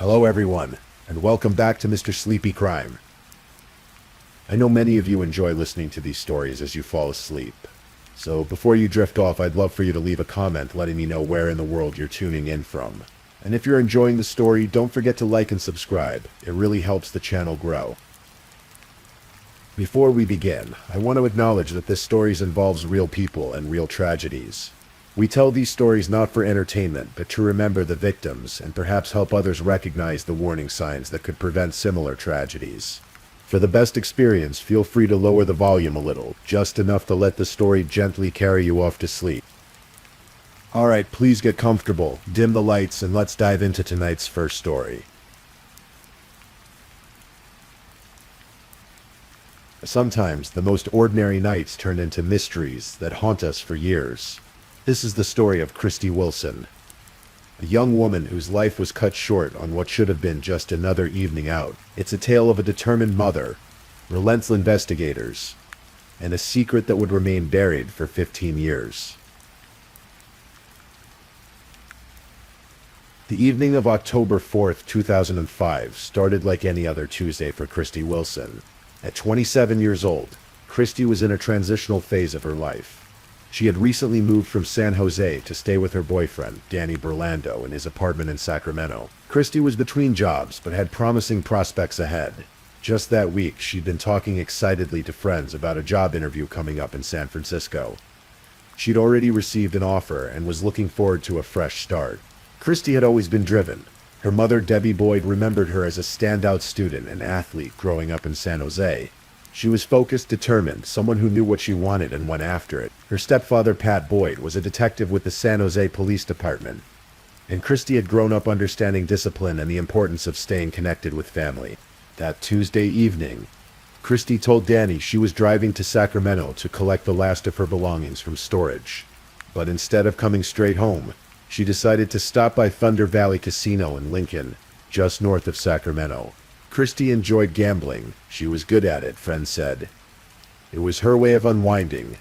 Hello everyone, and welcome back to Mr. Sleepy Crime. I know many of you enjoy listening to these stories as you fall asleep. So before you drift off, I'd love for you to leave a comment letting me know where in the world you're tuning in from. And if you're enjoying the story, don't forget to like and subscribe. It really helps the channel grow. Before we begin, I want to acknowledge that this story involves real people and real tragedies. We tell these stories not for entertainment, but to remember the victims and perhaps help others recognize the warning signs that could prevent similar tragedies. For the best experience, feel free to lower the volume a little, just enough to let the story gently carry you off to sleep. Alright, please get comfortable, dim the lights, and let's dive into tonight's first story. Sometimes the most ordinary nights turn into mysteries that haunt us for years. This is the story of Christy Wilson, a young woman whose life was cut short on what should have been just another evening out. It's a tale of a determined mother, relentless investigators, and a secret that would remain buried for 15 years. The evening of October 4th, 2005 started like any other Tuesday for Christy Wilson. At 27 years old, Christy was in a transitional phase of her life. She had recently moved from San Jose to stay with her boyfriend, Danny Burlando, in his apartment in Sacramento. Christy was between jobs, but had promising prospects ahead. Just that week, she'd been talking excitedly to friends about a job interview coming up in San Francisco. She'd already received an offer and was looking forward to a fresh start. Christy had always been driven. Her mother, Debbie Boyd, remembered her as a standout student and athlete growing up in San Jose. She was focused, determined, someone who knew what she wanted and went after it. Her stepfather, Pat Boyd, was a detective with the San Jose Police Department, and Christy had grown up understanding discipline and the importance of staying connected with family. That Tuesday evening, Christy told Danny she was driving to Sacramento to collect the last of her belongings from storage. But instead of coming straight home, she decided to stop by Thunder Valley Casino in Lincoln, just north of Sacramento. Christy enjoyed gambling. She was good at it, friends said. It was her way of unwinding,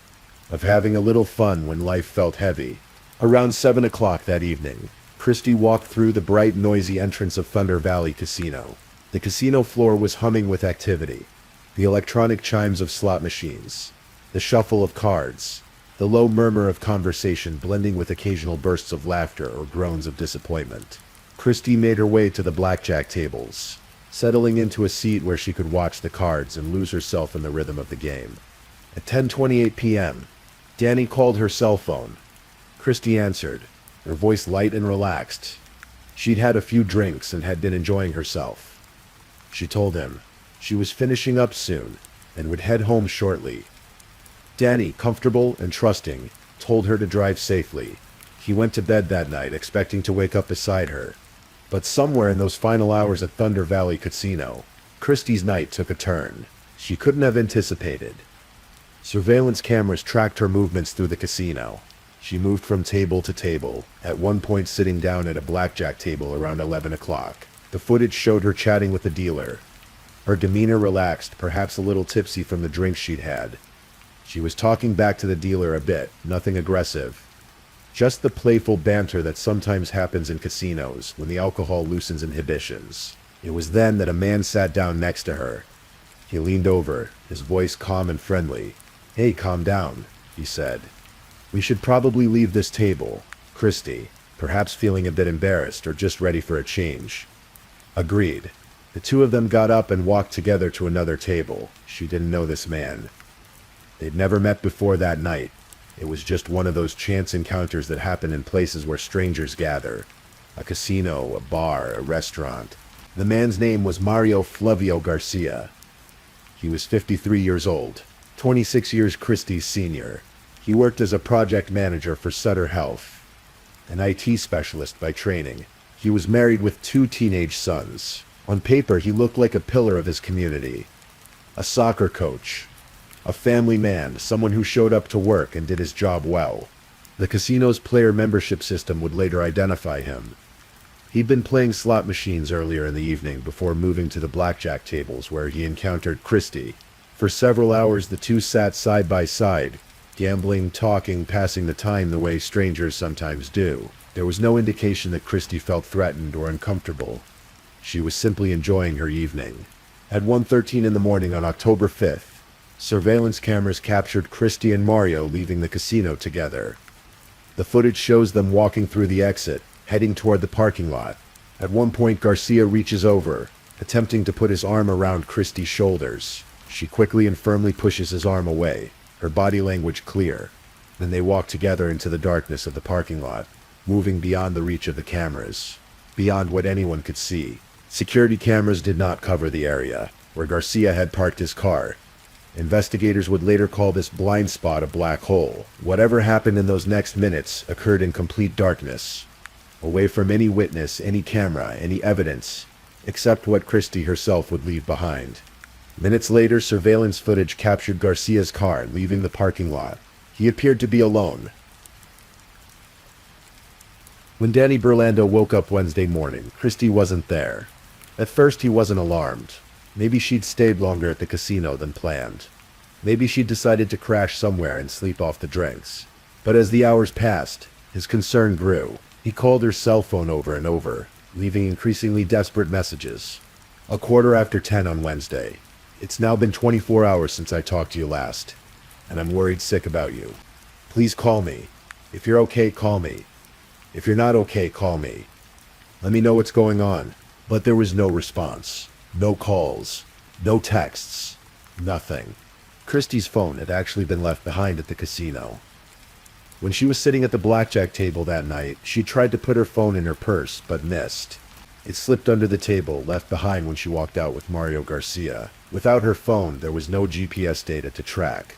of having a little fun when life felt heavy. Around 7 o'clock that evening, Christy walked through the bright, noisy entrance of Thunder Valley Casino. The casino floor was humming with activity. The electronic chimes of slot machines, the shuffle of cards, the low murmur of conversation blending with occasional bursts of laughter or groans of disappointment. Christy made her way to the blackjack tables, settling into a seat where she could watch the cards and lose herself in the rhythm of the game. At 10:28 p.m., Danny called her cell phone. Christy answered, her voice light and relaxed. She'd had a few drinks and had been enjoying herself. She told him she was finishing up soon and would head home shortly. Danny, comfortable and trusting, told her to drive safely. He went to bed that night expecting to wake up beside her. But somewhere in those final hours at Thunder Valley Casino, Christy's night took a turn she couldn't have anticipated. Surveillance cameras tracked her movements through the casino. She moved from table to table, at one point sitting down at a blackjack table around 11 o'clock. The footage showed her chatting with the dealer, her demeanor relaxed, perhaps a little tipsy from the drinks she'd had. She was talking back to the dealer a bit, nothing aggressive. Just the playful banter that sometimes happens in casinos when the alcohol loosens inhibitions. It was then that a man sat down next to her. He leaned over, his voice calm and friendly. "Hey, calm down," he said. "We should probably leave this table." Christy, perhaps feeling a bit embarrassed or just ready for a change, agreed. The two of them got up and walked together to another table. She didn't know this man. They'd never met before that night. It was just one of those chance encounters that happen in places where strangers gather. A casino, a bar, a restaurant. The man's name was Mario Flavio Garcia. He was 53 years old, 26 years Christie's senior. He worked as a project manager for Sutter Health, an IT specialist by training. He was married with 2 teenage sons. On paper, he looked like a pillar of his community. A soccer coach, a family man, someone who showed up to work and did his job well. The casino's player membership system would later identify him. He'd been playing slot machines earlier in the evening before moving to the blackjack tables where he encountered Christy. For several hours the two sat side by side, gambling, talking, passing the time the way strangers sometimes do. There was no indication that Christy felt threatened or uncomfortable. She was simply enjoying her evening. At 1:13 in the morning on October 5th, surveillance cameras captured Christy and Mario leaving the casino together. The footage shows them walking through the exit, heading toward the parking lot. At one point, Garcia reaches over, attempting to put his arm around Christy's shoulders. She quickly and firmly pushes his arm away, her body language clear. Then they walk together into the darkness of the parking lot, moving beyond the reach of the cameras, beyond what anyone could see. Security cameras did not cover the area where Garcia had parked his car. Investigators would later call this blind spot a black hole. Whatever happened in those next minutes occurred in complete darkness, away from any witness, any camera, any evidence, except what Christy herself would leave behind. Minutes later, surveillance footage captured Garcia's car leaving the parking lot. He appeared to be alone. When Danny Burlando woke up Wednesday morning, Christy wasn't there. At first, he wasn't alarmed. Maybe she'd stayed longer at the casino than planned. Maybe she'd decided to crash somewhere and sleep off the drinks. But as the hours passed, his concern grew. He called her cell phone over and over, leaving increasingly desperate messages. 10:15 on Wednesday. It's now been 24 hours since I talked to you last, and I'm worried sick about you. Please call me. If you're okay, call me. If you're not okay, call me. Let me know what's going on. But there was no response. No calls. No texts. Nothing. Christy's phone had actually been left behind at the casino. When she was sitting at the blackjack table that night, she tried to put her phone in her purse, but missed. It slipped under the table, left behind when she walked out with Mario Garcia. Without her phone, there was no GPS data to track.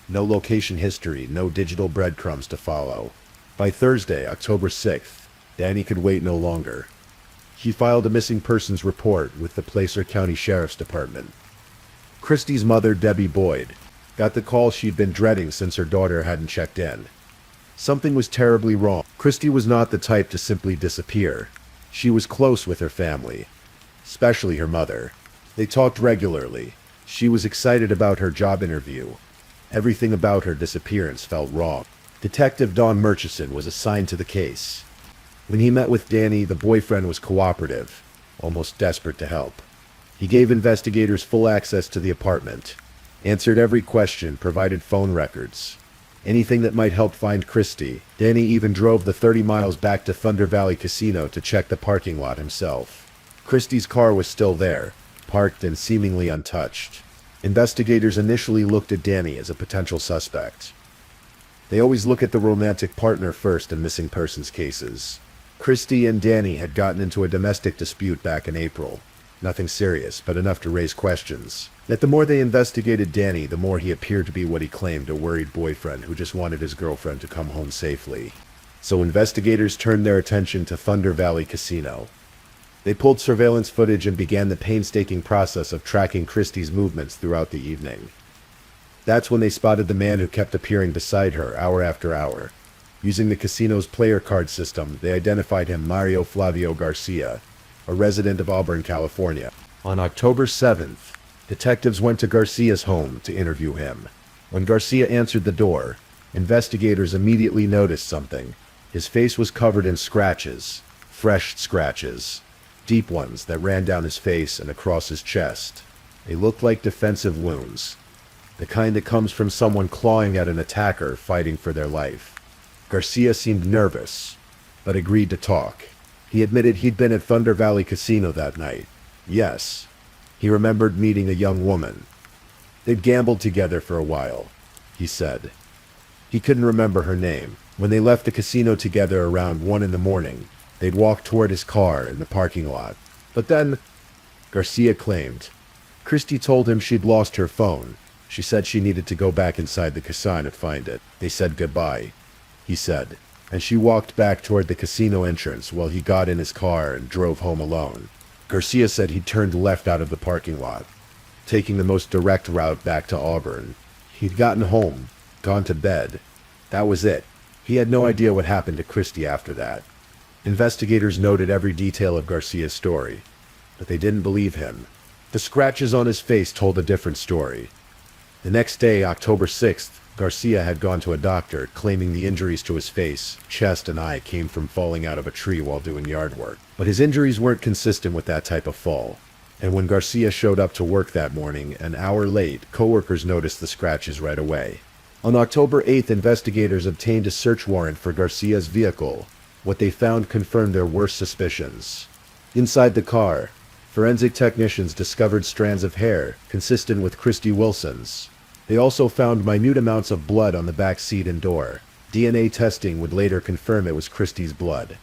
No location history, no digital breadcrumbs to follow. By Thursday, October 6th, Danny could wait no longer. He filed a missing persons report with the Placer County Sheriff's Department. Christy's mother, Debbie Boyd, got the call she'd been dreading since her daughter hadn't checked in. Something was terribly wrong. Christy was not the type to simply disappear. She was close with her family, especially her mother. They talked regularly. She was excited about her job interview. Everything about her disappearance felt wrong. Detective Don Murchison was assigned to the case. When he met with Danny, the boyfriend was cooperative, almost desperate to help. He gave investigators full access to the apartment, answered every question, provided phone records. Anything that might help find Christy. Danny even drove the 30 miles back to Thunder Valley Casino to check the parking lot himself. Christy's car was still there, parked and seemingly untouched. Investigators initially looked at Danny as a potential suspect. They always look at the romantic partner first in missing persons cases. Christy and Danny had gotten into a domestic dispute back in April. Nothing serious, but enough to raise questions. Yet the more they investigated Danny, the more he appeared to be what he claimed, a worried boyfriend who just wanted his girlfriend to come home safely. So investigators turned their attention to Thunder Valley Casino. They pulled surveillance footage and began the painstaking process of tracking Christy's movements throughout the evening. That's when they spotted the man who kept appearing beside her hour after hour. Using the casino's player card system, they identified him Mario Flavio Garcia, a resident of Auburn, California. On October 7th, detectives went to Garcia's home to interview him. When Garcia answered the door, investigators immediately noticed something. His face was covered in scratches, fresh scratches, deep ones that ran down his face and across his chest. They looked like defensive wounds, the kind that comes from someone clawing at an attacker fighting for their life. Garcia seemed nervous, but agreed to talk. He admitted he'd been at Thunder Valley Casino that night. Yes, he remembered meeting a young woman. They'd gambled together for a while, he said. He couldn't remember her name. When they left the casino together around 1 in the morning, they'd walked toward his car in the parking lot. But then, Garcia claimed, Christy told him she'd lost her phone. She said she needed to go back inside the casino to find it. They said goodbye, he said, and she walked back toward the casino entrance while he got in his car and drove home alone. Garcia said he'd turned left out of the parking lot, taking the most direct route back to Auburn. He'd gotten home, gone to bed. That was it. He had no idea what happened to Christy after that. Investigators noted every detail of Garcia's story, but they didn't believe him. The scratches on his face told a different story. The next day, October 6th, Garcia had gone to a doctor, claiming the injuries to his face, chest, and eye came from falling out of a tree while doing yard work. But his injuries weren't consistent with that type of fall. And when Garcia showed up to work that morning, an hour late, coworkers noticed the scratches right away. On October 8th, investigators obtained a search warrant for Garcia's vehicle. What they found confirmed their worst suspicions. Inside the car, forensic technicians discovered strands of hair consistent with Christy Wilson's. They also found minute amounts of blood on the back seat and door. DNA testing would later confirm it was Christy's blood.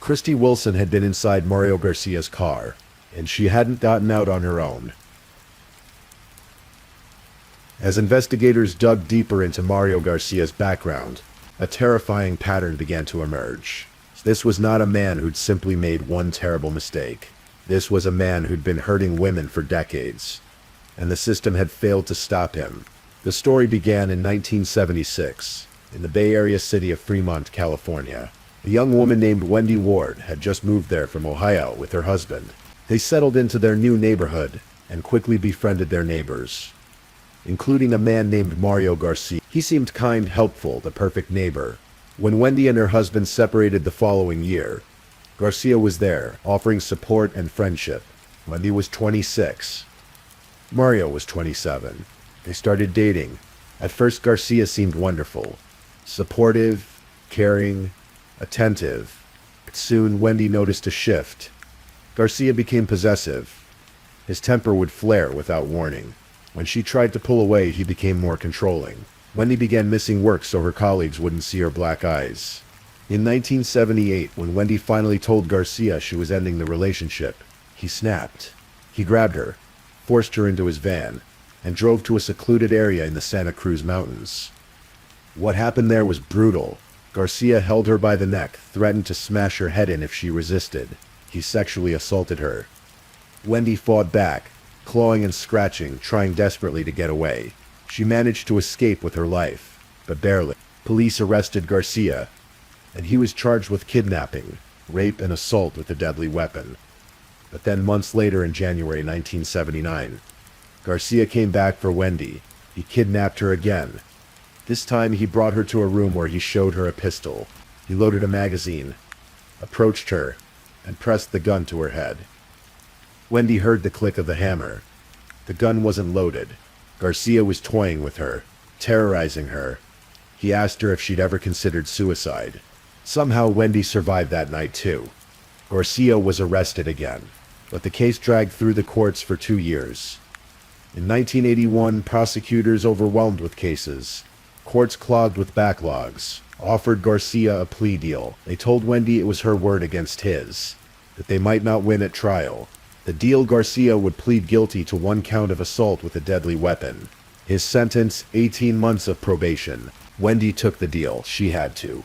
Christy Wilson had been inside Mario Garcia's car, and she hadn't gotten out on her own. As investigators dug deeper into Mario Garcia's background, a terrifying pattern began to emerge. This was not a man who'd simply made one terrible mistake. This was a man who'd been hurting women for decades, and the system had failed to stop him. The story began in 1976, in the Bay Area city of Fremont, California. A young woman named Wendy Ward had just moved there from Ohio with her husband. They settled into their new neighborhood and quickly befriended their neighbors, including a man named Mario Garcia. He seemed kind, helpful, the perfect neighbor. When Wendy and her husband separated the following year, Garcia was there, offering support and friendship. Wendy was 26. Mario was 27. They started dating. At first, Garcia seemed wonderful, supportive, caring, attentive. But soon, Wendy noticed a shift. Garcia became possessive. His temper would flare without warning. When she tried to pull away, he became more controlling. Wendy began missing work so her colleagues wouldn't see her black eyes. In 1978, when Wendy finally told Garcia she was ending the relationship, he snapped. He grabbed her, forced her into his van, and drove to a secluded area in the Santa Cruz Mountains. What happened there was brutal. Garcia held her by the neck, threatened to smash her head in if she resisted. He sexually assaulted her. Wendy fought back, clawing and scratching, trying desperately to get away. She managed to escape with her life, but barely. Police arrested Garcia, and he was charged with kidnapping, rape, and assault with a deadly weapon. But then months later, in January 1979, Garcia came back for Wendy. He kidnapped her again. This time he brought her to a room where he showed her a pistol. He loaded a magazine, approached her, and pressed the gun to her head. Wendy heard the click of the hammer. The gun wasn't loaded. Garcia was toying with her, terrorizing her. He asked her if she'd ever considered suicide. Somehow Wendy survived that night too. Garcia was arrested again, but the case dragged through the courts for 2 years. In 1981, prosecutors, overwhelmed with cases, courts clogged with backlogs, offered Garcia a plea deal. They told Wendy it was her word against his, that they might not win at trial. The deal: Garcia would plead guilty to 1 count of assault with a deadly weapon. His sentence, 18 months of probation. Wendy took the deal. She had to.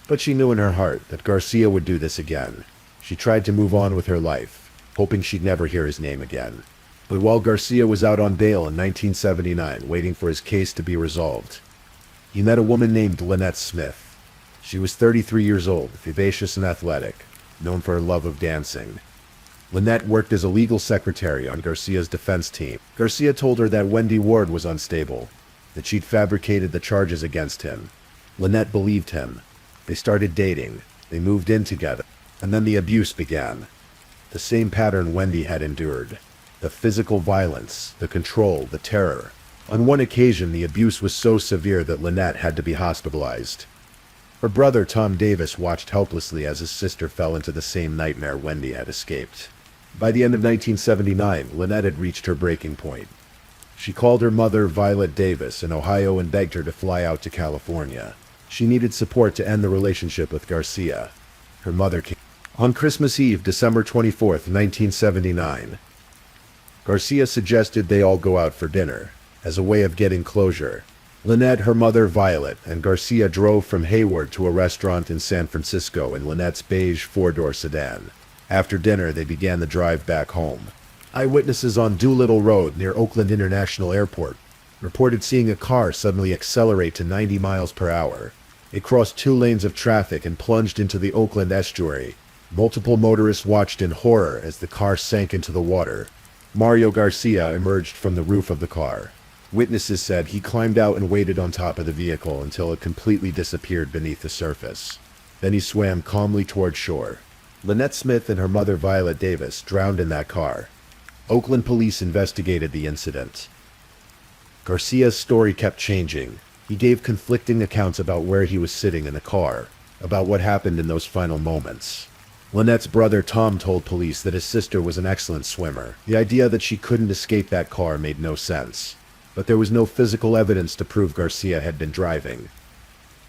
But she knew in her heart that Garcia would do this again. She tried to move on with her life, hoping she'd never hear his name again. But while Garcia was out on bail in 1979, waiting for his case to be resolved, he met a woman named Lynette Smith. She was 33 years old, vivacious and athletic, known for her love of dancing. Lynette worked as a legal secretary on Garcia's defense team. Garcia told her that Wendy Ward was unstable, that she'd fabricated the charges against him. Lynette believed him. They started dating. They moved in together. And then the abuse began. The same pattern Wendy had endured. The physical violence, the control, the terror. On one occasion, the abuse was so severe that Lynette had to be hospitalized. Her brother, Tom Davis, watched helplessly as his sister fell into the same nightmare Wendy had escaped. By the end of 1979, Lynette had reached her breaking point. She called her mother, Violet Davis, in Ohio and begged her to fly out to California. She needed support to end the relationship with Garcia. Her mother came. On Christmas Eve, December 24th, 1979, Garcia suggested they all go out for dinner, as a way of getting closure. Lynette, her mother, Violet, and Garcia drove from Hayward to a restaurant in San Francisco in Lynette's beige 4-door sedan. After dinner, they began the drive back home. Eyewitnesses on Doolittle Road near Oakland International Airport reported seeing a car suddenly accelerate to 90 miles per hour. It crossed 2 lanes of traffic and plunged into the Oakland estuary. Multiple motorists watched in horror as the car sank into the water. Mario Garcia emerged from the roof of the car. Witnesses said he climbed out and waited on top of the vehicle until it completely disappeared beneath the surface. Then he swam calmly toward shore. Lynette Smith and her mother Violet Davis drowned in that car. Oakland police investigated the incident. Garcia's story kept changing. He gave conflicting accounts about where he was sitting in the car, about what happened in those final moments. Lynette's brother Tom told police that his sister was an excellent swimmer. The idea that she couldn't escape that car made no sense. But there was no physical evidence to prove Garcia had been driving.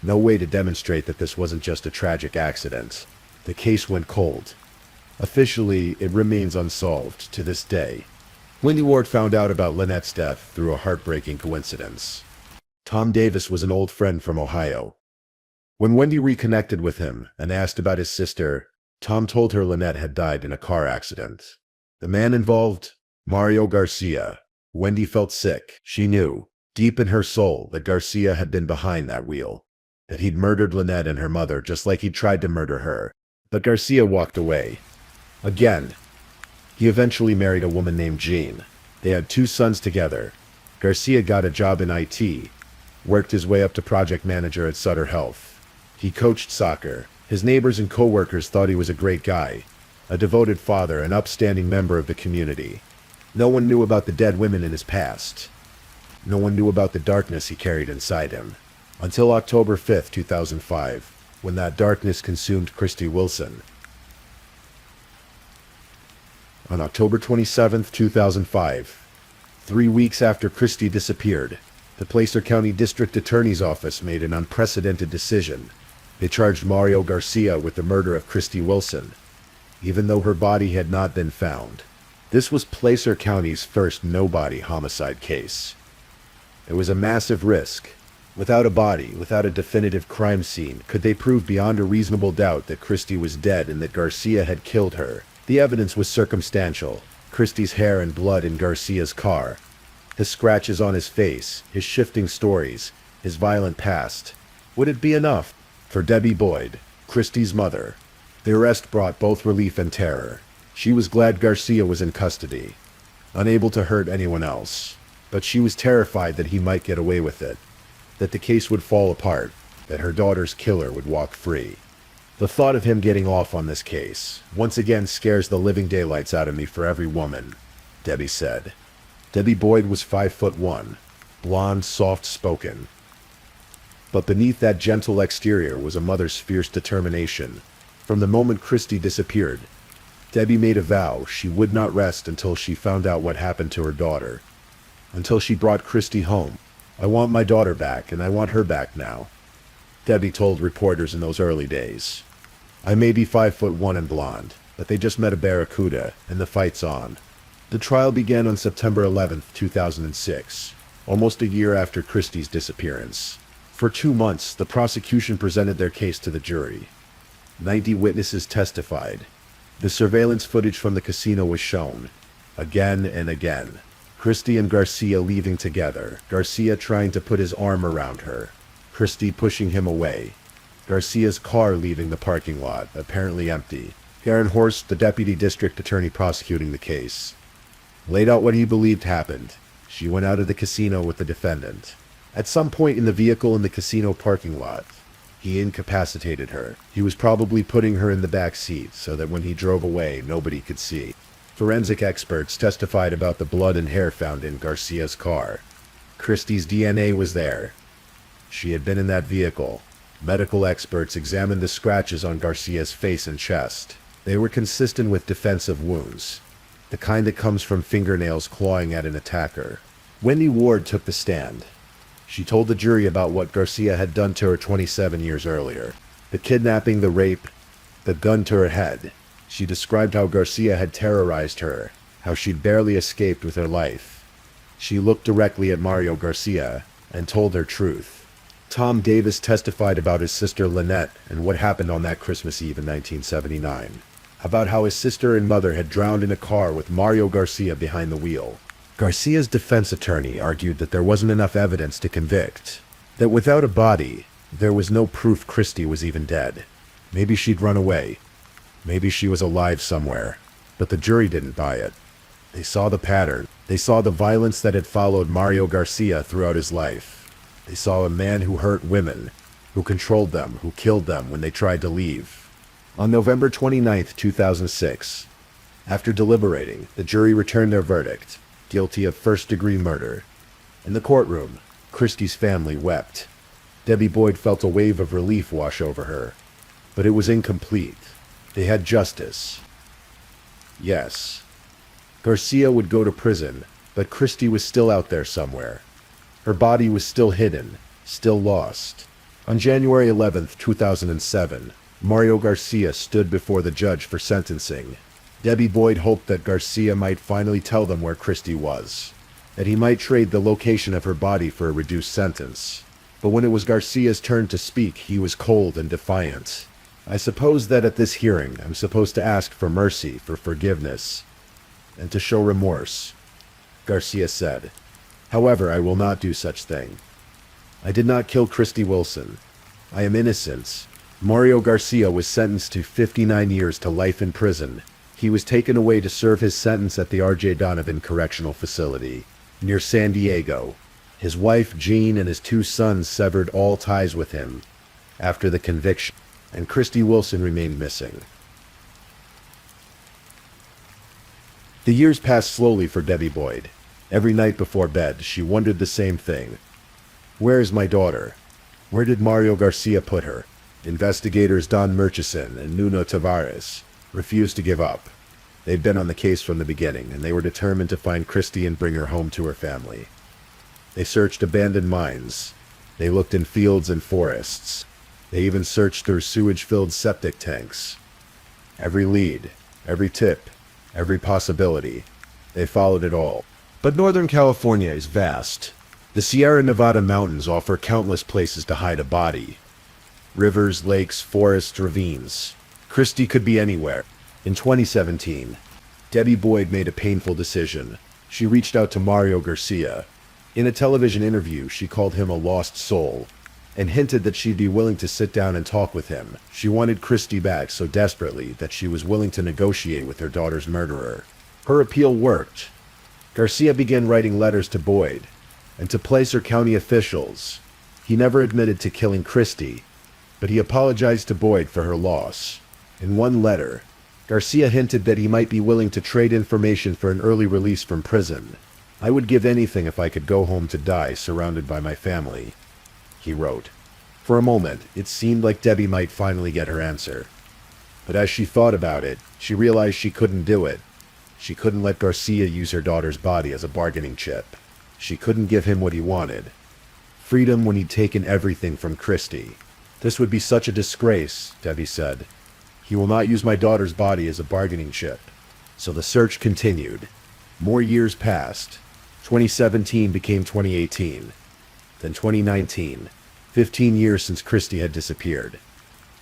No way to demonstrate that this wasn't just a tragic accident. The case went cold. Officially, it remains unsolved to this day. Wendy Ward found out about Lynette's death through a heartbreaking coincidence. Tom Davis was an old friend from Ohio. When Wendy reconnected with him and asked about his sister, Tom told her Lynette had died in a car accident. The man involved? Mario Garcia. Wendy felt sick. She knew, deep in her soul, that Garcia had been behind that wheel. That he'd murdered Lynette and her mother just like he'd tried to murder her. But Garcia walked away. Again. He eventually married a woman named Jean. They had 2 sons together. Garcia got a job in IT, worked his way up to project manager at Sutter Health. He coached soccer. His neighbors and co-workers thought he was a great guy, a devoted father, an upstanding member of the community. No one knew about the dead women in his past. No one knew about the darkness he carried inside him. Until October 5th, 2005, when that darkness consumed Christy Wilson. On October 27th, 2005, 3 weeks after Christy disappeared, the Placer County District Attorney's Office made an unprecedented decision. They charged Mario Garcia with the murder of Christy Wilson, even though her body had not been found. This was Placer County's first no-body homicide case. It was a massive risk. Without a body, without a definitive crime scene, could they prove beyond a reasonable doubt that Christy was dead and that Garcia had killed her? The evidence was circumstantial. Christy's hair and blood in Garcia's car, his scratches on his face, his shifting stories, his violent past. Would it be enough? For Debbie Boyd, Christy's mother, the arrest brought both relief and terror. She was glad Garcia was in custody, unable to hurt anyone else. But she was terrified that he might get away with it, that the case would fall apart, that her daughter's killer would walk free. The thought of him getting off on this case once again scares the living daylights out of me for every woman, Debbie said. Debbie Boyd was 5'1", blonde, soft-spoken. But beneath that gentle exterior was a mother's fierce determination. From the moment Christy disappeared, Debbie made a vow she would not rest until she found out what happened to her daughter. Until she brought Christy home. I want my daughter back, and I want her back now, Debbie told reporters in those early days. I may be 5'1" and blonde, but they just met a barracuda, and the fight's on. The trial began on September 11, 2006, almost a year after Christy's disappearance. For 2 months, the prosecution presented their case to the jury. 90 witnesses testified. The surveillance footage from the casino was shown, again and again. Christy and Garcia leaving together, Garcia trying to put his arm around her, Christy pushing him away. Garcia's car leaving the parking lot, apparently empty. Karen Horst, the deputy district attorney prosecuting the case, laid out what he believed happened. She went out of the casino with the defendant. At some point in the vehicle in the casino parking lot, he incapacitated her. He was probably putting her in the back seat so that when he drove away, nobody could see. Forensic experts testified about the blood and hair found in Garcia's car. Christy's DNA was there. She had been in that vehicle. Medical experts examined the scratches on Garcia's face and chest. They were consistent with defensive wounds, the kind that comes from fingernails clawing at an attacker. Wendy Ward took the stand. She told the jury about what Garcia had done to her 27 years earlier. The kidnapping, the rape, the gun to her head. She described how Garcia had terrorized her, how she'd barely escaped with her life. She looked directly at Mario Garcia and told her truth. Tom Davis testified about his sister Lynette and what happened on that Christmas Eve in 1979. About how his sister and mother had drowned in a car with Mario Garcia behind the wheel. Garcia's defense attorney argued that there wasn't enough evidence to convict, that without a body, there was no proof Christy was even dead. Maybe she'd run away. Maybe she was alive somewhere. But the jury didn't buy it. They saw the pattern. They saw the violence that had followed Mario Garcia throughout his life. They saw a man who hurt women, who controlled them, who killed them when they tried to leave. On November 29th, 2006, after deliberating, the jury returned their verdict, guilty of first-degree murder. In the courtroom, Christie's family wept. Debbie Boyd felt a wave of relief wash over her. But it was incomplete. They had justice. Yes. Garcia would go to prison, but Christie was still out there somewhere. Her body was still hidden, still lost. On January 11th, 2007, Mario Garcia stood before the judge for sentencing. Debbie Boyd hoped that Garcia might finally tell them where Christie was, that he might trade the location of her body for a reduced sentence. But when it was Garcia's turn to speak, he was cold and defiant. I suppose that at this hearing, I'm supposed to ask for mercy, for forgiveness, and to show remorse, Garcia said. However, I will not do such thing. I did not kill Christie Wilson. I am innocent. Mario Garcia was sentenced to 59 years to life in prison. He was taken away to serve his sentence at the R.J. Donovan Correctional Facility, near San Diego. His wife, Jean, and his 2 sons severed all ties with him after the conviction, and Christie Wilson remained missing. The years passed slowly for Debbie Boyd. Every night before bed, she wondered the same thing. Where is my daughter? Where did Mario Garcia put her? Investigators Don Murchison and Nuno Tavares refused to give up. They'd been on the case from the beginning, and they were determined to find Christie and bring her home to her family. They searched abandoned mines. They looked in fields and forests. They even searched through sewage-filled septic tanks. Every lead, every tip, every possibility. They followed it all. But Northern California is vast. The Sierra Nevada mountains offer countless places to hide a body. Rivers, lakes, forests, ravines. Christie could be anywhere. In 2017, Debbie Boyd made a painful decision. She reached out to Mario Garcia. In a television interview, she called him a lost soul, and hinted that she'd be willing to sit down and talk with him. She wanted Christie back so desperately that she was willing to negotiate with her daughter's murderer. Her appeal worked. Garcia began writing letters to Boyd, and to Placer County officials. He never admitted to killing Christie, but he apologized to Boyd for her loss. In one letter, Garcia hinted that he might be willing to trade information for an early release from prison. I would give anything if I could go home to die surrounded by my family, he wrote. For a moment, it seemed like Debbie might finally get her answer. But as she thought about it, she realized she couldn't do it. She couldn't let Garcia use her daughter's body as a bargaining chip. She couldn't give him what he wanted. Freedom when he'd taken everything from Christie. This would be such a disgrace, Debbie said. He will not use my daughter's body as a bargaining chip. So the search continued. More years passed. 2017 became 2018. Then 2019. 15 years since Christie had disappeared.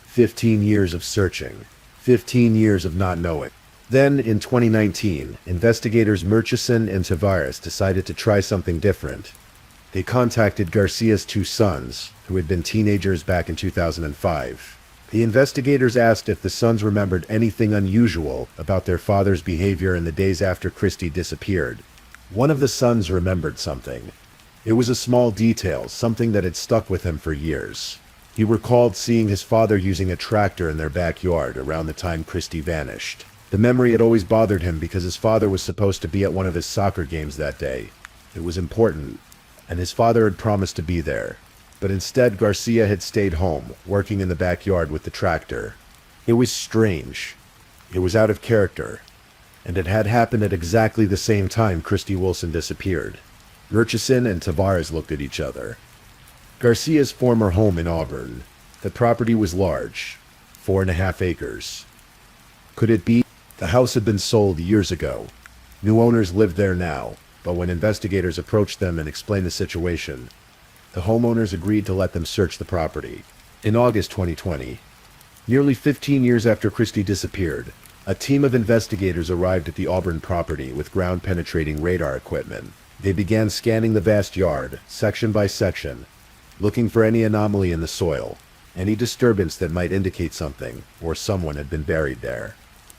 15 years of searching. 15 years of not knowing. Then, in 2019, investigators Murchison and Tavares decided to try something different. They contacted Garcia's 2 sons, who had been teenagers back in 2005. The investigators asked if the sons remembered anything unusual about their father's behavior in the days after Christie disappeared. One of the sons remembered something. It was a small detail, something that had stuck with him for years. He recalled seeing his father using a tractor in their backyard around the time Christie vanished. The memory had always bothered him because his father was supposed to be at one of his soccer games that day. It was important, and his father had promised to be there. But instead, Garcia had stayed home, working in the backyard with the tractor. It was strange. It was out of character. And it had happened at exactly the same time Christie Wilson disappeared. Murchison and Tavares looked at each other. Garcia's former home in Auburn. The property was large, 4.5 acres. Could it be? The house had been sold years ago. New owners lived there now, but when investigators approached them and explained the situation, the homeowners agreed to let them search the property. In August 2020, nearly 15 years after Christie disappeared, a team of investigators arrived at the Auburn property with ground-penetrating radar equipment. They began scanning the vast yard, section by section, looking for any anomaly in the soil, any disturbance that might indicate something or someone had been buried there.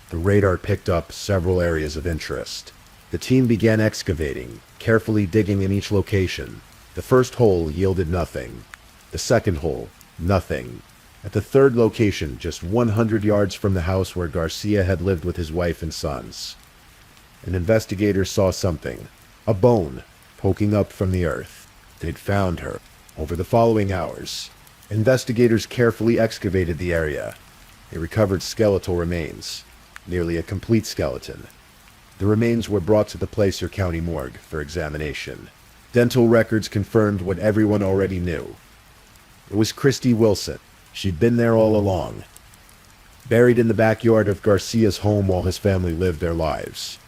The radar picked up several areas of interest. The team began excavating, carefully digging in each location. The first hole yielded nothing. The second hole, nothing. At the third location, just 100 yards from the house where Garcia had lived with his wife and sons, an investigator saw something, a bone, poking up from the earth. They'd found her. Over the following hours, investigators carefully excavated the area. They recovered skeletal remains, nearly a complete skeleton. The remains were brought to the Placer County morgue for examination. Dental records confirmed what everyone already knew. It was Christy Wilson. She'd been there all along, buried in the backyard of Garcia's home while his family lived their lives.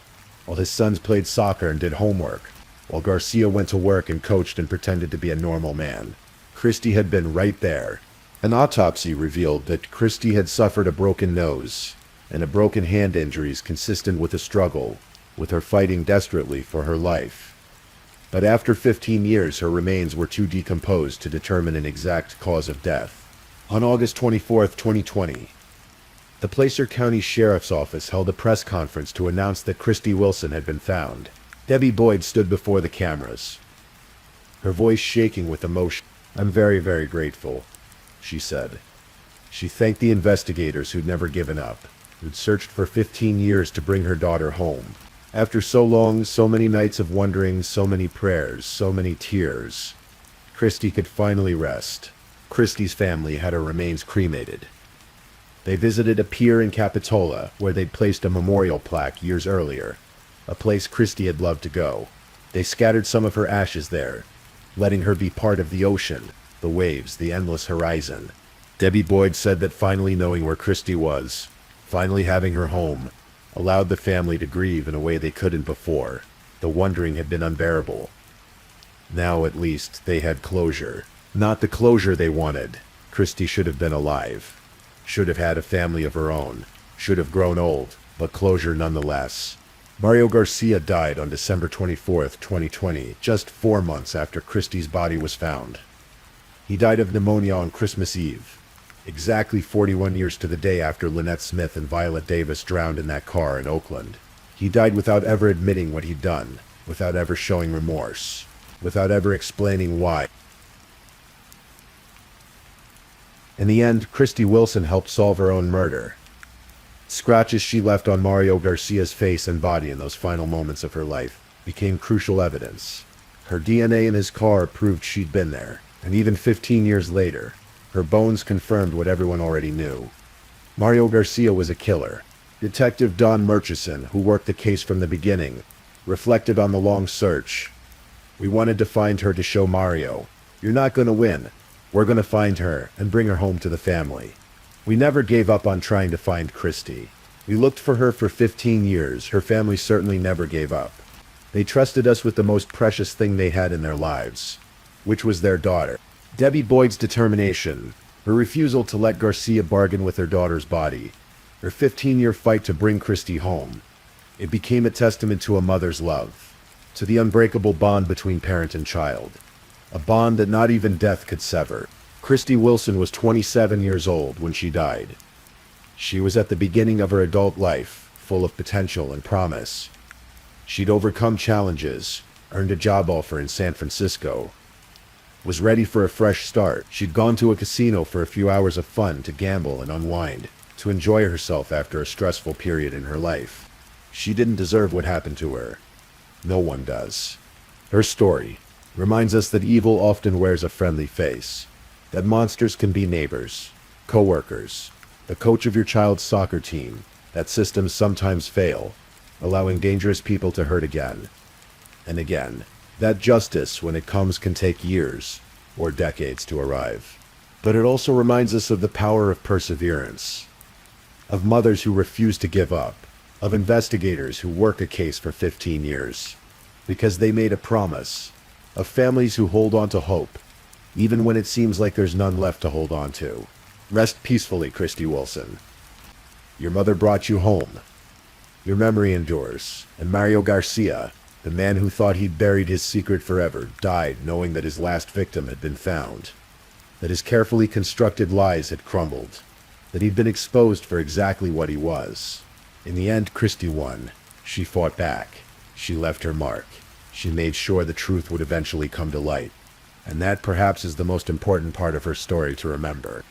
While his sons played soccer and did homework, while Garcia went to work and coached and pretended to be a normal man, Christy had been right there. An autopsy revealed that Christy had suffered a broken nose and a broken hand injuries consistent with a struggle, with her fighting desperately for her life. But after 15 years, her remains were too decomposed to determine an exact cause of death. On August 24, 2020, the Placer County Sheriff's Office held a press conference to announce that Christy Wilson had been found. Debbie Boyd stood before the cameras, her voice shaking with emotion. "I'm very, very grateful," she said. She thanked the investigators who'd never given up, who'd searched for 15 years to bring her daughter home. After so long, so many nights of wondering, so many prayers, so many tears, Christy could finally rest. Christy's family had her remains cremated. They visited a pier in Capitola where they'd placed a memorial plaque years earlier, a place Christy had loved to go. They scattered some of her ashes there, letting her be part of the ocean, the waves, the endless horizon. Debbie Boyd said that finally knowing where Christy was, finally having her home, allowed the family to grieve in a way they couldn't before. The wondering had been unbearable. Now at least they had closure. Not the closure they wanted. Christy should have been alive, should have had a family of her own, should have grown old, but closure nonetheless. Mario Garcia died on December 24, 2020, just 4 months after Christy's body was found. He died of pneumonia on Christmas Eve, exactly 41 years to the day after Lynette Smith and Violet Davis drowned in that car in Oakland. He died without ever admitting what he'd done, without ever showing remorse, without ever explaining why. In the end, Christy Wilson helped solve her own murder. Scratches she left on Mario Garcia's face and body in those final moments of her life became crucial evidence. Her DNA in his car proved she'd been there, and even 15 years later, her bones confirmed what everyone already knew. Mario Garcia was a killer. Detective Don Murchison, who worked the case from the beginning, reflected on the long search. "We wanted to find her to show Mario, you're not going to win. We're going to find her and bring her home to the family." We never gave up on trying to find Christy. We looked for her for 15 years. Her family certainly never gave up. They trusted us with the most precious thing they had in their lives, which was their daughter. Debbie Boyd's determination, her refusal to let Garcia bargain with her daughter's body, her 15-year fight to bring Christy home, it became a testament to a mother's love, to the unbreakable bond between parent and child. A bond that not even death could sever. Christy Wilson was 27 years old when she died. She was at the beginning of her adult life, full of potential and promise. She'd overcome challenges, earned a job offer in San Francisco, was ready for a fresh start. She'd gone to a casino for a few hours of fun to gamble and unwind, to enjoy herself after a stressful period in her life. She didn't deserve what happened to her. No one does. Her story reminds us that evil often wears a friendly face, that monsters can be neighbors, co-workers, the coach of your child's soccer team, that systems sometimes fail, allowing dangerous people to hurt again and again, that justice, when it comes, can take years or decades to arrive. But it also reminds us of the power of perseverance, of mothers who refuse to give up, of investigators who work a case for 15 years, because they made a promise, of families who hold on to hope, even when it seems like there's none left to hold on to. Rest peacefully, Christy Wilson. Your mother brought you home. Your memory endures, and Mario Garcia, the man who thought he'd buried his secret forever, died knowing that his last victim had been found, that his carefully constructed lies had crumbled, that he'd been exposed for exactly what he was. In the end, Christy won. She fought back. She left her mark. She made sure the truth would eventually come to light. And that perhaps is the most important part of her story to remember.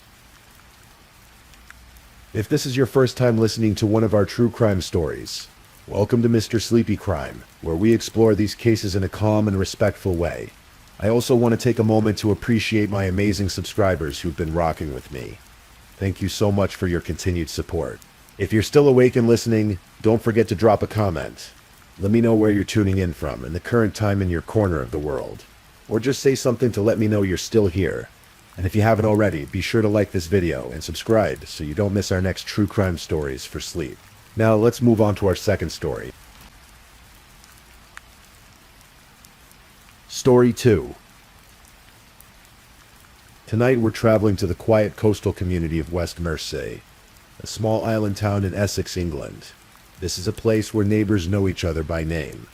If this is your first time listening to one of our true crime stories, welcome to Mr. Sleepy Crime, where we explore these cases in a calm and respectful way. I also want to take a moment to appreciate my amazing subscribers who've been rocking with me. Thank you so much for your continued support. If you're still awake and listening, don't forget to drop a comment. Let me know where you're tuning in from and the current time in your corner of the world. Or just say something to let me know you're still here. And if you haven't already, be sure to like this video and subscribe so you don't miss our next true crime stories for sleep. Now let's move on to our second story. Story 2. Tonight we're traveling to the quiet coastal community of West Mersey, a small island town in Essex, England. This is a place where neighbors know each other by name,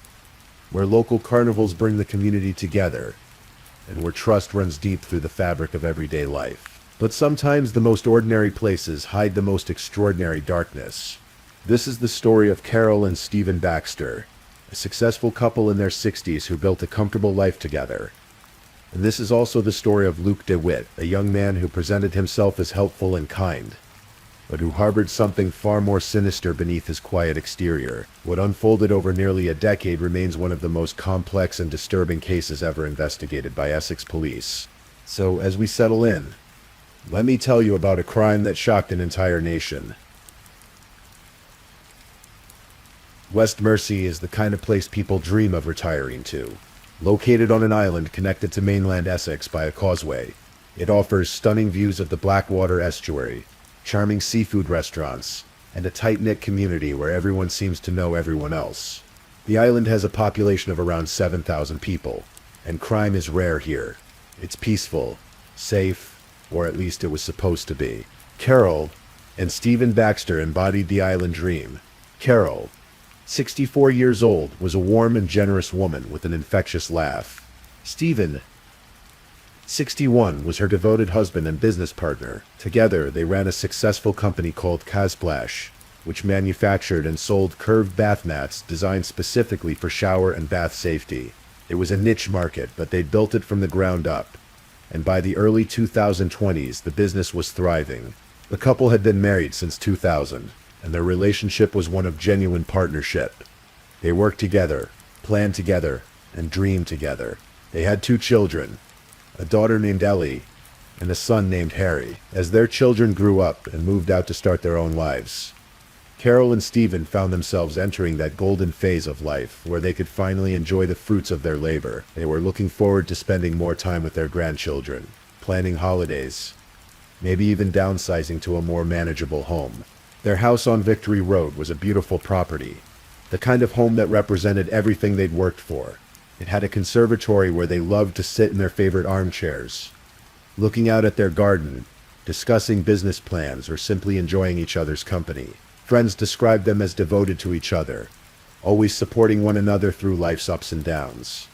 where local carnivals bring the community together, and where trust runs deep through the fabric of everyday life. But sometimes the most ordinary places hide the most extraordinary darkness. This is the story of Carol and Stephen Baxter, a successful couple in their 60s who built a comfortable life together. And this is also the story of Luke DeWitt, a young man who presented himself as helpful and kind, but who harbored something far more sinister beneath his quiet exterior. What unfolded over nearly a decade remains one of the most complex and disturbing cases ever investigated by Essex police. So, as we settle in, let me tell you about a crime that shocked an entire nation. West Mersey is the kind of place people dream of retiring to. Located on an island connected to mainland Essex by a causeway, it offers stunning views of the Blackwater estuary, charming seafood restaurants, and a tight-knit community where everyone seems to know everyone else. The island has a population of around 7,000 people, and crime is rare here. It's peaceful, safe, or at least it was supposed to be. Carol and Stephen Baxter embodied the island dream. Carol, 64 years old, was a warm and generous woman with an infectious laugh. Stephen, 61, was her devoted husband and business partner. Together, they ran a successful company called Casplash, which manufactured and sold curved bath mats designed specifically for shower and bath safety. It was a niche market, but they'd built it from the ground up, and by the early 2020s, the business was thriving. The couple had been married since 2000, and their relationship was one of genuine partnership. They worked together, planned together, and dreamed together. They had 2 children, a daughter named Ellie, and a son named Harry. As their children grew up and moved out to start their own lives, Carol and Stephen found themselves entering that golden phase of life where they could finally enjoy the fruits of their labor. They were looking forward to spending more time with their grandchildren, planning holidays, maybe even downsizing to a more manageable home. Their house on Victory Road was a beautiful property, the kind of home that represented everything they'd worked for. It had a conservatory where they loved to sit in their favorite armchairs, looking out at their garden, discussing business plans, or simply enjoying each other's company. Friends described them as devoted to each other, always supporting one another through life's ups and downs.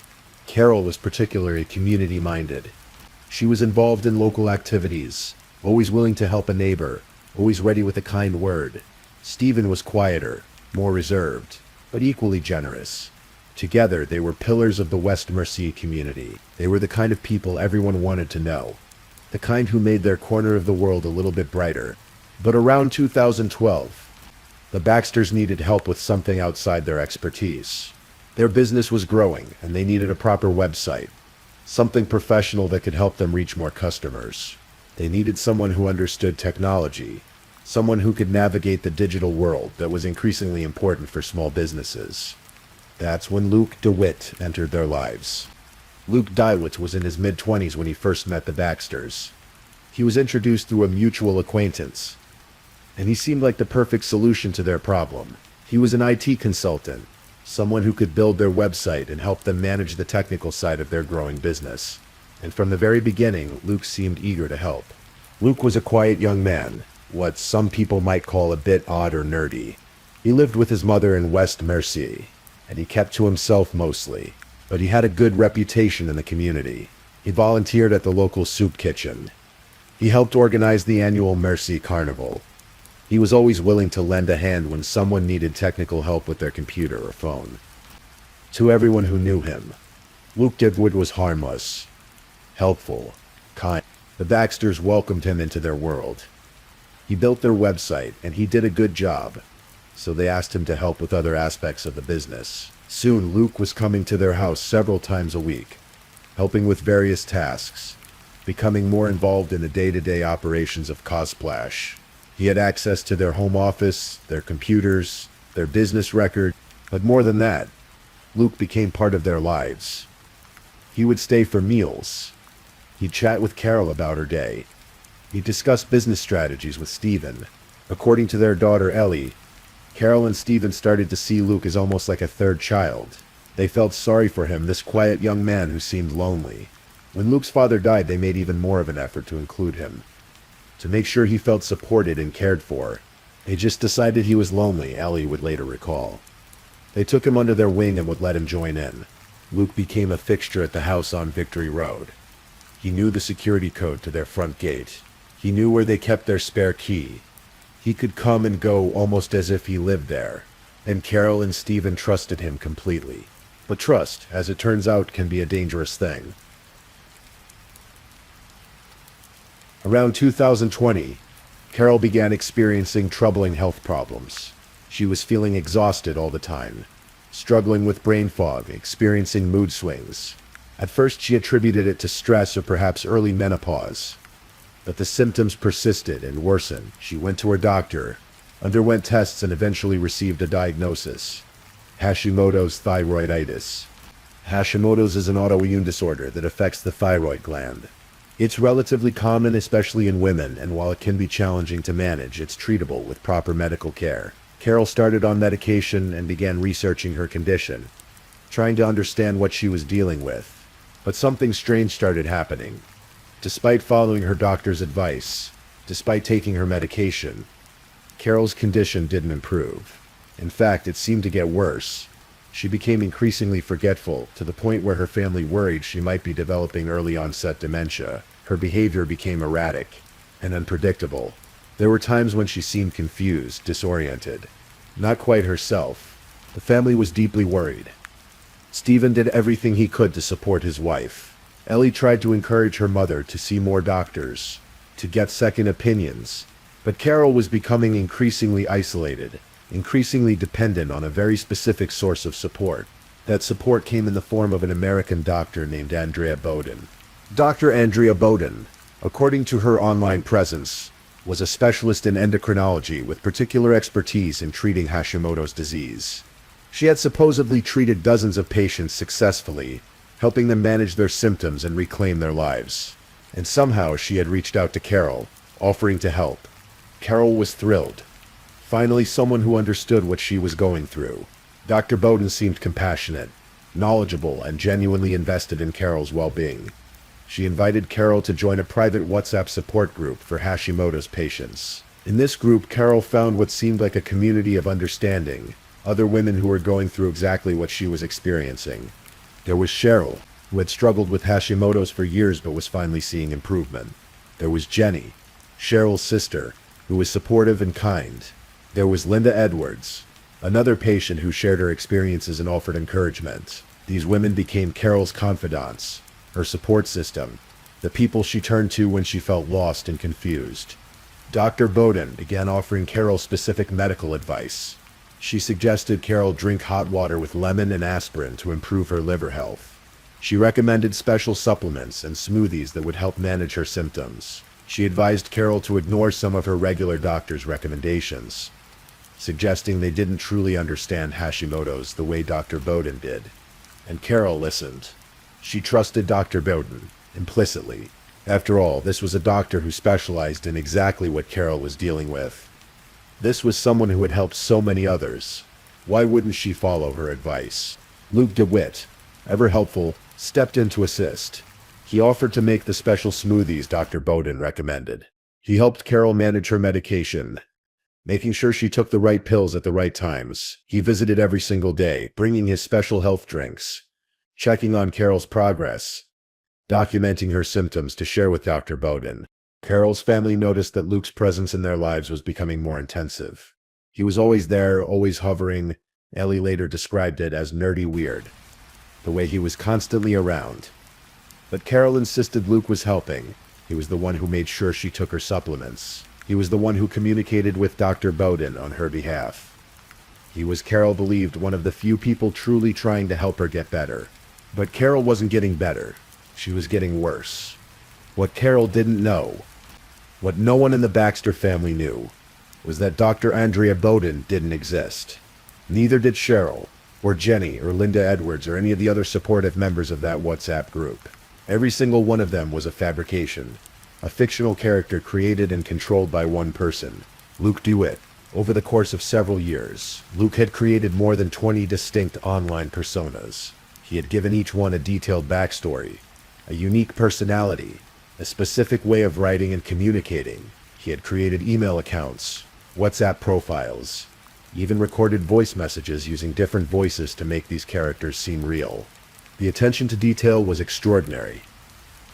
Carol was particularly community-minded. She was involved in local activities, always willing to help a neighbor, always ready with a kind word. Stephen was quieter, more reserved, but equally generous. Together, they were pillars of the West Mersey community. They were the kind of people everyone wanted to know, the kind who made their corner of the world a little bit brighter. But around 2012, the Baxters needed help with something outside their expertise. Their business was growing, and they needed a proper website, something professional that could help them reach more customers. They needed someone who understood technology, someone who could navigate the digital world that was increasingly important for small businesses. That's when Luke DeWitt entered their lives. Luke DeWitt was in his mid-20s when he first met the Baxters. He was introduced through a mutual acquaintance, and he seemed like the perfect solution to their problem. He was an IT consultant, someone who could build their website and help them manage the technical side of their growing business. And from the very beginning, Luke seemed eager to help. Luke was a quiet young man, what some people might call a bit odd or nerdy. He lived with his mother in West Mersey, and he kept to himself mostly, but he had a good reputation in the community. He volunteered at the local soup kitchen. He helped organize the annual Mersey Carnival. He was always willing to lend a hand when someone needed technical help with their computer or phone. To everyone who knew him, Luke Deadwood was harmless, helpful, kind. The Baxters welcomed him into their world. He built their website, and he did a good job, so they asked him to help with other aspects of the business. Soon, Luke was coming to their house several times a week, helping with various tasks, becoming more involved in the day-to-day operations of Cosplash. He had access to their home office, their computers, their business record, but more than that, Luke became part of their lives. He would stay for meals. He'd chat with Carol about her day. He'd discuss business strategies with Steven. According to their daughter Ellie, Carol and Steven started to see Luke as almost like a third child. They felt sorry for him, this quiet young man who seemed lonely. When Luke's father died, they made even more of an effort to include him, to make sure he felt supported and cared for. They just decided he was lonely, Ellie would later recall. They took him under their wing and would let him join in. Luke became a fixture at the house on Victory Road. He knew the security code to their front gate. He knew where they kept their spare key. He could come and go almost as if he lived there. And Carol and Steven trusted him completely. But trust, as it turns out, can be a dangerous thing. Around 2020, Carol began experiencing troubling health problems. She was feeling exhausted all the time, struggling with brain fog, experiencing mood swings. At first, she attributed it to stress or perhaps early menopause. But the symptoms persisted and worsened. She went to her doctor, underwent tests, and eventually received a diagnosis: Hashimoto's thyroiditis. Hashimoto's is an autoimmune disorder that affects the thyroid gland. It's relatively common, especially in women, and while it can be challenging to manage, it's treatable with proper medical care. Carol started on medication and began researching her condition, trying to understand what she was dealing with. But something strange started happening. Despite following her doctor's advice, despite taking her medication, Carol's condition didn't improve. In fact, it seemed to get worse. She became increasingly forgetful, to the point where her family worried she might be developing early-onset dementia. Her behavior became erratic and unpredictable. There were times when she seemed confused, disoriented, not quite herself. The family was deeply worried. Steven did everything he could to support his wife. Ellie tried to encourage her mother to see more doctors, to get second opinions. But Carol was becoming increasingly isolated, increasingly dependent on a very specific source of support. That support came in the form of an American doctor named Andrea Bowden. Dr. Andrea Bowden, according to her online presence, was a specialist in endocrinology with particular expertise in treating Hashimoto's disease. She had supposedly treated dozens of patients successfully, helping them manage their symptoms and reclaim their lives. And somehow she had reached out to Carol, offering to help. Carol was thrilled. Finally, someone who understood what she was going through. Dr. Bowden seemed compassionate, knowledgeable, and genuinely invested in Carol's well-being. She invited Carol to join a private WhatsApp support group for Hashimoto's patients. In this group, Carol found what seemed like a community of understanding, other women who were going through exactly what she was experiencing. There was Cheryl, who had struggled with Hashimoto's for years but was finally seeing improvement. There was Jenny, Cheryl's sister, who was supportive and kind. There was Linda Edwards, another patient who shared her experiences and offered encouragement. These women became Carol's confidants, her support system, the people she turned to when she felt lost and confused. Dr. Bowden began offering Carol specific medical advice. She suggested Carol drink hot water with lemon and aspirin to improve her liver health. She recommended special supplements and smoothies that would help manage her symptoms. She advised Carol to ignore some of her regular doctor's recommendations, suggesting they didn't truly understand Hashimoto's the way Dr. Bowden did. And Carol listened. She trusted Dr. Bowden, implicitly. After all, this was a doctor who specialized in exactly what Carol was dealing with. This was someone who had helped so many others. Why wouldn't she follow her advice? Luke DeWitt, ever helpful, stepped in to assist. He offered to make the special smoothies Dr. Bowden recommended. He helped Carol manage her medication, making sure she took the right pills at the right times. He visited every single day, bringing his special health drinks, checking on Carol's progress, documenting her symptoms to share with Dr. Bowden. Carol's family noticed that Luke's presence in their lives was becoming more intensive. He was always there, always hovering. Ellie later described it as nerdy weird. the way he was constantly around. But Carol insisted Luke was helping. He was the one who made sure she took her supplements. He was the one who communicated with Dr. Bowden on her behalf. He was, Carol believed, one of the few people truly trying to help her get better. But Carol wasn't getting better. She was getting worse. What Carol didn't know, what no one in the Baxter family knew, was that Dr. Andrea Bowden didn't exist. Neither did Cheryl, or Jenny, or Linda Edwards, or any of the other supportive members of that WhatsApp group. Every single one of them was a fabrication, a fictional character created and controlled by one person, Luke DeWitt. Over the course of several years, Luke had created more than 20 distinct online personas. He had given each one a detailed backstory, a unique personality, a specific way of writing and communicating. He had created email accounts, WhatsApp profiles, even recorded voice messages using different voices to make these characters seem real. The attention to detail was extraordinary.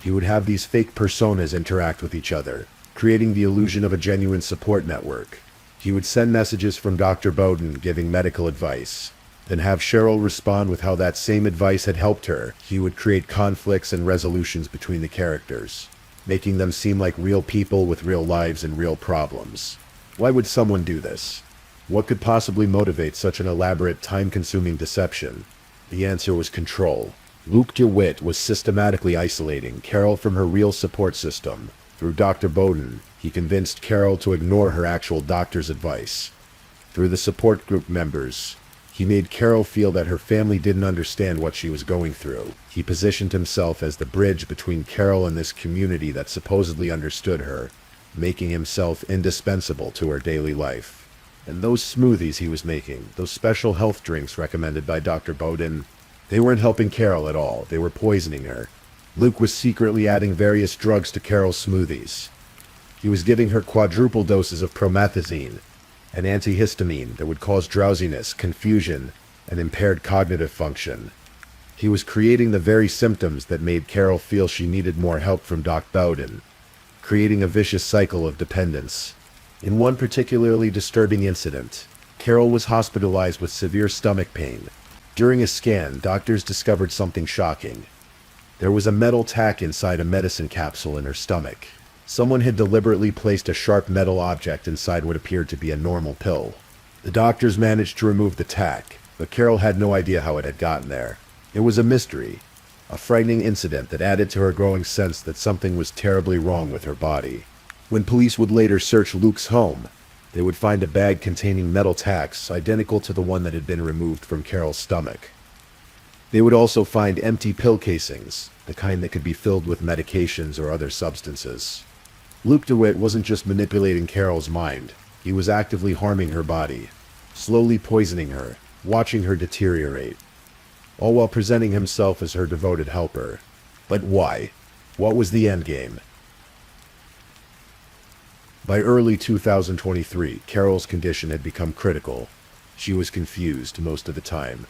He would have these fake personas interact with each other, creating the illusion of a genuine support network. He would send messages from Dr. Bowden giving medical advice, then have Cheryl respond with how that same advice had helped her. He would create conflicts and resolutions between the characters, making them seem like real people with real lives and real problems. Why would someone do this? What could possibly motivate such an elaborate, time-consuming deception? The answer was control. Luke DeWitt was systematically isolating Carol from her real support system. Through Dr. Bowden, he convinced Carol to ignore her actual doctor's advice. Through the support group members, he made Carol feel that her family didn't understand what she was going through. He positioned himself as the bridge between Carol and this community that supposedly understood her, making himself indispensable to her daily life. And those smoothies he was making, those special health drinks recommended by Dr. Bowden, they weren't helping Carol at all. They were poisoning her. Luke was secretly adding various drugs to Carol's smoothies. He was giving her quadruple doses of promethazine, an antihistamine that would cause drowsiness, confusion, and impaired cognitive function. He was creating the very symptoms that made Carol feel she needed more help from Doc Bowden, creating a vicious cycle of dependence. In one particularly disturbing incident, Carol was hospitalized with severe stomach pain. During a scan, doctors discovered something shocking. There was a metal tack inside a medicine capsule in her stomach. Someone had deliberately placed a sharp metal object inside what appeared to be a normal pill. The doctors managed to remove the tack, but Carol had no idea how it had gotten there. It was a mystery, a frightening incident that added to her growing sense that something was terribly wrong with her body. When police would later search Luke's home, they would find a bag containing metal tacks identical to the one that had been removed from Carol's stomach. They would also find empty pill casings, the kind that could be filled with medications or other substances. Luke DeWitt wasn't just manipulating Carol's mind, he was actively harming her body, slowly poisoning her, watching her deteriorate, all while presenting himself as her devoted helper. But why? What was the endgame? By early 2023, Carol's condition had become critical. She was confused most of the time,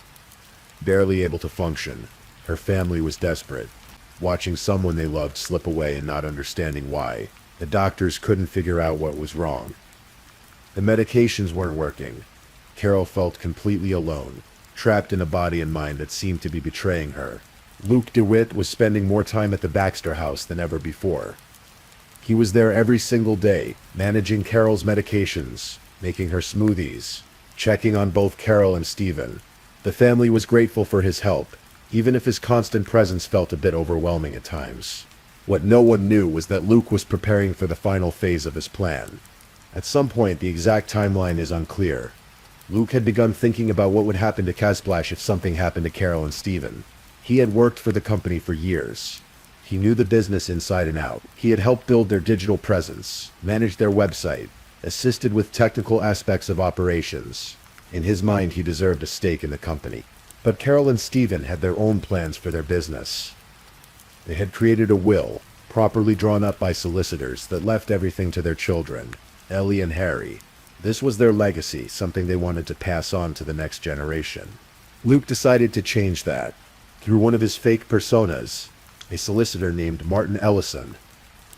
barely able to function. Her family was desperate, watching someone they loved slip away and not understanding why. The doctors couldn't figure out what was wrong. The medications weren't working. Carol felt completely alone, trapped in a body and mind that seemed to be betraying her. Luke DeWitt was spending more time at the Baxter house than ever before. He was there every single day, managing Carol's medications, making her smoothies, checking on both Carol and Stephen. The family was grateful for his help, even if his constant presence felt a bit overwhelming at times. What no one knew was that Luke was preparing for the final phase of his plan. At some point, the exact timeline is unclear. Luke had begun thinking about what would happen to Casplash if something happened to Carol and Stephen. He had worked for the company for years. He knew the business inside and out. He had helped build their digital presence, managed their website, assisted with technical aspects of operations. In his mind, he deserved a stake in the company. But Carol and Stephen had their own plans for their business. They had created a will, properly drawn up by solicitors, that left everything to their children, Ellie and Harry. This was their legacy, something they wanted to pass on to the next generation. Luke decided to change that. Through one of his fake personas, a solicitor named Martin Ellison,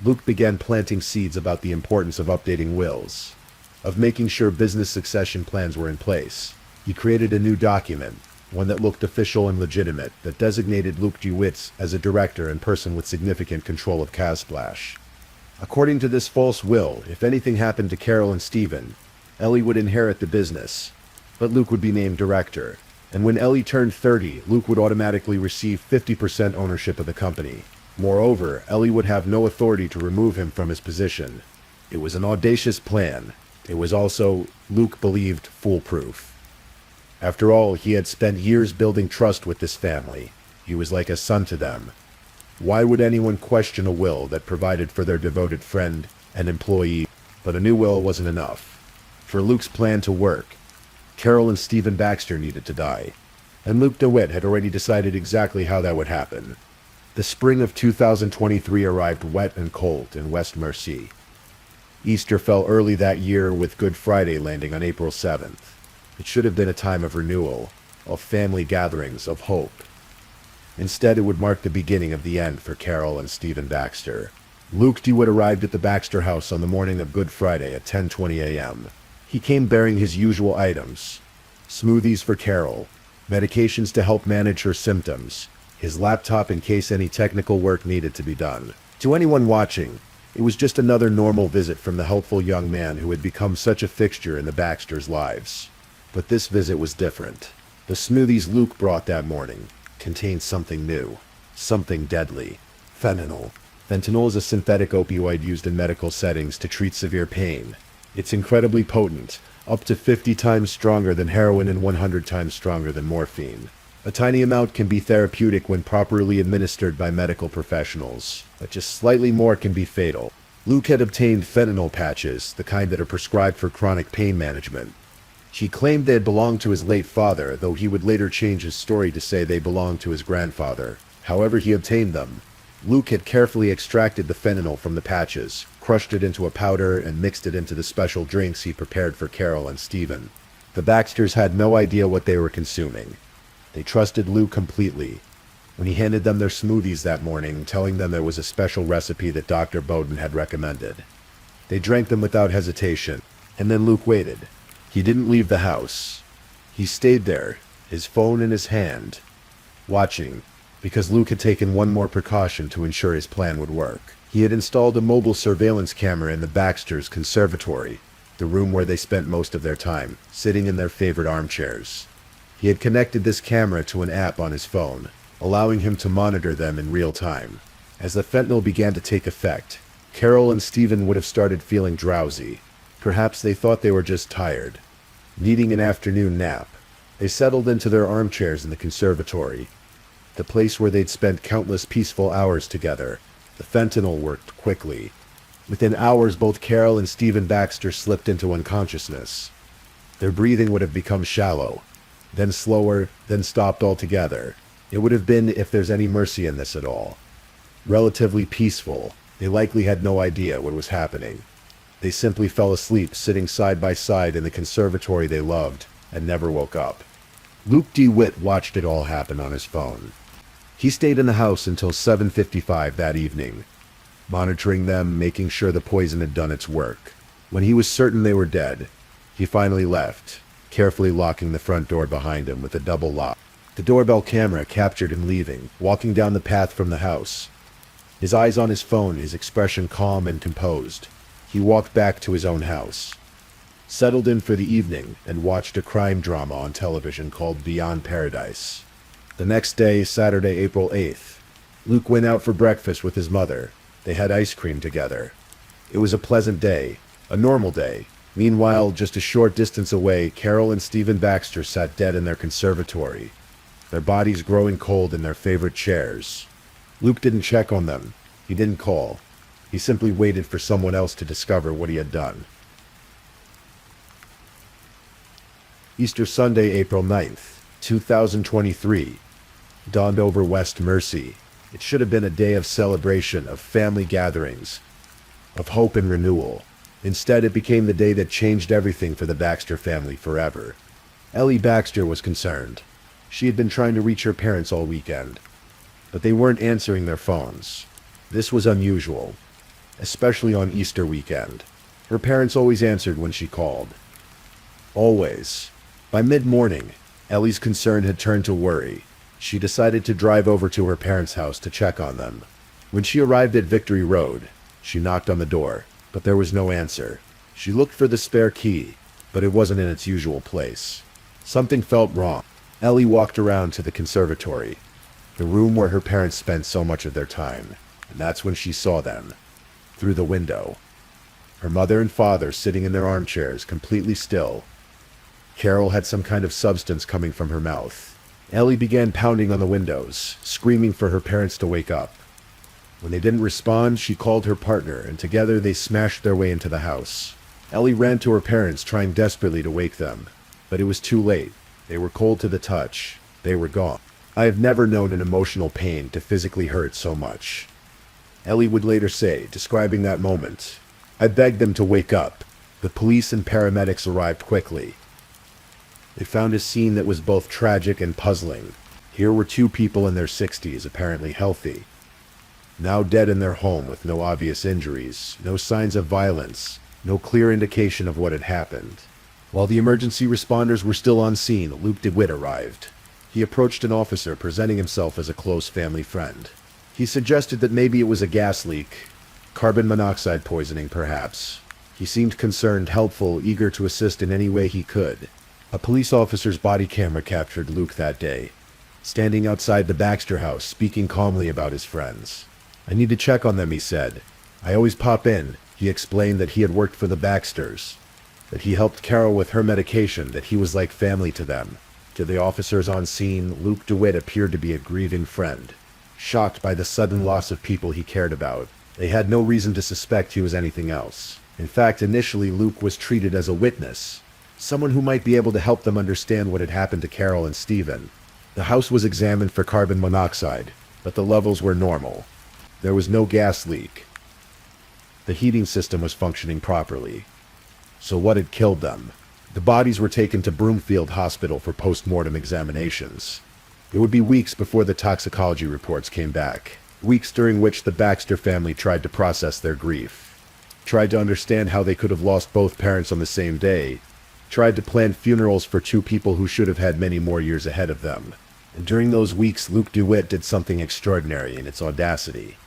Luke began planting seeds about the importance of updating wills, of making sure business succession plans were in place. He created a new document, one that looked official and legitimate, that designated Luke DeWitt as a director and person with significant control of Casplash. According to this false will, if anything happened to Carol and Steven, Ellie would inherit the business, but Luke would be named director. And when Ellie turned 30, Luke would automatically receive 50% ownership of the company. Moreover, Ellie would have no authority to remove him from his position. It was an audacious plan. It was also, Luke believed, foolproof. After all, he had spent years building trust with this family. He was like a son to them. Why would anyone question a will that provided for their devoted friend and employee? But a new will wasn't enough. For Luke's plan to work, Carol and Steven Baxter needed to die, and Luke DeWitt had already decided exactly how that would happen. The spring of 2023 arrived wet and cold in West Mercy. Easter fell early that year, with Good Friday landing on April 7th. It should have been a time of renewal, of family gatherings, of hope. Instead, it would mark the beginning of the end for Carol and Steven Baxter. Luke DeWitt arrived at the Baxter house on the morning of Good Friday at 10:20 a.m. He came bearing his usual items: smoothies for Carol, medications to help manage her symptoms, his laptop in case any technical work needed to be done. To anyone watching, it was just another normal visit from the helpful young man who had become such a fixture in the Baxters' lives. But this visit was different. The smoothies Luke brought that morning contained something new, something deadly: fentanyl. Fentanyl is a synthetic opioid used in medical settings to treat severe pain. It's incredibly potent, up to 50 times stronger than heroin and 100 times stronger than morphine. A tiny amount can be therapeutic when properly administered by medical professionals, but just slightly more can be fatal. Luke had obtained fentanyl patches, the kind that are prescribed for chronic pain management. He claimed they had belonged to his late father, though he would later change his story to say they belonged to his grandfather. However he obtained them, Luke had carefully extracted the fentanyl from the patches, crushed it into a powder, and mixed it into the special drinks he prepared for Carol and Steven. The Baxters had no idea what they were consuming. They trusted Luke completely. When he handed them their smoothies that morning, telling them there was a special recipe that Dr. Bowden had recommended, they drank them without hesitation, and then Luke waited. He didn't leave the house. He stayed there, his phone in his hand, watching, because Luke had taken one more precaution to ensure his plan would work. He had installed a mobile surveillance camera in the Baxters' conservatory, the room where they spent most of their time, sitting in their favorite armchairs. He had connected this camera to an app on his phone, allowing him to monitor them in real time. As the fentanyl began to take effect, Carol and Steven would have started feeling drowsy. Perhaps they thought they were just tired, needing an afternoon nap. They settled into their armchairs in the conservatory, the place where they'd spent countless peaceful hours together. The fentanyl worked quickly. Within hours, both Carol and Steven Baxter slipped into unconsciousness. Their breathing would have become shallow, then slower, then stopped altogether. It would have been, if there's any mercy in this at all, relatively peaceful. They likely had no idea what was happening. They simply fell asleep, sitting side by side in the conservatory they loved, and never woke up. Luke DeWitt watched it all happen on his phone. He stayed in the house until 7:55 that evening, monitoring them, making sure the poison had done its work. When he was certain they were dead, he finally left, carefully locking the front door behind him with a double lock. The doorbell camera captured him leaving, walking down the path from the house. His eyes on his phone, his expression calm and composed. He walked back to his own house, settled in for the evening, and watched a crime drama on television called Beyond Paradise. The next day, Saturday, April 8th, Luke went out for breakfast with his mother. They had ice cream together. It was a pleasant day, a normal day. Meanwhile, just a short distance away, Carol and Steven Baxter sat dead in their conservatory, their bodies growing cold in their favorite chairs. Luke didn't check on them. He didn't call. He simply waited for someone else to discover what he had done. Easter Sunday, April 9th, 2023, dawned over West Mercy. It should have been a day of celebration, of family gatherings, of hope and renewal. Instead, it became the day that changed everything for the Baxter family forever. Ellie Baxter was concerned. She had been trying to reach her parents all weekend, but they weren't answering their phones. This was unusual, especially on Easter weekend. Her parents always answered when she called. Always. By mid-morning, Ellie's concern had turned to worry. She decided to drive over to her parents' house to check on them. When she arrived at Victory Road, she knocked on the door, but there was no answer. She looked for the spare key, but it wasn't in its usual place. Something felt wrong. Ellie walked around to the conservatory, the room where her parents spent so much of their time, and that's when she saw them, through the window. Her mother and father sitting in their armchairs, completely still. Carol had some kind of substance coming from her mouth. Ellie began pounding on the windows, screaming for her parents to wake up. When they didn't respond, she called her partner, and together they smashed their way into the house. Ellie ran to her parents, trying desperately to wake them, but it was too late. They were cold to the touch. They were gone. I have never known an emotional pain to physically hurt so much. Ellie would later say, describing that moment, "I begged them to wake up." The police and paramedics arrived quickly. They found a scene that was both tragic and puzzling. Here were two people in their 60s, apparently healthy, now dead in their home with no obvious injuries, no signs of violence, no clear indication of what had happened. While the emergency responders were still on scene, Luke DeWitt arrived. He approached an officer, presenting himself as a close family friend. He suggested that maybe it was a gas leak, carbon monoxide poisoning perhaps. He seemed concerned, helpful, eager to assist in any way he could. A police officer's body camera captured Luke that day, standing outside the Baxter house, speaking calmly about his friends. "I need to check on them," he said. "I always pop in." He explained that he had worked for the Baxters, that he helped Carol with her medication, that he was like family to them. To the officers on scene, Luke DeWitt appeared to be a grieving friend, shocked by the sudden loss of people he cared about. They had no reason to suspect he was anything else. In fact, initially Luke was treated as a witness, someone who might be able to help them understand what had happened to Carol and Stephen. The house was examined for carbon monoxide, but the levels were normal. There was no gas leak. The heating system was functioning properly. So what had killed them? The bodies were taken to Broomfield Hospital for post-mortem examinations. It would be weeks before the toxicology reports came back, weeks during which the Baxter family tried to process their grief, tried to understand how they could have lost both parents on the same day, tried to plan funerals for two people who should have had many more years ahead of them. And during those weeks, Luke DeWitt did something extraordinary in its audacity.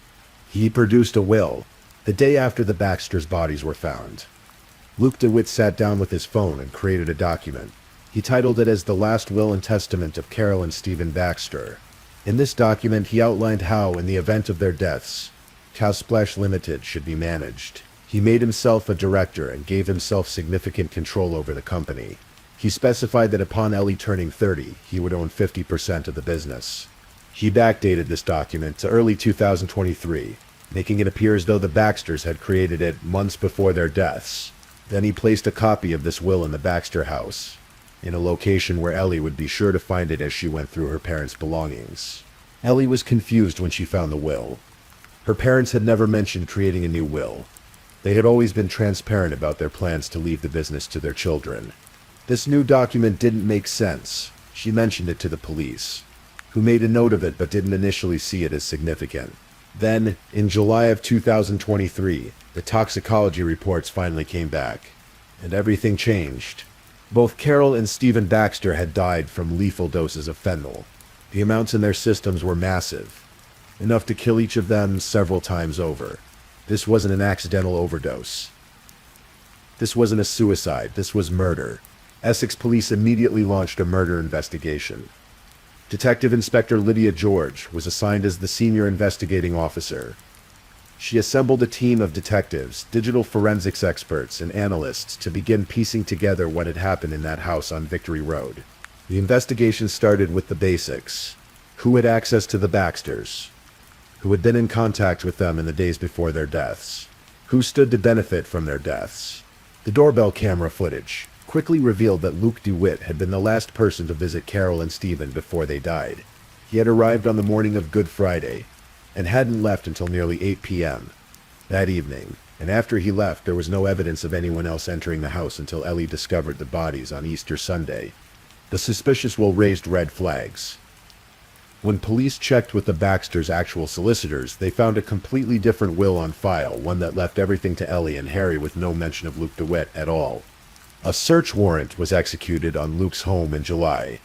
He produced a will, the day after the Baxters' bodies were found. Luke DeWitt sat down with his phone and created a document. He titled it as The Last Will and Testament of Carol and Stephen Baxter. In this document, he outlined how, in the event of their deaths, Cowsplash Limited should be managed. He made himself a director and gave himself significant control over the company. He specified that upon Ellie turning 30, he would own 50% of the business. He backdated this document to early 2023, making it appear as though the Baxters had created it months before their deaths. Then he placed a copy of this will in the Baxter house, in a location where Ellie would be sure to find it as she went through her parents' belongings. Ellie was confused when she found the will. Her parents had never mentioned creating a new will. They had always been transparent about their plans to leave the business to their children. This new document didn't make sense. She mentioned it to the police, who made a note of it but didn't initially see it as significant. Then, in July of 2023, the toxicology reports finally came back, and everything changed. Both Carol and Stephen Baxter had died from lethal doses of fentanyl. The amounts in their systems were massive, enough to kill each of them several times over. This wasn't an accidental overdose. This wasn't a suicide, this was murder. Essex police immediately launched a murder investigation. Detective Inspector Lydia George was assigned as the senior investigating officer. She assembled a team of detectives, digital forensics experts, and analysts to begin piecing together what had happened in that house on Victory Road. The investigation started with the basics. Who had access to the Baxters? Who had been in contact with them in the days before their deaths? Who stood to benefit from their deaths? The doorbell camera footage quickly revealed that Luke DeWitt had been the last person to visit Carol and Stephen before they died. He had arrived on the morning of Good Friday, and hadn't left until nearly 8 p.m. that evening, and after he left there was no evidence of anyone else entering the house until Ellie discovered the bodies on Easter Sunday. The suspicious will raised red flags. When police checked with the Baxters' actual solicitors, they found a completely different will on file, one that left everything to Ellie and Harry with no mention of Luke DeWitt at all. A search warrant was executed on Luke's home in July.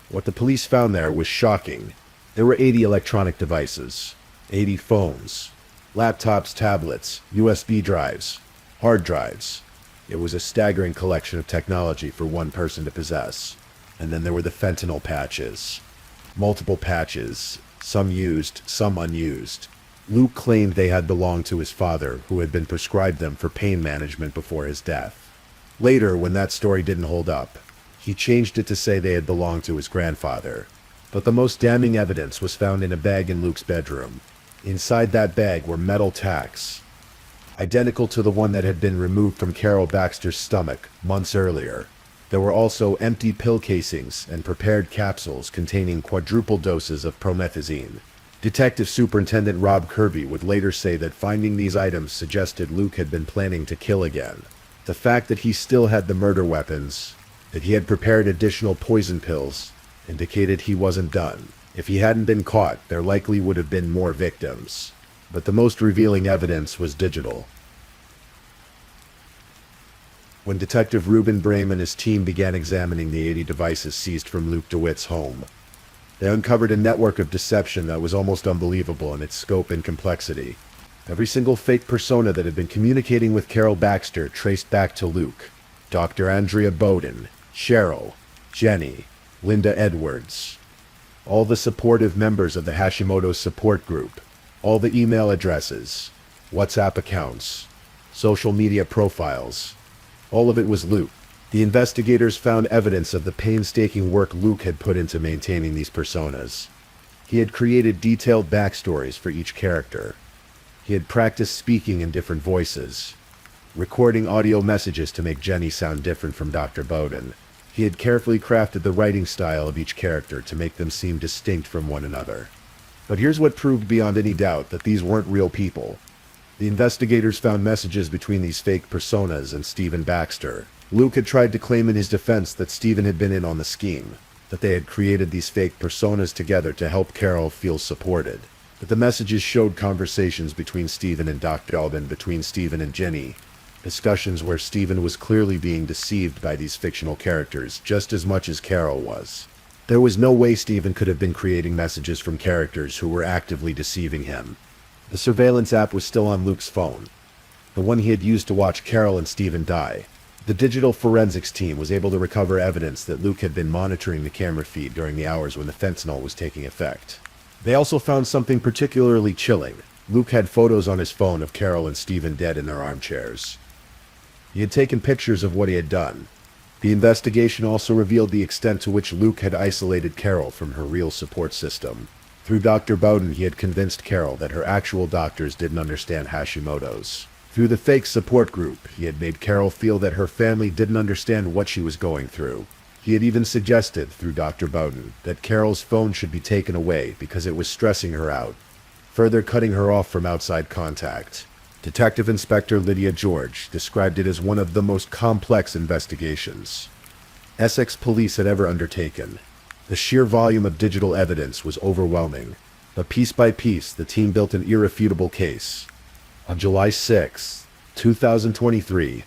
What the police found there was shocking. There were 80 electronic devices, 80 phones, laptops, tablets, USB drives, hard drives. It was a staggering collection of technology for one person to possess. And then there were the fentanyl patches. Multiple patches, some used, some unused. Luke claimed they had belonged to his father, who had been prescribed them for pain management before his death. Later, when that story didn't hold up, he changed it to say they had belonged to his grandfather. But the most damning evidence was found in a bag in Luke's bedroom. Inside that bag were metal tacks, identical to the one that had been removed from Carol Baxter's stomach months earlier. There were also empty pill casings and prepared capsules containing quadruple doses of promethazine. Detective Superintendent Rob Kirby would later say that finding these items suggested Luke had been planning to kill again. The fact that he still had the murder weapons, that he had prepared additional poison pills, indicated he wasn't done. If he hadn't been caught, there likely would have been more victims. But the most revealing evidence was digital. When Detective Reuben Brame and his team began examining the 80 devices seized from Luke DeWitt's home, they uncovered a network of deception that was almost unbelievable in its scope and complexity. Every single fake persona that had been communicating with Carol Baxter traced back to Luke, Dr. Andrea Bowden, Cheryl, Jenny, Linda Edwards, all the supportive members of the Hashimoto's support group, all the email addresses, WhatsApp accounts, social media profiles. All of it was Luke. The investigators found evidence of the painstaking work Luke had put into maintaining these personas. He had created detailed backstories for each character. He had practiced speaking in different voices, recording audio messages to make Jenny sound different from Dr. Bowden. He had carefully crafted the writing style of each character to make them seem distinct from one another. But here's what proved beyond any doubt that these weren't real people. The investigators found messages between these fake personas and Stephen Baxter. Luke had tried to claim in his defense that Stephen had been in on the scheme, that they had created these fake personas together to help Carol feel supported. But the messages showed conversations between Stephen and Dr. Bowden, between Stephen and Jenny, discussions where Stephen was clearly being deceived by these fictional characters just as much as Carol was. There was no way Stephen could have been creating messages from characters who were actively deceiving him. The surveillance app was still on Luke's phone, the one he had used to watch Carol and Stephen die. The digital forensics team was able to recover evidence that Luke had been monitoring the camera feed during the hours when the fentanyl was taking effect. They also found something particularly chilling. Luke had photos on his phone of Carol and Stephen dead in their armchairs. He had taken pictures of what he had done. The investigation also revealed the extent to which Luke had isolated Carol from her real support system. Through Dr. Bowden, he had convinced Carol that her actual doctors didn't understand Hashimoto's. Through the fake support group, he had made Carol feel that her family didn't understand what she was going through. He had even suggested, through Dr. Bowden, that Carol's phone should be taken away because it was stressing her out, further cutting her off from outside contact. Detective Inspector Lydia George described it as one of the most complex investigations Essex police had ever undertaken. The sheer volume of digital evidence was overwhelming, but piece by piece the team built an irrefutable case. On July 6, 2023,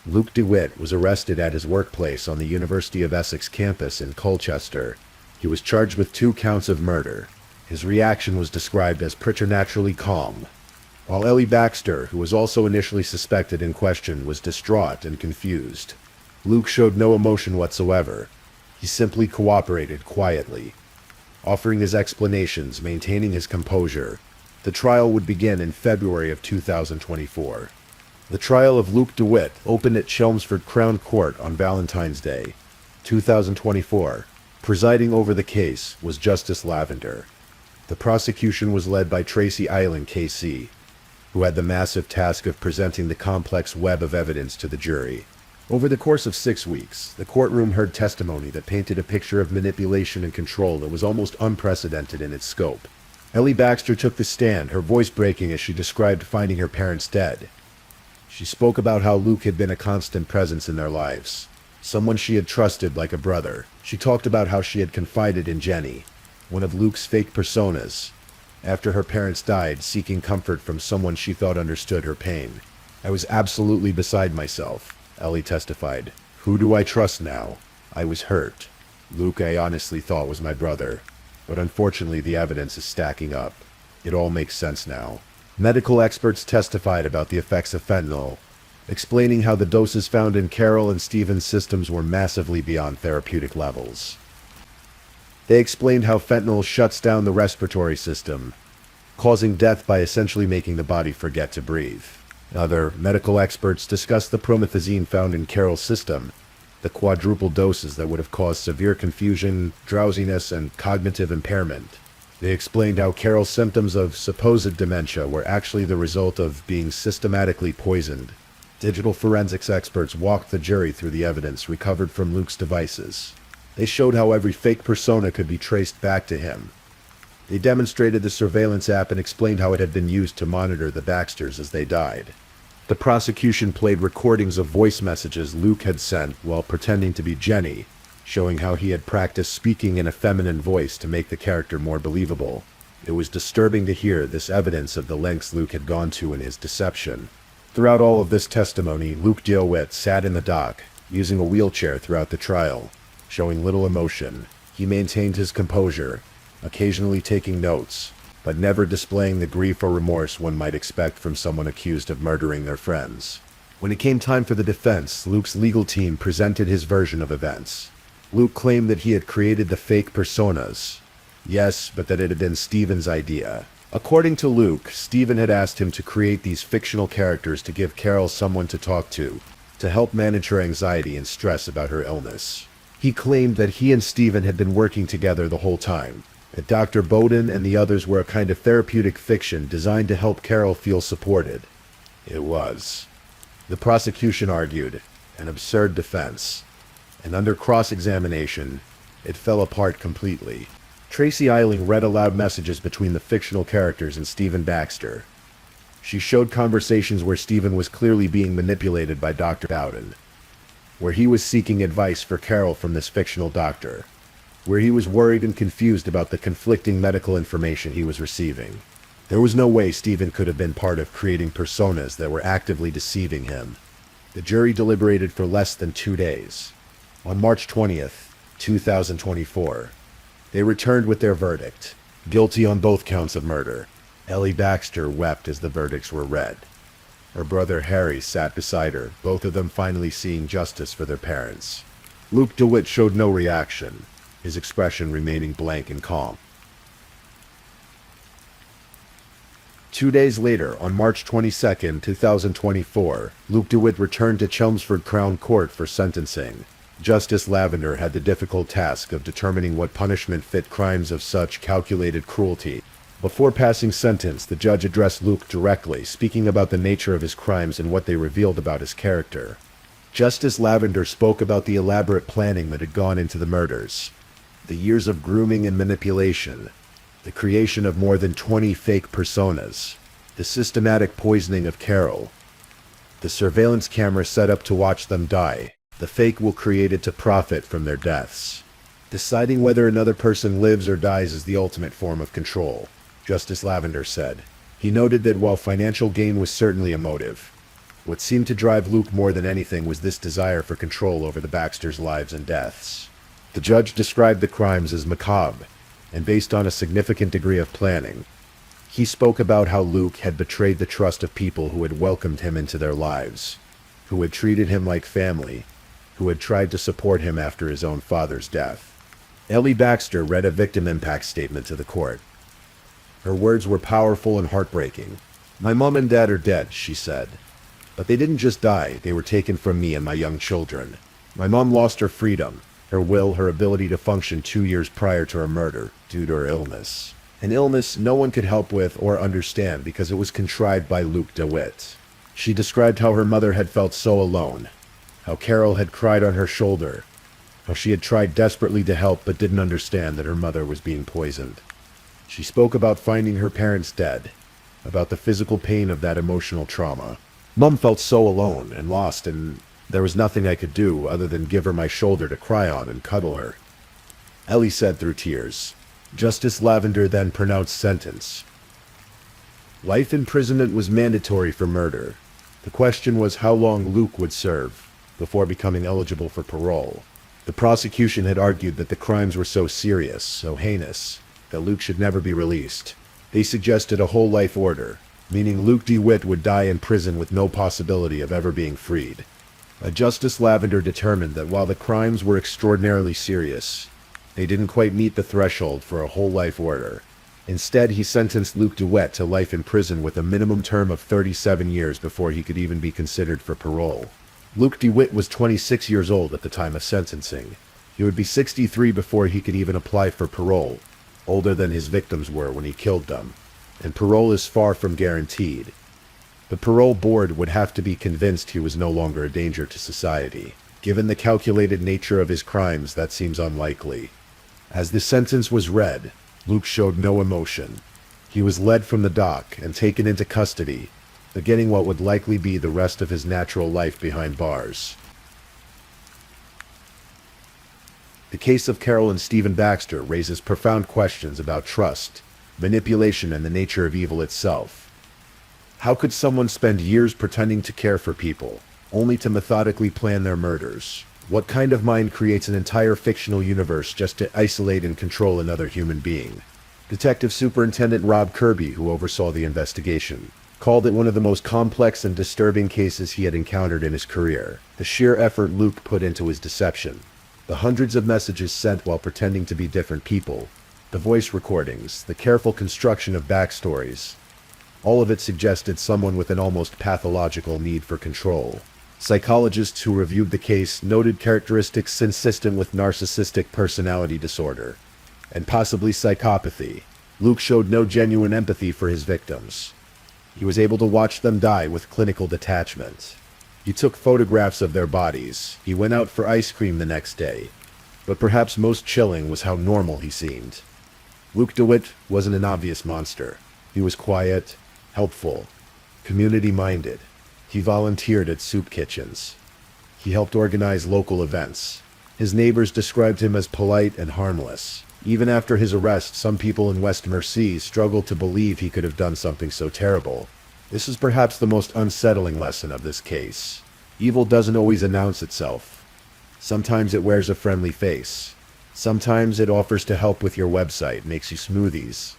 Luke DeWitt was arrested at his workplace on the University of Essex campus in Colchester. He was charged with 2 counts of murder. His reaction was described as preternaturally calm, while Ellie Baxter, who was also initially suspected and questioned, was distraught and confused. Luke showed no emotion whatsoever. He simply cooperated quietly, offering his explanations, maintaining his composure. The trial would begin in February of 2024. The trial of Luke DeWitt opened at Chelmsford Crown Court on Valentine's Day, 2024. Presiding over the case was Justice Lavender. The prosecution was led by Tracy Island, KC, who had the massive task of presenting the complex web of evidence to the jury. Over the course of 6 weeks, the courtroom heard testimony that painted a picture of manipulation and control that was almost unprecedented in its scope. Ellie Baxter took the stand, her voice breaking as she described finding her parents dead. She spoke about how Luke had been a constant presence in their lives, someone she had trusted like a brother. She talked about how she had confided in Jenny, one of Luke's fake personas, after her parents died, seeking comfort from someone she thought understood her pain. "I was absolutely beside myself," Ellie testified. "Who do I trust now? I was hurt." Luke I honestly thought was my brother, but unfortunately the evidence is stacking up. It all makes sense now. Medical experts testified about the effects of fentanyl, explaining how the doses found in Carol and Steven's systems were massively beyond therapeutic levels. They explained how fentanyl shuts down the respiratory system, causing death by essentially making the body forget to breathe. Other medical experts discussed the promethazine found in Carol's system, the quadruple doses that would have caused severe confusion, drowsiness, and cognitive impairment. They explained how Carol's symptoms of supposed dementia were actually the result of being systematically poisoned. Digital forensics experts walked the jury through the evidence recovered from Luke's devices. They showed how every fake persona could be traced back to him. They demonstrated the surveillance app and explained how it had been used to monitor the Baxters as they died. The prosecution played recordings of voice messages Luke had sent while pretending to be Jenny, showing how he had practiced speaking in a feminine voice to make the character more believable. It was disturbing to hear this evidence of the lengths Luke had gone to in his deception. Throughout all of this testimony, Luke DeWitt sat in the dock, using a wheelchair throughout the trial, showing little emotion. He maintained his composure, occasionally taking notes, but never displaying the grief or remorse one might expect from someone accused of murdering their friends. When it came time for the defense, Luke's legal team presented his version of events. Luke claimed that he had created the fake personas. Yes, but that it had been Steven's idea. According to Luke, Steven had asked him to create these fictional characters to give Carol someone to talk to help manage her anxiety and stress about her illness. He claimed that he and Steven had been working together the whole time, that Dr. Bowden and the others were a kind of therapeutic fiction designed to help Carol feel supported. It was. The prosecution argued an absurd defense, and under cross-examination, it fell apart completely. Tracy Eiling read aloud messages between the fictional characters and Stephen Baxter. She showed conversations where Stephen was clearly being manipulated by Dr. Bowden, where he was seeking advice for Carol from this fictional doctor, where he was worried and confused about the conflicting medical information he was receiving. There was no way Stephen could have been part of creating personas that were actively deceiving him. The jury deliberated for less than 2 days. On March 20th, 2024, they returned with their verdict, guilty on both counts of murder. Ellie Baxter wept as the verdicts were read. Her brother Harry sat beside her, both of them finally seeing justice for their parents. Luke DeWitt showed no reaction, his expression remaining blank and calm. 2 days later, on March 22, 2024, Luke DeWitt returned to Chelmsford Crown Court for sentencing. Justice Lavender had the difficult task of determining what punishment fit crimes of such calculated cruelty. Before passing sentence, the judge addressed Luke directly, speaking about the nature of his crimes and what they revealed about his character. Justice Lavender spoke about the elaborate planning that had gone into the murders, the years of grooming and manipulation, the creation of more than 20 fake personas, the systematic poisoning of Carol, the surveillance camera set up to watch them die, the fake will created to profit from their deaths. Deciding whether another person lives or dies is the ultimate form of control, Justice Lavender said. He noted that while financial gain was certainly a motive, what seemed to drive Luke more than anything was this desire for control over the Baxters' lives and deaths. The judge described the crimes as macabre, and based on a significant degree of planning. He spoke about how Luke had betrayed the trust of people who had welcomed him into their lives, who had treated him like family, who had tried to support him after his own father's death. Ellie Baxter read a victim impact statement to the court. Her words were powerful and heartbreaking. "My mom and dad are dead," she said. "But they didn't just die, they were taken from me and my young children. My mom lost her freedom, her will, her ability to function 2 years prior to her murder, due to her illness. An illness no one could help with or understand because it was contrived by Luke DeWitt." She described how her mother had felt so alone, how Carol had cried on her shoulder, how she had tried desperately to help but didn't understand that her mother was being poisoned. She spoke about finding her parents dead, about the physical pain of that emotional trauma. "Mom felt so alone and lost, and there was nothing I could do other than give her my shoulder to cry on and cuddle her," Ellie said through tears. Justice Lavender then pronounced sentence. Life imprisonment was mandatory for murder. The question was how long Luke would serve before becoming eligible for parole. The prosecution had argued that the crimes were so serious, so heinous, that Luke should never be released. They suggested a whole life order, meaning Luke DeWitt would die in prison with no possibility of ever being freed. A Justice Lavender determined that while the crimes were extraordinarily serious, they didn't quite meet the threshold for a whole life order. Instead, he sentenced Luke DeWitt to life in prison with a minimum term of 37 years before he could even be considered for parole. Luke DeWitt was 26 years old at the time of sentencing. He would be 63 before he could even apply for parole, older than his victims were when he killed them. And parole is far from guaranteed. The parole board would have to be convinced he was no longer a danger to society. Given the calculated nature of his crimes, that seems unlikely. As the sentence was read, Luke showed no emotion. He was led from the dock and taken into custody, beginning what would likely be the rest of his natural life behind bars. The case of Carol and Stephen Baxter raises profound questions about trust, manipulation, and the nature of evil itself. How could someone spend years pretending to care for people, only to methodically plan their murders? What kind of mind creates an entire fictional universe just to isolate and control another human being? Detective Superintendent Rob Kirby, who oversaw the investigation, called it one of the most complex and disturbing cases he had encountered in his career. The sheer effort Luke put into his deception, the hundreds of messages sent while pretending to be different people, the voice recordings, the careful construction of backstories, all of it suggested someone with an almost pathological need for control. Psychologists who reviewed the case noted characteristics consistent with narcissistic personality disorder, and possibly psychopathy. Luke showed no genuine empathy for his victims. He was able to watch them die with clinical detachment. He took photographs of their bodies. He went out for ice cream the next day. But perhaps most chilling was how normal he seemed. Luke DeWitt wasn't an obvious monster. He was quiet, helpful, community-minded. He volunteered at soup kitchens. He helped organize local events. His neighbors described him as polite and harmless. Even after his arrest, some people in West Mercy struggled to believe he could have done something so terrible. This is perhaps the most unsettling lesson of this case. Evil doesn't always announce itself. Sometimes it wears a friendly face. Sometimes it offers to help with your website, makes you smoothies.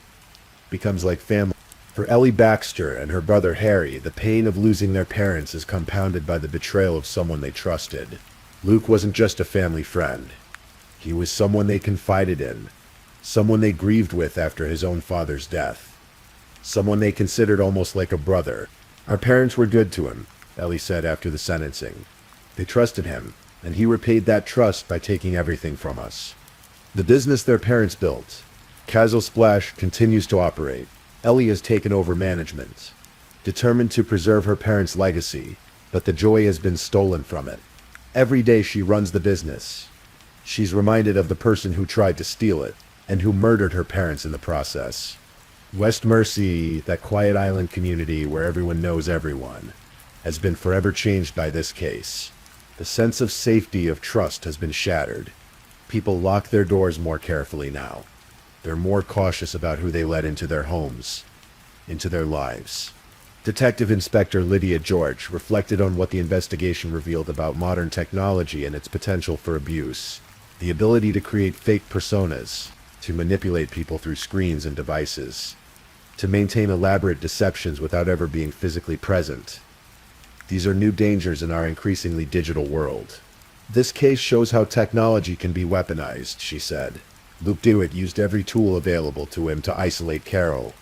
Becomes like family. For Ellie Baxter and her brother Harry, the pain of losing their parents is compounded by the betrayal of someone they trusted. Luke wasn't just a family friend. He was someone they confided in, someone they grieved with after his own father's death, someone they considered almost like a brother. Our parents were good to him, Ellie said after the sentencing. They trusted him, and he repaid that trust by taking everything from us. The business their parents built, Castle Splash, continues to operate. Ellie has taken over management, determined to preserve her parents' legacy, but the joy has been stolen from it. Every day she runs the business. She's reminded of the person who tried to steal it, and who murdered her parents in the process. West Mercy, that quiet island community where everyone knows everyone, has been forever changed by this case. The sense of safety, of trust, has been shattered. People lock their doors more carefully now. They're more cautious about who they let into their homes, into their lives. Detective Inspector Lydia George reflected on what the investigation revealed about modern technology and its potential for abuse. The ability to create fake personas, to manipulate people through screens and devices, to maintain elaborate deceptions without ever being physically present. These are new dangers in our increasingly digital world. This case shows how technology can be weaponized, she said. Luke DeWitt used every tool available to him to isolate Carol,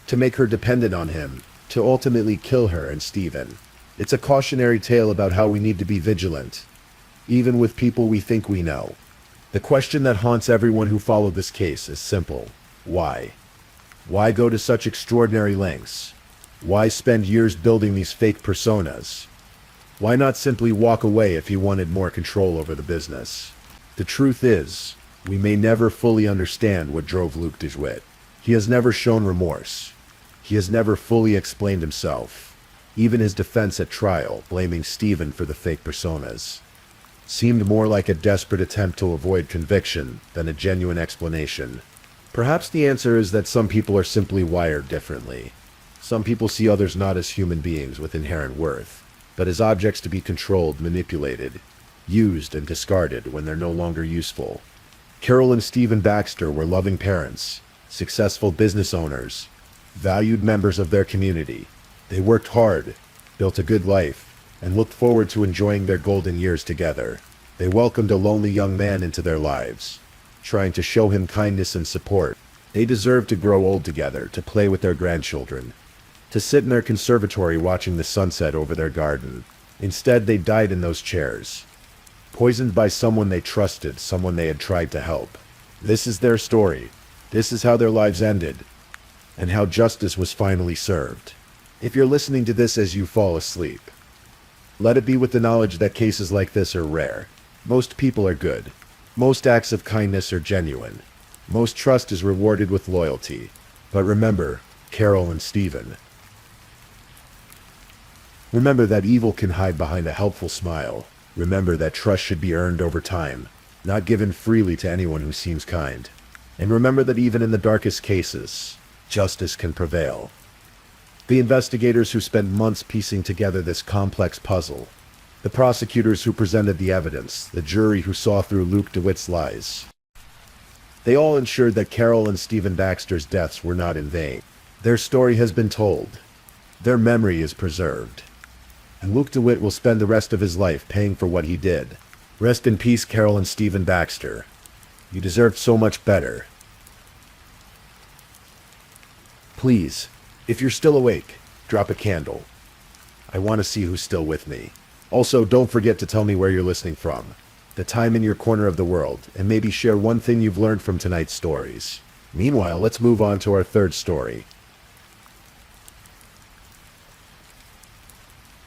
to make her dependent on him, to ultimately kill her and Stephen. It's a cautionary tale about how we need to be vigilant, even with people we think we know. The question that haunts everyone who followed this case is simple. Why? Why go to such extraordinary lengths? Why spend years building these fake personas? Why not simply walk away if he wanted more control over the business? The truth is, we may never fully understand what drove Luke DeWitt. He has never shown remorse. He has never fully explained himself. Even his defense at trial, blaming Stephen for the fake personas, seemed more like a desperate attempt to avoid conviction than a genuine explanation. Perhaps the answer is that some people are simply wired differently. Some people see others not as human beings with inherent worth, but as objects to be controlled, manipulated, used and discarded when they're no longer useful. Carol and Stephen Baxter were loving parents, successful business owners, valued members of their community. They worked hard, built a good life, and looked forward to enjoying their golden years together. They welcomed a lonely young man into their lives, trying to show him kindness and support. They deserved to grow old together, to play with their grandchildren, to sit in their conservatory watching the sunset over their garden. Instead, they died in those chairs, poisoned by someone they trusted, someone they had tried to help. This is their story. This is how their lives ended, and how justice was finally served. If you're listening to this as you fall asleep, let it be with the knowledge that cases like this are rare. Most people are good. Most acts of kindness are genuine. Most trust is rewarded with loyalty. But remember, Carol and Stephen. Remember that evil can hide behind a helpful smile. Remember that trust should be earned over time, not given freely to anyone who seems kind. And remember that even in the darkest cases, justice can prevail. The investigators who spent months piecing together this complex puzzle, the prosecutors who presented the evidence, the jury who saw through Luke DeWitt's lies, they all ensured that Carol and Stephen Baxter's deaths were not in vain. Their story has been told. Their memory is preserved. And Luke DeWitt will spend the rest of his life paying for what he did. Rest in peace, Carol and Stephen Baxter. You deserved so much better. Please, if you're still awake, drop a candle. I want to see who's still with me. Also, don't forget to tell me where you're listening from, the time in your corner of the world, and maybe share one thing you've learned from tonight's stories. Meanwhile, let's move on to our third story.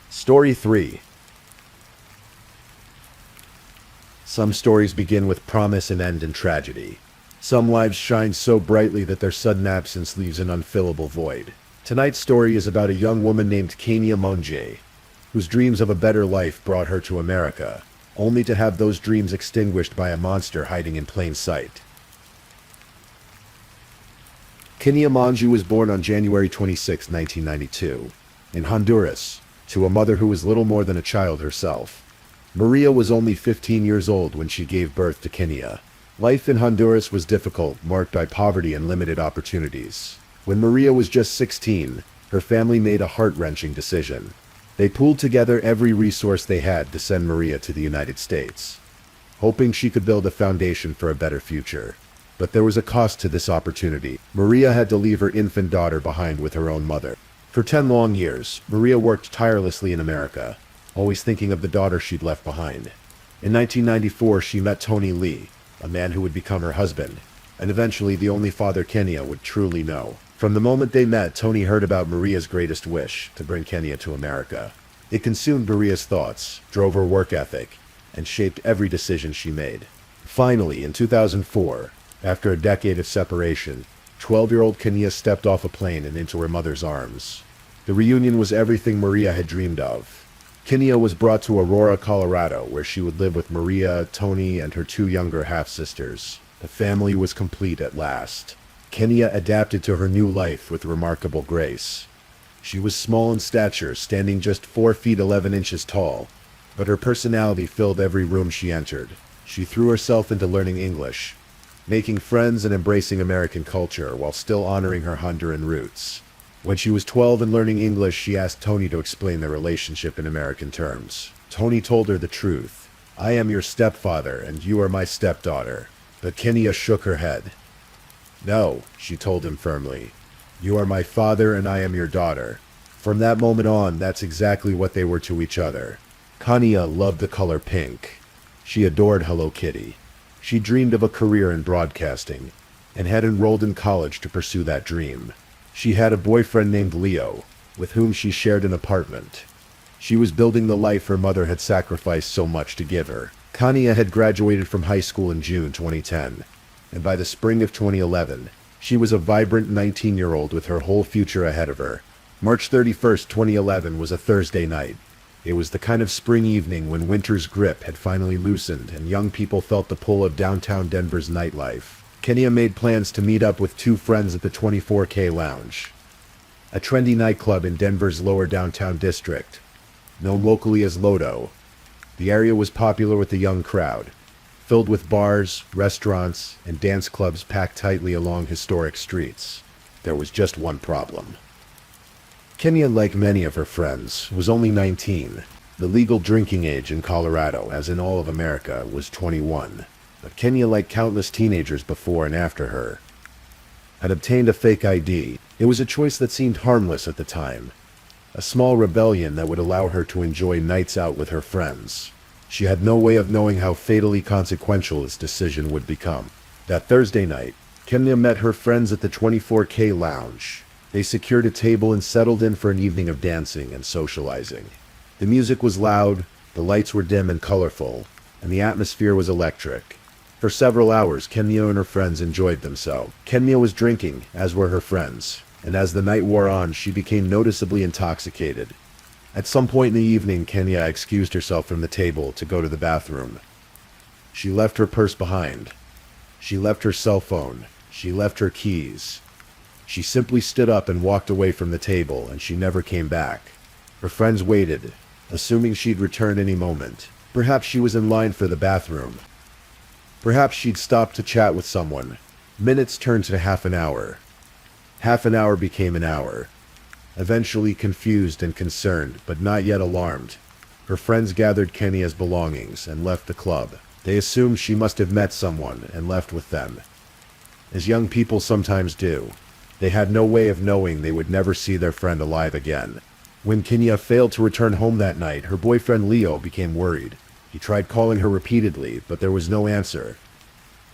Story 3. Some stories begin with promise and end in tragedy. Some lives shine so brightly that their sudden absence leaves an unfillable void. Tonight's story is about a young woman named Kania Monje, whose dreams of a better life brought her to America, only to have those dreams extinguished by a monster hiding in plain sight. Kania Monje was born on January 26, 1992, in Honduras, to a mother who was little more than a child herself. Maria was only 15 years old when she gave birth to Kania. Life in Honduras was difficult, marked by poverty and limited opportunities. When Maria was just 16, her family made a heart-wrenching decision. They pooled together every resource they had to send Maria to the United States, hoping she could build a foundation for a better future. But there was a cost to this opportunity. Maria had to leave her infant daughter behind with her own mother. For 10 long years, Maria worked tirelessly in America, always thinking of the daughter she'd left behind. In 1994, she met Tony Lee, a man who would become her husband, and eventually the only father Kania would truly know. From the moment they met, Tony heard about Maria's greatest wish, to bring Kania to America. It consumed Maria's thoughts, drove her work ethic, and shaped every decision she made. Finally, in 2004, after a decade of separation, 12-year-old Kania stepped off a plane and into her mother's arms. The reunion was everything Maria had dreamed of. Kania was brought to Aurora, Colorado, where she would live with Maria, Tony, and her 2 younger half-sisters. The family was complete at last. Kania adapted to her new life with remarkable grace. She was small in stature, standing just 4 feet 11 inches tall, but her personality filled every room she entered. She threw herself into learning English, making friends and embracing American culture while still honoring her Honduran roots. When she was 12 and learning English, she asked Tony to explain their relationship in American terms. Tony told her the truth. "I am your stepfather and you are my stepdaughter." But Kania shook her head. "No," she told him firmly. "You are my father and I am your daughter." From that moment on, that's exactly what they were to each other. Kania loved the color pink. She adored Hello Kitty. She dreamed of a career in broadcasting, and had enrolled in college to pursue that dream. She had a boyfriend named Leo, with whom she shared an apartment. She was building the life her mother had sacrificed so much to give her. Kania had graduated from high school in June 2010, and by the spring of 2011, she was a vibrant 19-year-old with her whole future ahead of her. March 31st, 2011 was a Thursday night. It was the kind of spring evening when winter's grip had finally loosened and young people felt the pull of downtown Denver's nightlife. Kania made plans to meet up with 2 friends at the 24K Lounge, a trendy nightclub in Denver's lower downtown district, known locally as Lodo. The area was popular with the young crowd, filled with bars, restaurants, and dance clubs packed tightly along historic streets. There was just one problem. Kenya, like many of her friends, was only 19. The legal drinking age in Colorado, as in all of America, was 21. But Kenya, like countless teenagers before and after her, had obtained a fake ID. It was a choice that seemed harmless at the time. A small rebellion that would allow her to enjoy nights out with her friends. She had no way of knowing how fatally consequential this decision would become. That Thursday night, Kenya met her friends at the 24K Lounge. They secured a table and settled in for an evening of dancing and socializing. The music was loud, the lights were dim and colorful, and the atmosphere was electric. For several hours, Kenya and her friends enjoyed themselves. Kenya was drinking, as were her friends, and as the night wore on, she became noticeably intoxicated. At some point in the evening, Kenya excused herself from the table to go to the bathroom. She left her purse behind. She left her cell phone. She left her keys. She simply stood up and walked away from the table, and she never came back. Her friends waited, assuming she'd return any moment. Perhaps she was in line for the bathroom. Perhaps she'd stopped to chat with someone. Minutes turned to half an hour. Half an hour became an hour. Eventually, confused and concerned, but not yet alarmed, her friends gathered Kenya's belongings and left the club. They assumed she must have met someone and left with them, as young people sometimes do. They had no way of knowing they would never see their friend alive again. When Kenya failed to return home that night, her boyfriend Leo became worried. He tried calling her repeatedly, but there was no answer.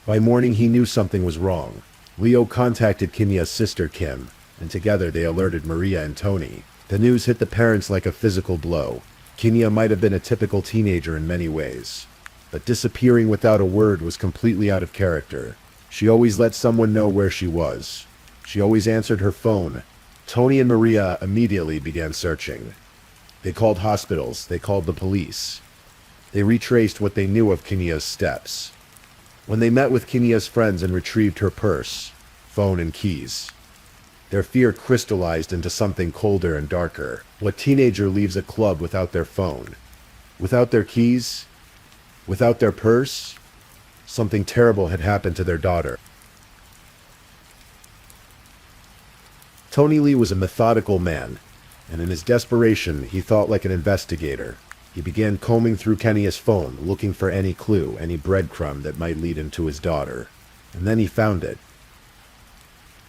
By morning, he knew something was wrong. Leo contacted Kenya's sister Kim, and together they alerted Maria and Tony. The news hit the parents like a physical blow. Kenya might have been a typical teenager in many ways, but disappearing without a word was completely out of character. She always let someone know where she was. She always answered her phone. Tony and Maria immediately began searching. They called hospitals. They called the police. They retraced what they knew of Kenya's steps. When they met with Kenya's friends and retrieved her purse, phone, and keys, their fear crystallized into something colder and darker. What teenager leaves a club without their phone? Without their keys? Without their purse? Something terrible had happened to their daughter. Tony Lee was a methodical man, and in his desperation, he thought like an investigator. He began combing through Kenya's phone, looking for any clue, any breadcrumb that might lead him to his daughter. And then he found it.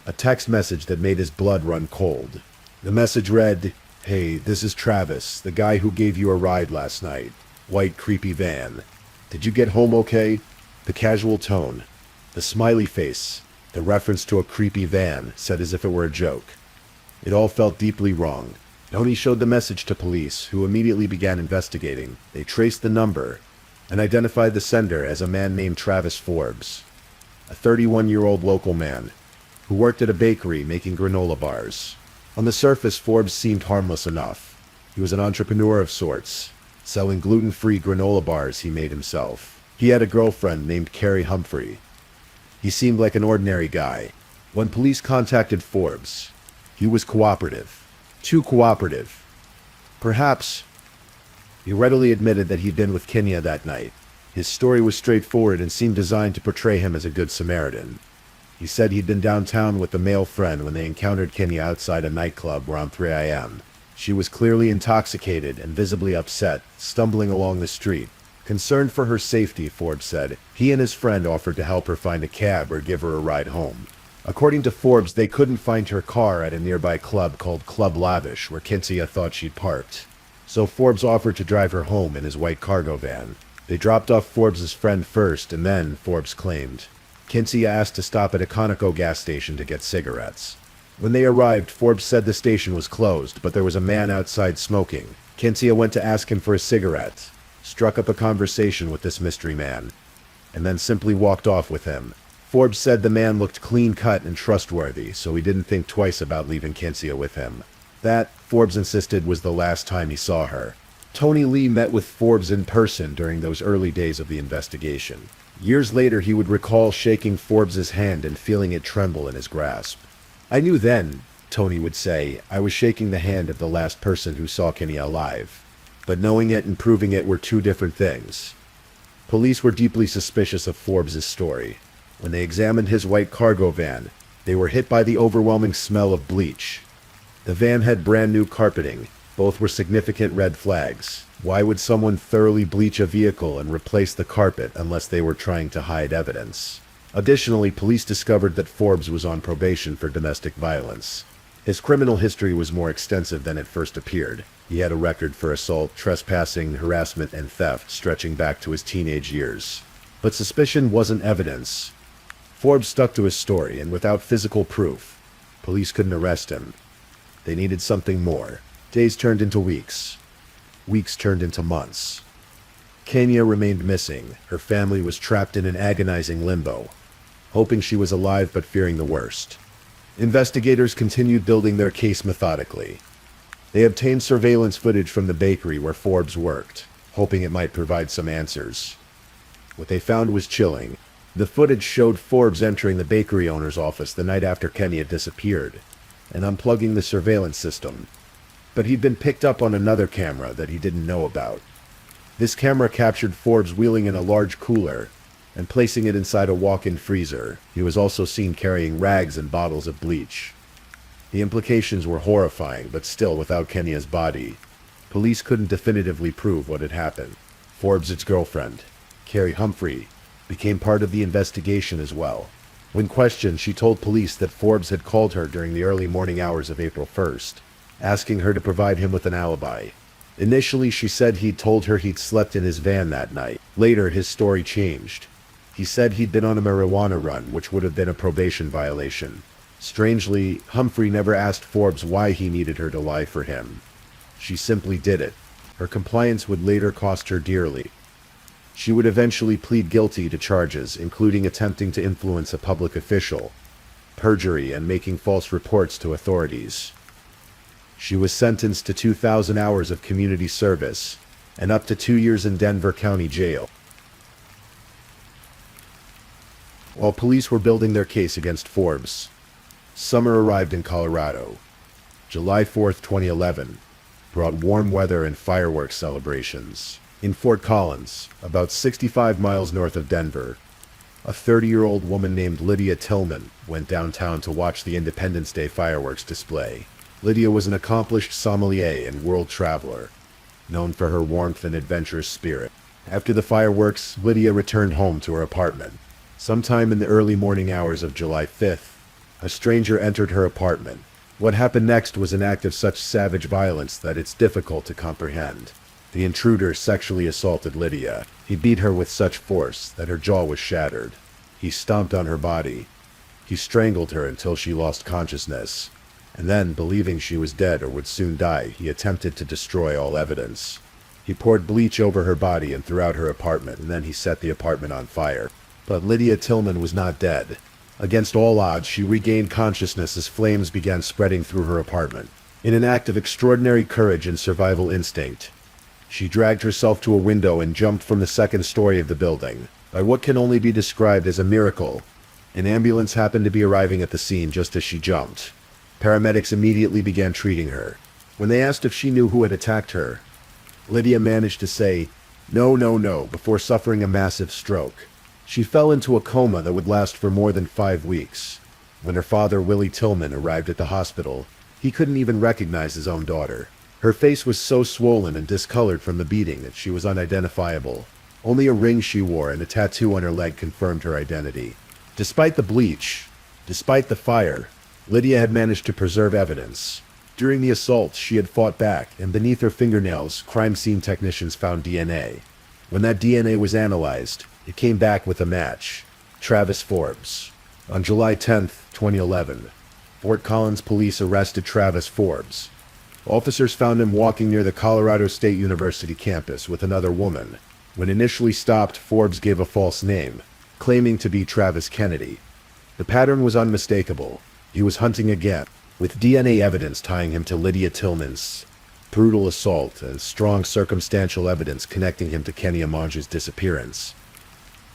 A text message that made his blood run cold. The message read, "Hey, this is Travis, the guy who gave you a ride last night. White, creepy van. Did you get home okay?" The casual tone, the smiley face, the reference to a creepy van, said as if it were a joke. It all felt deeply wrong. Tony showed the message to police, who immediately began investigating. They traced the number and identified the sender as a man named Travis Forbes, a 31-year-old local man who worked at a bakery making granola bars. On the surface, Forbes seemed harmless enough. He was an entrepreneur of sorts, selling gluten-free granola bars he made himself. He had a girlfriend named Carrie Humphrey. He seemed like an ordinary guy. When police contacted Forbes, he was cooperative. Too cooperative. Perhaps. He readily admitted that he'd been with Kenya that night. His story was straightforward and seemed designed to portray him as a good Samaritan. He said he'd been downtown with a male friend when they encountered Kenya outside a nightclub around 3 a.m. She was clearly intoxicated and visibly upset, stumbling along the street. Concerned for her safety, Forbes said, he and his friend offered to help her find a cab or give her a ride home. According to Forbes, they couldn't find her car at a nearby club called Club Lavish, where Kenya thought she'd parked. So Forbes offered to drive her home in his white cargo van. They dropped off Forbes' friend first, and then, Forbes claimed, Kenya asked to stop at a Conoco gas station to get cigarettes. When they arrived, Forbes said the station was closed, but there was a man outside smoking. Kenya went to ask him for a cigarette, struck up a conversation with this mystery man, and then simply walked off with him. Forbes said the man looked clean-cut and trustworthy, so he didn't think twice about leaving Kenya with him. That, Forbes insisted, was the last time he saw her. Tony Lee met with Forbes in person during those early days of the investigation. Years later, he would recall shaking Forbes' hand and feeling it tremble in his grasp. "I knew then," Tony would say, "I was shaking the hand of the last person who saw Kenya alive. But knowing it and proving it were two different things. Police were deeply suspicious of Forbes' story. When they examined his white cargo van, they were hit by the overwhelming smell of bleach. The van had brand new carpeting. Both were significant red flags. Why would someone thoroughly bleach a vehicle and replace the carpet unless they were trying to hide evidence? Additionally, police discovered that Forbes was on probation for domestic violence. His criminal history was more extensive than it first appeared. He had a record for assault, trespassing, harassment, and theft stretching back to his teenage years. But suspicion wasn't evidence. Forbes stuck to his story, and without physical proof, police couldn't arrest him. They needed something more. Days turned into weeks. Weeks turned into months. Kenya remained missing. Her family was trapped in an agonizing limbo, hoping she was alive but fearing the worst. Investigators continued building their case methodically. They obtained surveillance footage from the bakery where Forbes worked, hoping it might provide some answers. What they found was chilling. The footage showed Forbes entering the bakery owner's office the night after Kenya disappeared, and unplugging the surveillance system. But he'd been picked up on another camera that he didn't know about. This camera captured Forbes wheeling in a large cooler and placing it inside a walk-in freezer. He was also seen carrying rags and bottles of bleach. The implications were horrifying, but still, without Kenya's body, police couldn't definitively prove what had happened. Forbes' girlfriend, Carrie Humphrey, became part of the investigation as well. When questioned, she told police that Forbes had called her during the early morning hours of April 1st, asking her to provide him with an alibi. Initially, she said he'd told her he'd slept in his van that night. Later, his story changed. He said he'd been on a marijuana run, which would have been a probation violation. Strangely, Humphrey never asked Forbes why he needed her to lie for him. She simply did it. Her compliance would later cost her dearly. She would eventually plead guilty to charges, including attempting to influence a public official, perjury, and making false reports to authorities. She was sentenced to 2,000 hours of community service and up to 2 years in Denver County Jail. While police were building their case against Forbes, summer arrived in Colorado. July 4th, 2011, brought warm weather and fireworks celebrations. In Fort Collins, about 65 miles north of Denver, a 30-year-old woman named Lydia Tillman went downtown to watch the Independence Day fireworks display. Lydia was an accomplished sommelier and world traveler, known for her warmth and adventurous spirit. After the fireworks, Lydia returned home to her apartment. Sometime in the early morning hours of July 5th, a stranger entered her apartment. What happened next was an act of such savage violence that it's difficult to comprehend. The intruder sexually assaulted Lydia. He beat her with such force that her jaw was shattered. He stomped on her body. He strangled her until she lost consciousness. And then, believing she was dead or would soon die, he attempted to destroy all evidence. He poured bleach over her body and throughout her apartment, and then he set the apartment on fire. But Lydia Tillman was not dead. Against all odds, she regained consciousness as flames began spreading through her apartment. In an act of extraordinary courage and survival instinct, she dragged herself to a window and jumped from the second story of the building. By what can only be described as a miracle, an ambulance happened to be arriving at the scene just as she jumped. Paramedics immediately began treating her. When they asked if she knew who had attacked her, Lydia managed to say, no, before suffering a massive stroke. She fell into a coma that would last for more than 5 weeks. When her father, Willie Tillman, arrived at the hospital, he couldn't even recognize his own daughter. Her face was so swollen and discolored from the beating that she was unidentifiable. Only a ring she wore and a tattoo on her leg confirmed her identity. Despite the bleach, despite the fire, Lydia had managed to preserve evidence. During the assault, she had fought back, and beneath her fingernails, crime scene technicians found DNA. When that DNA was analyzed, it came back with a match: Travis Forbes. On July 10th, 2011, Fort Collins police arrested Travis Forbes. Officers found him walking near the Colorado State University campus with another woman. When initially stopped, Forbes gave a false name, claiming to be Travis Kennedy. The pattern was unmistakable. He was hunting again, with DNA evidence tying him to Lydia Tillman's brutal assault and strong circumstantial evidence connecting him to Kenya Monge's disappearance.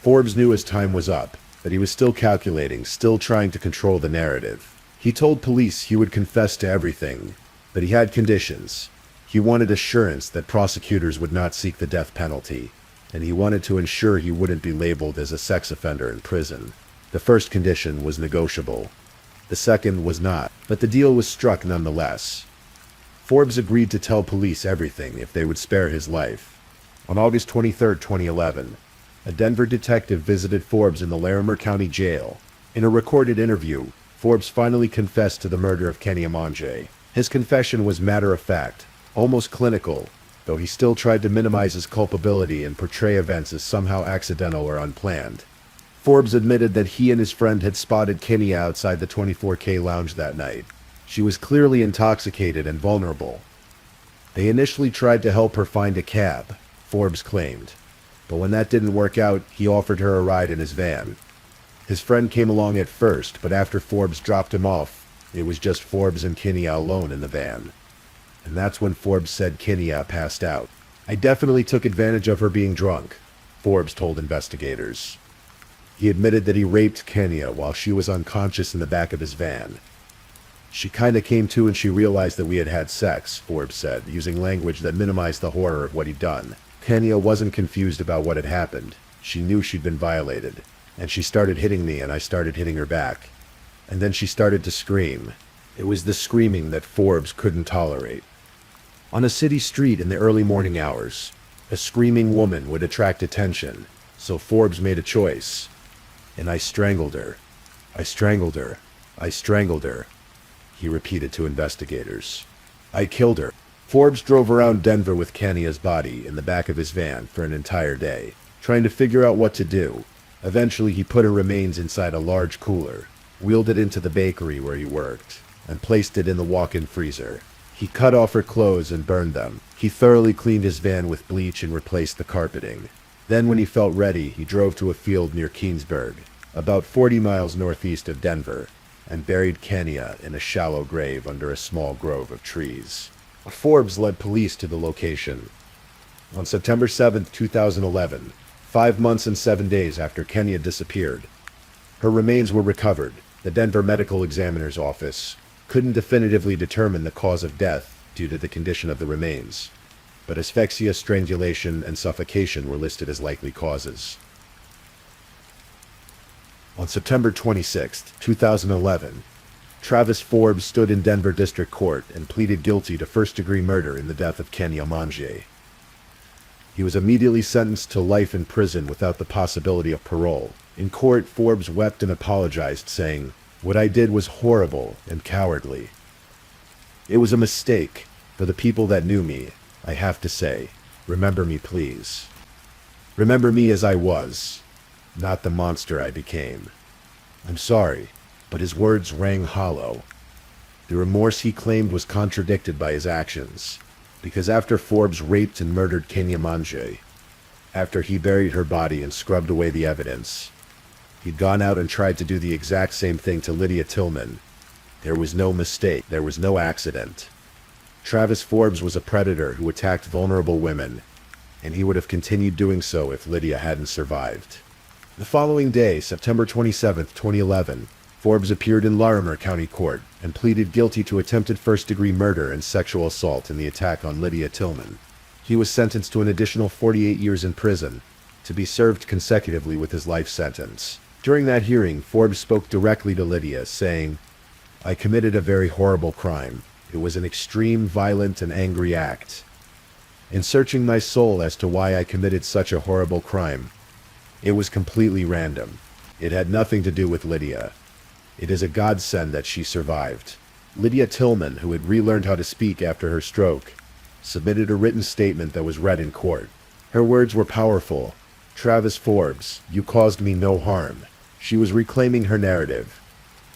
Forbes knew his time was up, but he was still calculating, still trying to control the narrative. He told police he would confess to everything, but he had conditions. He wanted assurance that prosecutors would not seek the death penalty, and he wanted to ensure he wouldn't be labeled as a sex offender in prison. The first condition was negotiable. The second was not, but the deal was struck nonetheless. Forbes agreed to tell police everything if they would spare his life. On August 23, 2011, a Denver detective visited Forbes in the Larimer County Jail. In a recorded interview, Forbes finally confessed to the murder of Kenya Mange. His confession was matter-of-fact, almost clinical, though he still tried to minimize his culpability and portray events as somehow accidental or unplanned. Forbes admitted that he and his friend had spotted Kenya outside the 24K lounge that night. She was clearly intoxicated and vulnerable. They initially tried to help her find a cab, Forbes claimed, but when that didn't work out, he offered her a ride in his van. His friend came along at first, but after Forbes dropped him off, it was just Forbes and Kenya alone in the van. And that's when Forbes said Kenya passed out. "I definitely took advantage of her being drunk," Forbes told investigators. He admitted that he raped Kenya while she was unconscious in the back of his van. "She kinda came to and she realized that we had had sex," Forbes said, using language that minimized the horror of what he'd done. Kenya wasn't confused about what had happened. She knew she'd been violated. And she started hitting me and I started hitting her back. And then she started to scream. It was the screaming that Forbes couldn't tolerate. On a city street in the early morning hours, a screaming woman would attract attention, so Forbes made a choice. "And I strangled her. I strangled her. I strangled her," he repeated to investigators. "I killed her." Forbes drove around Denver with Kenya's body in the back of his van for an entire day, trying to figure out what to do. Eventually he put her remains inside a large cooler, wheeled it into the bakery where he worked, and placed it in the walk-in freezer. He cut off her clothes and burned them. He thoroughly cleaned his van with bleach and replaced the carpeting. Then when he felt ready, he drove to a field near Keensburg, about 40 miles northeast of Denver, and buried Kenya in a shallow grave under a small grove of trees. Forbes led police to the location. On September 7, 2011, 5 months and 7 days after Kenya disappeared, her remains were recovered. The Denver Medical Examiner's Office couldn't definitively determine the cause of death due to the condition of the remains, but asphyxia, strangulation, and suffocation were listed as likely causes. On September 26, 2011, Travis Forbes stood in Denver District Court and pleaded guilty to first-degree murder in the death of Kenya Mange. He was immediately sentenced to life in prison without the possibility of parole. In court, Forbes wept and apologized, saying, "What I did was horrible and cowardly. It was a mistake. For the people that knew me, I have to say, remember me please. Remember me as I was, not the monster I became. I'm sorry," but his words rang hollow. The remorse he claimed was contradicted by his actions, because after Forbes raped and murdered Kenya Mange, after he buried her body and scrubbed away the evidence, he'd gone out and tried to do the exact same thing to Lydia Tillman. There was no mistake. There was no accident. Travis Forbes was a predator who attacked vulnerable women, and he would have continued doing so if Lydia hadn't survived. The following day, September 27, 2011, Forbes appeared in Larimer County Court and pleaded guilty to attempted first-degree murder and sexual assault in the attack on Lydia Tillman. He was sentenced to an additional 48 years in prison, to be served consecutively with his life sentence. During that hearing, Forbes spoke directly to Lydia, saying, "I committed a very horrible crime. It was an extreme, violent, and angry act. In searching my soul as to why I committed such a horrible crime, it was completely random. It had nothing to do with Lydia. It is a godsend that she survived." Lydia Tillman, who had relearned how to speak after her stroke, submitted a written statement that was read in court. Her words were powerful. "Travis Forbes, you caused me no harm." She was reclaiming her narrative,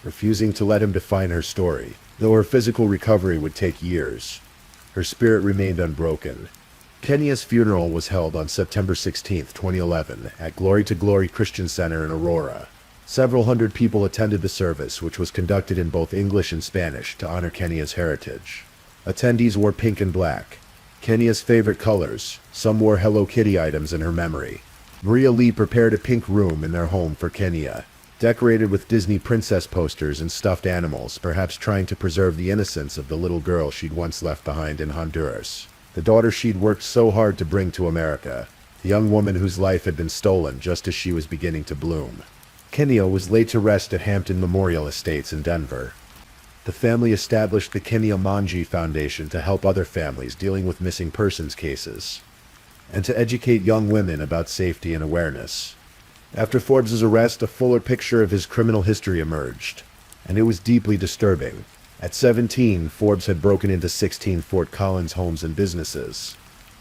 refusing to let him define her story. Though her physical recovery would take years, her spirit remained unbroken. Kenya's funeral was held on September 16, 2011, at Glory to Glory Christian Center in Aurora. Several hundred people attended the service, which was conducted in both English and Spanish to honor Kenya's heritage. Attendees wore pink and black, Kenya's favorite colors. Some wore Hello Kitty items in her memory. Maria Lee prepared a pink room in their home for Kenya. decorated with Disney princess posters and stuffed animals, perhaps trying to preserve the innocence of the little girl she'd once left behind in Honduras. The daughter she'd worked so hard to bring to America. The young woman whose life had been stolen just as she was beginning to bloom. Kenya was laid to rest at Hampton Memorial Estates in Denver. The family established the Kenya Manji Foundation to help other families dealing with missing persons cases, and to educate young women about safety and awareness. After Forbes' arrest, a fuller picture of his criminal history emerged, and it was deeply disturbing. At 17, Forbes had broken into 16 Fort Collins homes and businesses,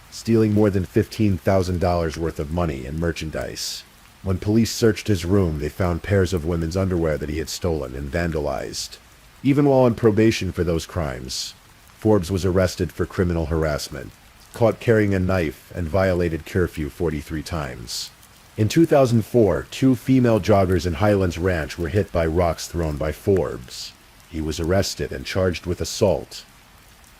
stealing more than $15,000 worth of money and merchandise. When police searched his room, they found pairs of women's underwear that he had stolen and vandalized. Even while on probation for those crimes, Forbes was arrested for criminal harassment, caught carrying a knife, and violated curfew 43 times. In 2004, 2 female joggers in Highlands Ranch were hit by rocks thrown by Forbes. He was arrested and charged with assault.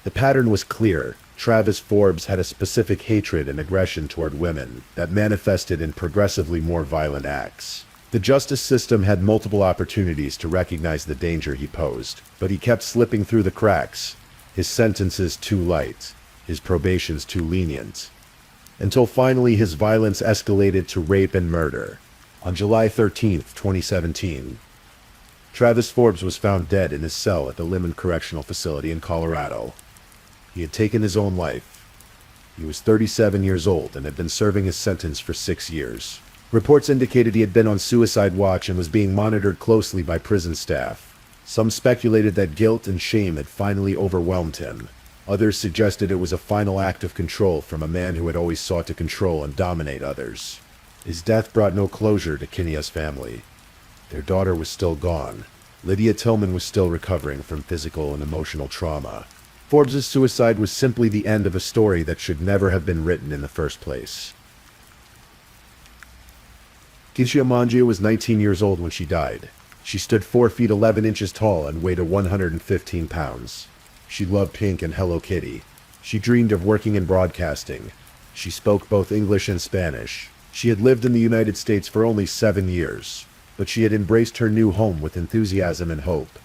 The pattern was clear. Travis Forbes had a specific hatred and aggression toward women that manifested in progressively more violent acts. The justice system had multiple opportunities to recognize the danger he posed, but he kept slipping through the cracks. His sentences too light, his probations too lenient, until finally his violence escalated to rape and murder. On July 13, 2017, Travis Forbes was found dead in his cell at the Limon Correctional Facility in Colorado. He had taken his own life. He was 37 years old and had been serving his sentence for 6 years. Reports indicated he had been on suicide watch and was being monitored closely by prison staff. Some speculated that guilt and shame had finally overwhelmed him. Others suggested it was a final act of control from a man who had always sought to control and dominate others. His death brought no closure to Kenya's family. Their daughter was still gone. Lydia Tillman was still recovering from physical and emotional trauma. Forbes' suicide was simply the end of a story that should never have been written in the first place. Kenya Manji was 19 years old when she died. She stood 4 feet 11 inches tall and weighed 115 pounds. She loved pink and Hello Kitty. She dreamed of working in broadcasting. She spoke both English and Spanish. She had lived in the United States for only 7 years, but she had embraced her new home with enthusiasm and hope.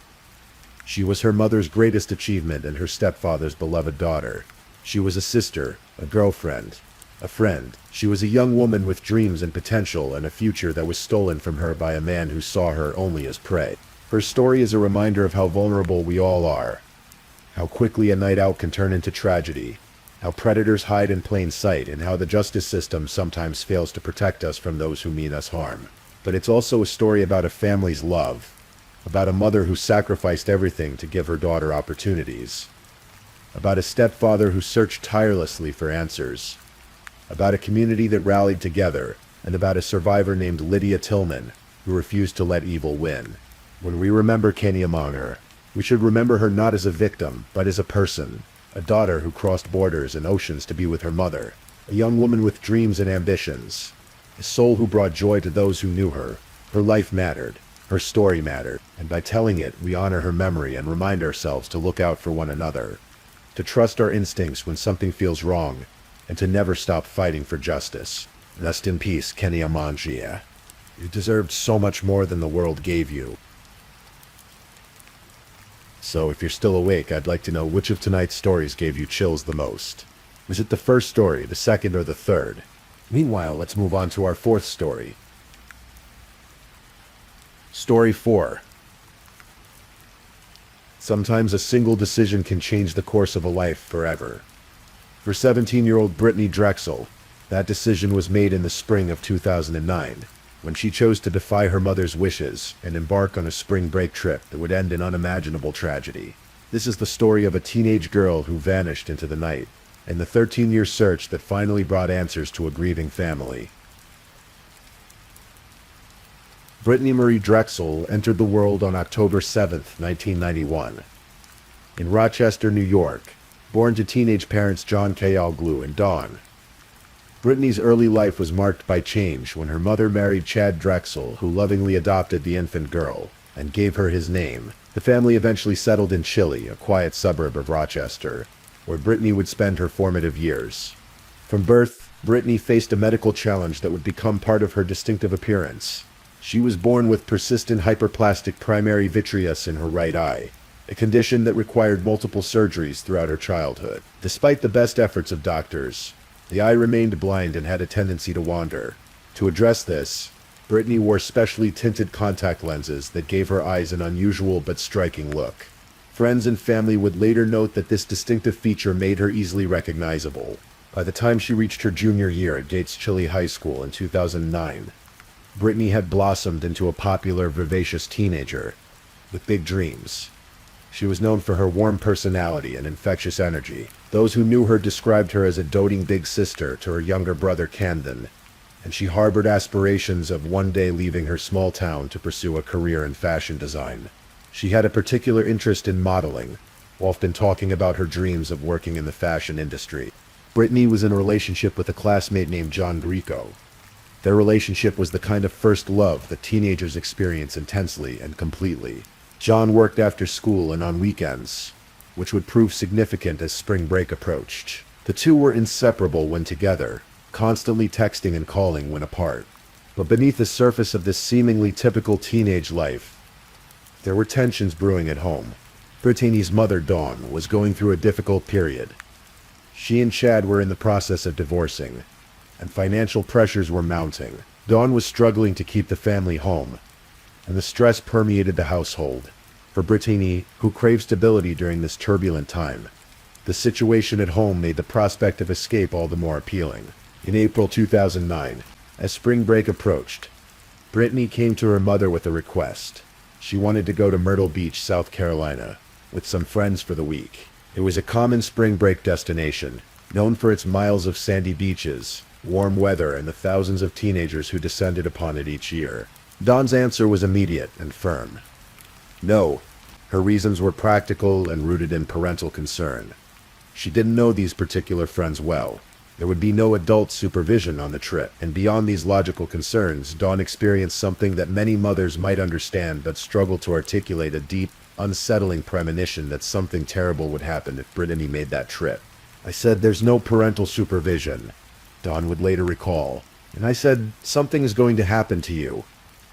She was her mother's greatest achievement and her stepfather's beloved daughter. She was a sister, a girlfriend, a friend. She was a young woman with dreams and potential and a future that was stolen from her by a man who saw her only as prey. Her story is a reminder of how vulnerable we all are, how quickly a night out can turn into tragedy, how predators hide in plain sight, and how the justice system sometimes fails to protect us from those who mean us harm. But it's also a story about a family's love, about a mother who sacrificed everything to give her daughter opportunities, about a stepfather who searched tirelessly for answers, about a community that rallied together, and about a survivor named Lydia Tillman who refused to let evil win. When we remember Kenya Manji, we should remember her not as a victim, but as a person, a daughter who crossed borders and oceans to be with her mother, a young woman with dreams and ambitions, a soul who brought joy to those who knew her. Her life mattered, her story mattered, and by telling it, we honor her memory and remind ourselves to look out for one another, to trust our instincts when something feels wrong, and to never stop fighting for justice. Rest in peace, Kenya Manji. You deserved so much more than the world gave you. So if you're still awake, I'd like to know which of tonight's stories gave you chills the most. Was it the first story, the second, or the third? Meanwhile, let's move on to our fourth story. Story 4. Sometimes a single decision can change the course of a life forever. For 17-year-old Brittany Drexel, that decision was made in the spring of 2009, when she chose to defy her mother's wishes and embark on a spring break trip that would end in unimaginable tragedy. This is the story of a teenage girl who vanished into the night, and the 13-year search that finally brought answers to a grieving family. Brittany Marie Drexel entered the world on October 7, 1991. In Rochester, New York, born to teenage parents John Kayalglue and Dawn. Brittany's early life was marked by change when her mother married Chad Drexel, who lovingly adopted the infant girl and gave her his name. The family eventually settled in Chile, a quiet suburb of Rochester, where Brittany would spend her formative years. From birth, Brittany faced a medical challenge that would become part of her distinctive appearance. She was born with persistent hyperplastic primary vitreous in her right eye, a condition that required multiple surgeries throughout her childhood. Despite the best efforts of doctors, the eye remained blind and had a tendency to wander. To address this, Brittany wore specially tinted contact lenses that gave her eyes an unusual but striking look. Friends and family would later note that this distinctive feature made her easily recognizable. By the time she reached her junior year at Gates Chili High School in 2009, Brittany had blossomed into a popular, vivacious teenager with big dreams. She was known for her warm personality and infectious energy. Those who knew her described her as a doting big sister to her younger brother Camden, and she harbored aspirations of one day leaving her small town to pursue a career in fashion design. She had a particular interest in modeling, often talking about her dreams of working in the fashion industry. Brittany was in a relationship with a classmate named John Greco. Their relationship was the kind of first love that teenagers experience intensely and completely. John worked after school and on weekends, which would prove significant as spring break approached. The two were inseparable when together, constantly texting and calling when apart. But beneath the surface of this seemingly typical teenage life, there were tensions brewing at home. Brittany's mother, Dawn, was going through a difficult period. She and Chad were in the process of divorcing, and financial pressures were mounting. Dawn was struggling to keep the family home, and the stress permeated the household. For Brittany, who craved stability during this turbulent time, the situation at home made the prospect of escape all the more appealing. In April 2009, as spring break approached, Brittany came to her mother with a request. She wanted to go to Myrtle Beach, South Carolina, with some friends for the week. It was a common spring break destination, known for its miles of sandy beaches, warm weather, and the thousands of teenagers who descended upon it each year. Dawn's answer was immediate and firm. No. Her reasons were practical and rooted in parental concern. She didn't know these particular friends well. There would be no adult supervision on the trip, and beyond these logical concerns, Dawn experienced something that many mothers might understand but struggle to articulate: a deep, unsettling premonition that something terrible would happen if Brittany made that trip. I said, "There's no parental supervision," Dawn would later recall. And I said, "Something is going to happen to you."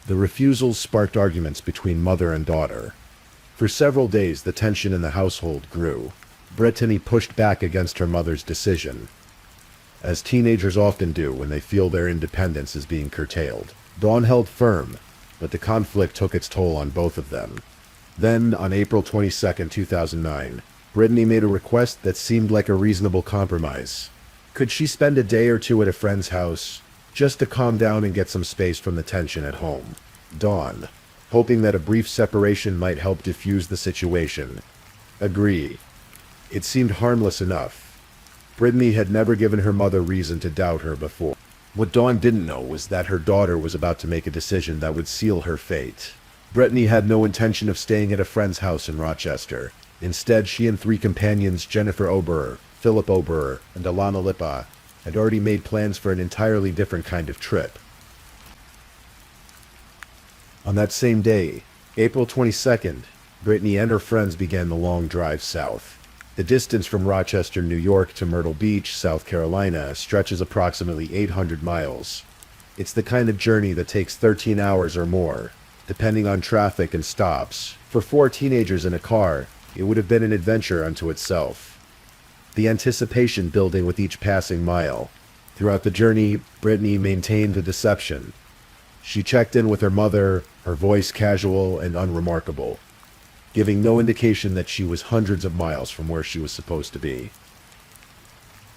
The refusals sparked arguments between mother and daughter. For several days, the tension in the household grew. Brittany pushed back against her mother's decision, as teenagers often do when they feel their independence is being curtailed. Dawn held firm, but the conflict took its toll on both of them. Then, on April 22, 2009, Brittany made a request that seemed like a reasonable compromise. Could she spend a day or two at a friend's house, just to calm down and get some space from the tension at home? Dawn, hoping that a brief separation might help diffuse the situation, agreed. It seemed harmless enough. Brittany had never given her mother reason to doubt her before. What Dawn didn't know was that her daughter was about to make a decision that would seal her fate. Brittany had no intention of staying at a friend's house in Rochester. Instead, she and three companions, Jennifer Oberer, Philip Oberer, and Alana Lipa, had already made plans for an entirely different kind of trip. On that same day, April 22nd, Brittany and her friends began the long drive south. The distance from Rochester, New York to Myrtle Beach, South Carolina, stretches approximately 800 miles. It's the kind of journey that takes 13 hours or more, depending on traffic and stops. For four teenagers in a car, it would have been an adventure unto itself, the anticipation building with each passing mile. Throughout the journey, Brittany maintained a deception. She checked in with her mother, her voice casual and unremarkable, giving no indication that she was hundreds of miles from where she was supposed to be.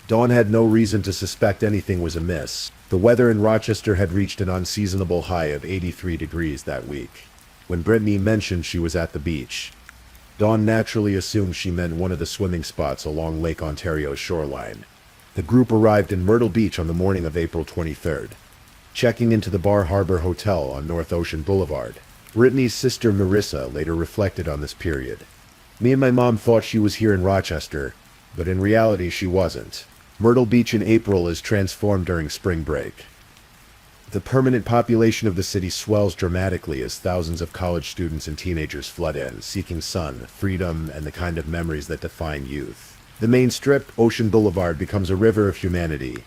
Dawn had no reason to suspect anything was amiss. The weather in Rochester had reached an unseasonable high of 83 degrees that week. When Brittany mentioned she was at the beach, Dawn naturally assumed she meant one of the swimming spots along Lake Ontario's shoreline. The group arrived in Myrtle Beach on the morning of April 23rd, checking into the Bar Harbor Hotel on North Ocean Boulevard. Brittany's sister Marissa later reflected on this period. "Me and my mom thought she was here in Rochester, but in reality she wasn't. Myrtle Beach in April is transformed during spring break. The permanent population of the city swells dramatically as thousands of college students and teenagers flood in, seeking sun, freedom, and the kind of memories that define youth. The main strip, Ocean Boulevard, becomes a river of humanity.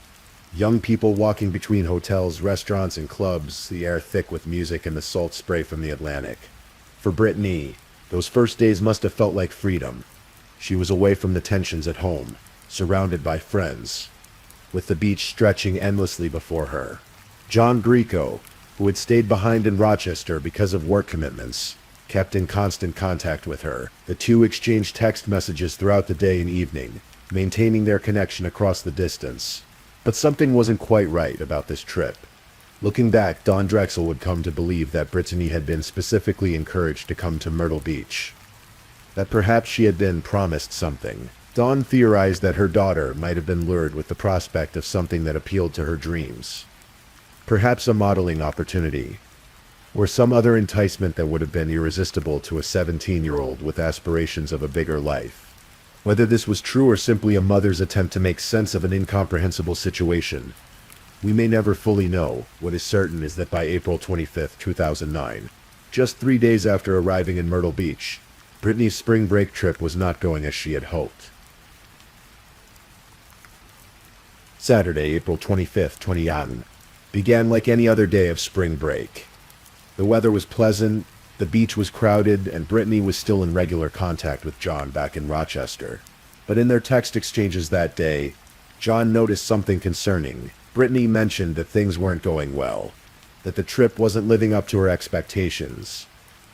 Young people walking between hotels, restaurants, and clubs, the air thick with music and the salt spray from the Atlantic. For Brittany, those first days must have felt like freedom. She was away from the tensions at home, surrounded by friends, with the beach stretching endlessly before her. John Greco, who had stayed behind in Rochester because of work commitments, kept in constant contact with her. The two exchanged text messages throughout the day and evening, maintaining their connection across the distance. But something wasn't quite right about this trip. Looking back, Dawn Drexel would come to believe that Brittany had been specifically encouraged to come to Myrtle Beach. That perhaps she had been promised something. Dawn theorized that her daughter might have been lured with the prospect of something that appealed to her dreams. Perhaps a modeling opportunity, or some other enticement that would have been irresistible to a 17-year-old with aspirations of a bigger life. Whether this was true or simply a mother's attempt to make sense of an incomprehensible situation, we may never fully know. What is certain is that by April 25, 2009, just 3 days after arriving in Myrtle Beach, Brittany's spring break trip was not going as she had hoped. Saturday, April 25, 2011, began like any other day of spring break. The weather was pleasant, the beach was crowded, and Brittany was still in regular contact with John back in Rochester. But in their text exchanges that day, John noticed something concerning. Brittany mentioned that things weren't going well, that the trip wasn't living up to her expectations.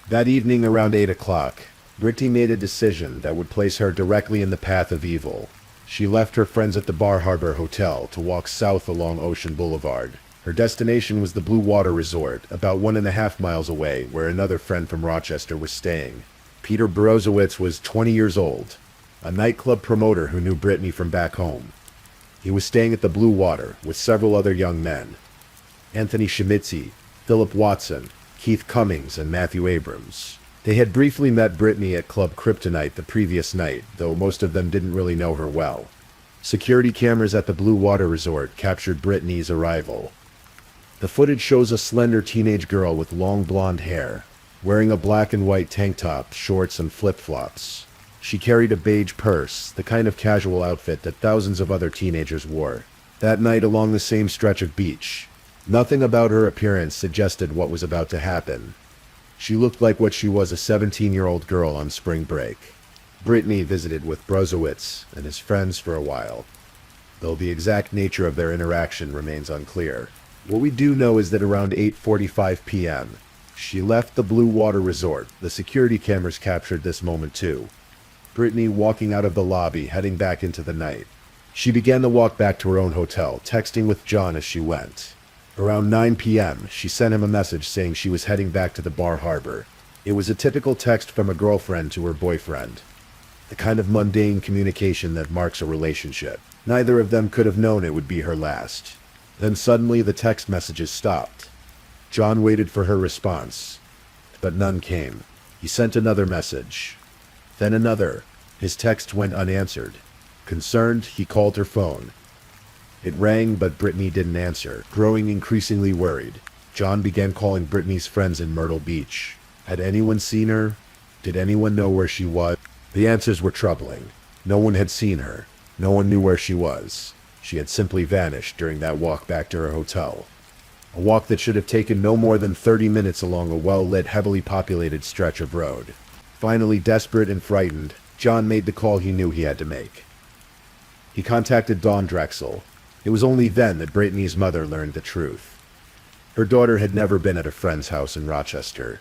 That evening around 8 o'clock, Brittany made a decision that would place her directly in the path of evil. She left her friends at the Bar Harbor Hotel to walk south along Ocean Boulevard. Her destination was the Blue Water Resort, about 1.5 miles away, where another friend from Rochester was staying. Peter Borozowitz was 20 years old, a nightclub promoter who knew Brittany from back home. He was staying at the Blue Water with several other young men: Anthony Schmitzy, Philip Watson, Keith Cummings, and Matthew Abrams. They had briefly met Brittany at Club Kryptonite the previous night, though most of them didn't really know her well. Security cameras at the Blue Water Resort captured Brittany's arrival. The footage shows a slender teenage girl with long blonde hair, wearing a black and white tank top, shorts, and flip-flops. She carried a beige purse, the kind of casual outfit that thousands of other teenagers wore. That night along the same stretch of beach, nothing about her appearance suggested what was about to happen. She looked like what she was, a 17-year-old girl on spring break. Brittany visited with Borozowitz and his friends for a while, though the exact nature of their interaction remains unclear. What we do know is that around 8:45 p.m., she left the Blue Water Resort. The security cameras captured this moment too. Brittany walking out of the lobby, heading back into the night. She began to walk back to her own hotel, texting with John as she went. Around 9 p.m., she sent him a message saying she was heading back to the Bar Harbor. It was a typical text from a girlfriend to her boyfriend, the kind of mundane communication that marks a relationship. Neither of them could have known it would be her last. Then suddenly the text messages stopped. John waited for her response, but none came. He sent another message, then another. His text went unanswered. Concerned, he called her phone. It rang, but Brittany didn't answer. Growing increasingly worried, John began calling Brittany's friends in Myrtle Beach. Had anyone seen her? Did anyone know where she was? The answers were troubling. No one had seen her. No one knew where she was. She had simply vanished during that walk back to her hotel. A walk that should have taken no more than 30 minutes along a well-lit, heavily populated stretch of road. Finally, desperate and frightened, John made the call he knew he had to make. He contacted Dawn Drexel. It was only then that Brittany's mother learned the truth. Her daughter had never been at a friend's house in Rochester.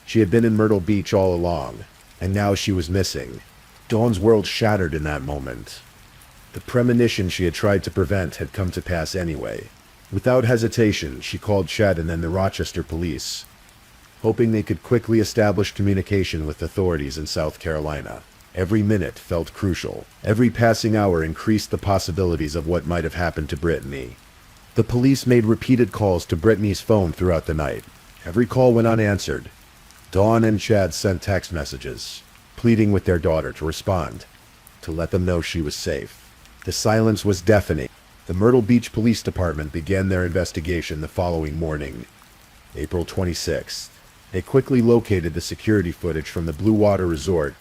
She had been in Myrtle Beach all along, and now she was missing. Dawn's world shattered in that moment. The premonition she had tried to prevent had come to pass anyway. Without hesitation, she called Chet and then the Rochester police, hoping they could quickly establish communication with authorities in South Carolina. Every minute felt crucial. Every passing hour increased the possibilities of what might have happened to Brittany. The police made repeated calls to Brittany's phone throughout the night. Every call went unanswered. Dawn and Chad sent text messages, pleading with their daughter to respond, to let them know she was safe. The silence was deafening. The Myrtle Beach Police Department began their investigation the following morning, April 26th. They quickly located the security footage from the Blue Water Resort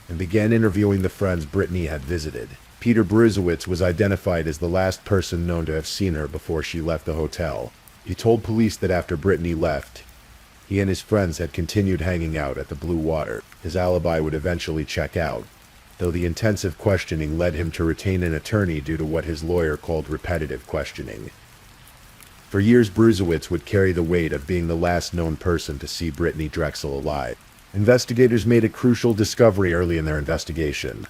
and began interviewing the friends Brittany had visited. Peter Bruzewitz was identified as the last person known to have seen her before she left the hotel. He told police that after Brittany left, he and his friends had continued hanging out at the Blue Water. His alibi would eventually check out, though the intensive questioning led him to retain an attorney due to what his lawyer called repetitive questioning. For years, Bruzewitz would carry the weight of being the last known person to see Brittany Drexel alive. Investigators made a crucial discovery early in their investigation.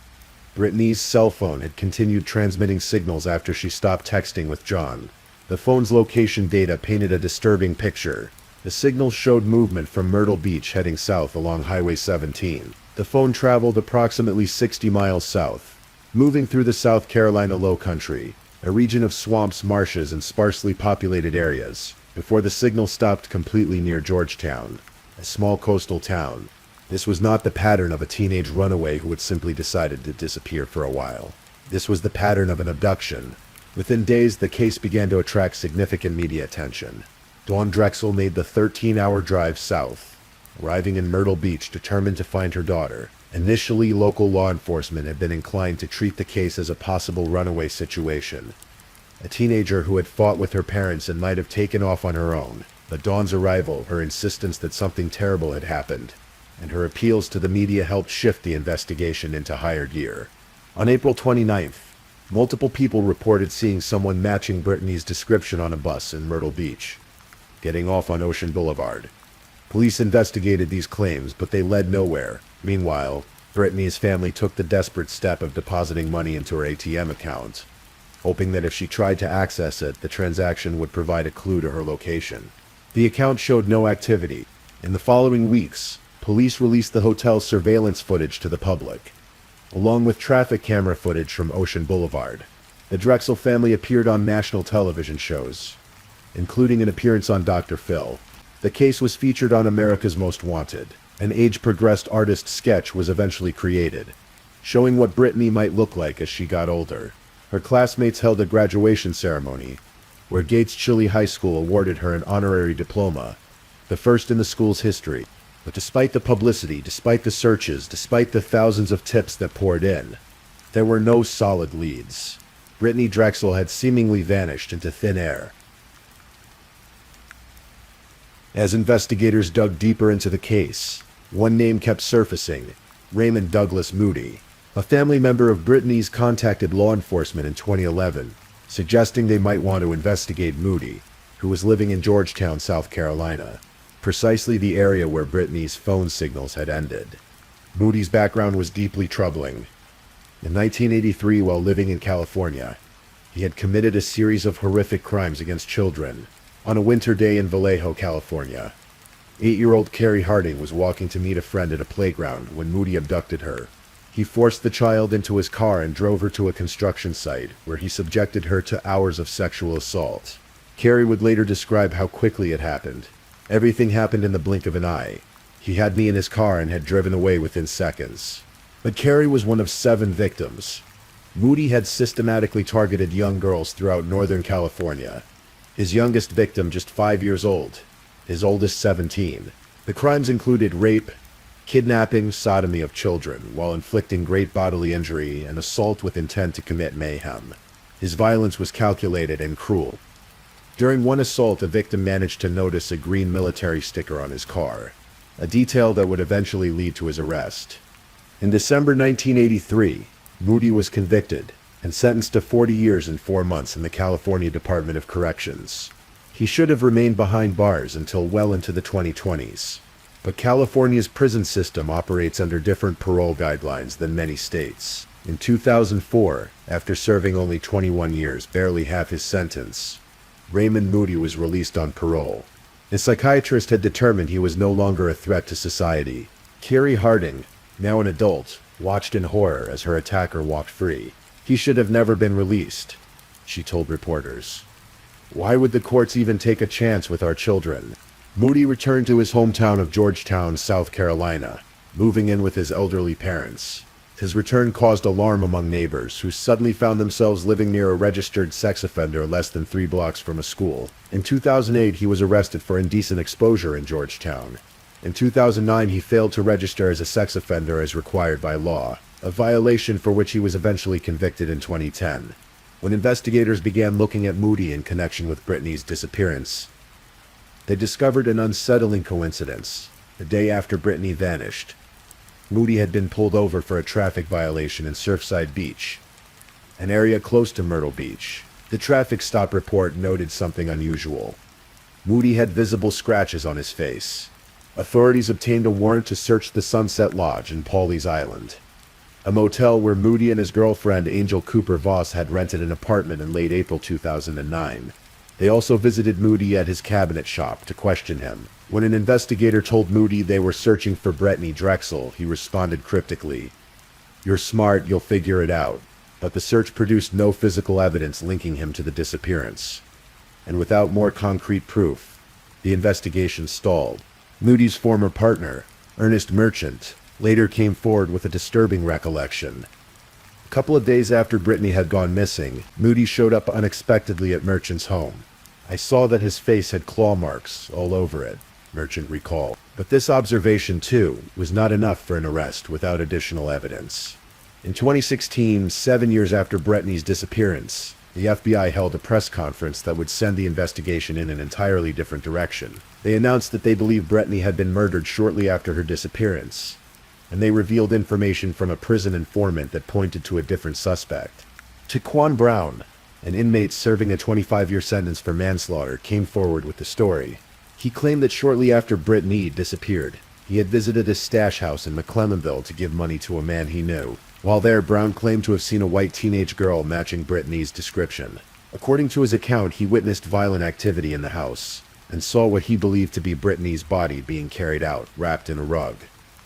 Brittany's cell phone had continued transmitting signals after she stopped texting with John. The phone's location data painted a disturbing picture. The signals showed movement from Myrtle Beach heading south along Highway 17. The phone traveled approximately 60 miles south, moving through the South Carolina Low Country, a region of swamps, marshes, and sparsely populated areas, before the signal stopped completely near Georgetown, a small coastal town. This was not the pattern of a teenage runaway who had simply decided to disappear for a while. This was the pattern of an abduction. Within days, the case began to attract significant media attention. Dawn Drexel made the 13-hour drive south, arriving in Myrtle Beach determined to find her daughter. Initially, local law enforcement had been inclined to treat the case as a possible runaway situation. A teenager who had fought with her parents and might have taken off on her own. But Dawn's arrival, her insistence that something terrible had happened, and her appeals to the media helped shift the investigation into higher gear. On April 29th, multiple people reported seeing someone matching Brittany's description on a bus in Myrtle Beach, getting off on Ocean Boulevard. Police investigated these claims, but they led nowhere. Meanwhile, Brittany's family took the desperate step of depositing money into her ATM account, hoping that if she tried to access it, the transaction would provide a clue to her location. The account showed no activity. In the following weeks, police released the hotel's surveillance footage to the public, along with traffic camera footage from Ocean Boulevard. The Drexel family appeared on national television shows, including an appearance on Dr. Phil. The case was featured on America's Most Wanted. An age-progressed artist sketch was eventually created, showing what Brittany might look like as she got older. Her classmates held a graduation ceremony, where Gates Chili High School awarded her an honorary diploma, the first in the school's history. But despite the publicity, despite the searches, despite the thousands of tips that poured in, there were no solid leads. Brittany Drexel had seemingly vanished into thin air. As investigators dug deeper into the case, one name kept surfacing: Raymond Douglas Moody. A family member of Brittany's contacted law enforcement in 2011, suggesting they might want to investigate Moody, who was living in Georgetown, South Carolina, precisely the area where Brittany's phone signals had ended. Moody's background was deeply troubling. In 1983, while living in California, he had committed a series of horrific crimes against children. On a winter day in Vallejo, California, 8-year-old Carrie Harding was walking to meet a friend at a playground when Moody abducted her. He forced the child into his car and drove her to a construction site, where he subjected her to hours of sexual assault. Carrie would later describe how quickly it happened. Everything happened in the blink of an eye. He had me in his car and had driven away within seconds. But Carrie was one of 7 victims. Moody had systematically targeted young girls throughout Northern California. His youngest victim just 5 years old, his oldest 17. The crimes included rape, kidnapping, sodomy of children, while inflicting great bodily injury, and assault with intent to commit mayhem. His violence was calculated and cruel. During one assault, a victim managed to notice a green military sticker on his car, a detail that would eventually lead to his arrest. In December 1983, Moody was convicted and sentenced to 40 years and 4 months in the California Department of Corrections. He should have remained behind bars until well into the 2020s. But California's prison system operates under different parole guidelines than many states. In 2004, after serving only 21 years, barely half his sentence, Raymond Moody was released on parole. A psychiatrist had determined he was no longer a threat to society. Carrie Harding, now an adult, watched in horror as her attacker walked free. He should have never been released, she told reporters. Why would the courts even take a chance with our children? Moody returned to his hometown of Georgetown, South Carolina, moving in with his elderly parents. His return caused alarm among neighbors, who suddenly found themselves living near a registered sex offender less than 3 blocks from a school. In 2008, he was arrested for indecent exposure in Georgetown. In 2009, he failed to register as a sex offender as required by law. a violation for which he was eventually convicted in 2010. When investigators began looking at Moody in connection with Brittany's disappearance, they discovered an unsettling coincidence. The day after Brittany vanished, Moody had been pulled over for a traffic violation in Surfside Beach, an area close to Myrtle Beach. The traffic stop report noted something unusual. Moody had visible scratches on his face. Authorities obtained a warrant to search the Sunset Lodge in Pawleys Island, a motel where Moody and his girlfriend Angel Cooper Voss had rented an apartment in late April 2009. They also visited Moody at his cabinet shop to question him. When an investigator told Moody they were searching for Brittany Drexel, he responded cryptically, "You're smart, you'll figure it out." But the search produced no physical evidence linking him to the disappearance. And without more concrete proof, the investigation stalled. Moody's former partner, Ernest Merchant, later came forward with a disturbing recollection. A couple of days after Brittany had gone missing, Moody showed up unexpectedly at Merchant's home. "I saw that his face had claw marks all over it," Merchant recalled. But this observation, too, was not enough for an arrest without additional evidence. In 2016, 7 years after Brittany's disappearance, the FBI held a press conference that would send the investigation in an entirely different direction. They announced that they believed Brittany had been murdered shortly after her disappearance, and they revealed information from a prison informant that pointed to a different suspect. Taquan Brown, an inmate serving a 25-year sentence for manslaughter, came forward with the story. He claimed that shortly after Brittany disappeared, he had visited a stash house in McClellanville to give money to a man he knew. While there, Brown claimed to have seen a white teenage girl matching Brittany's description. According to his account, he witnessed violent activity in the house and saw what he believed to be Brittany's body being carried out, wrapped in a rug.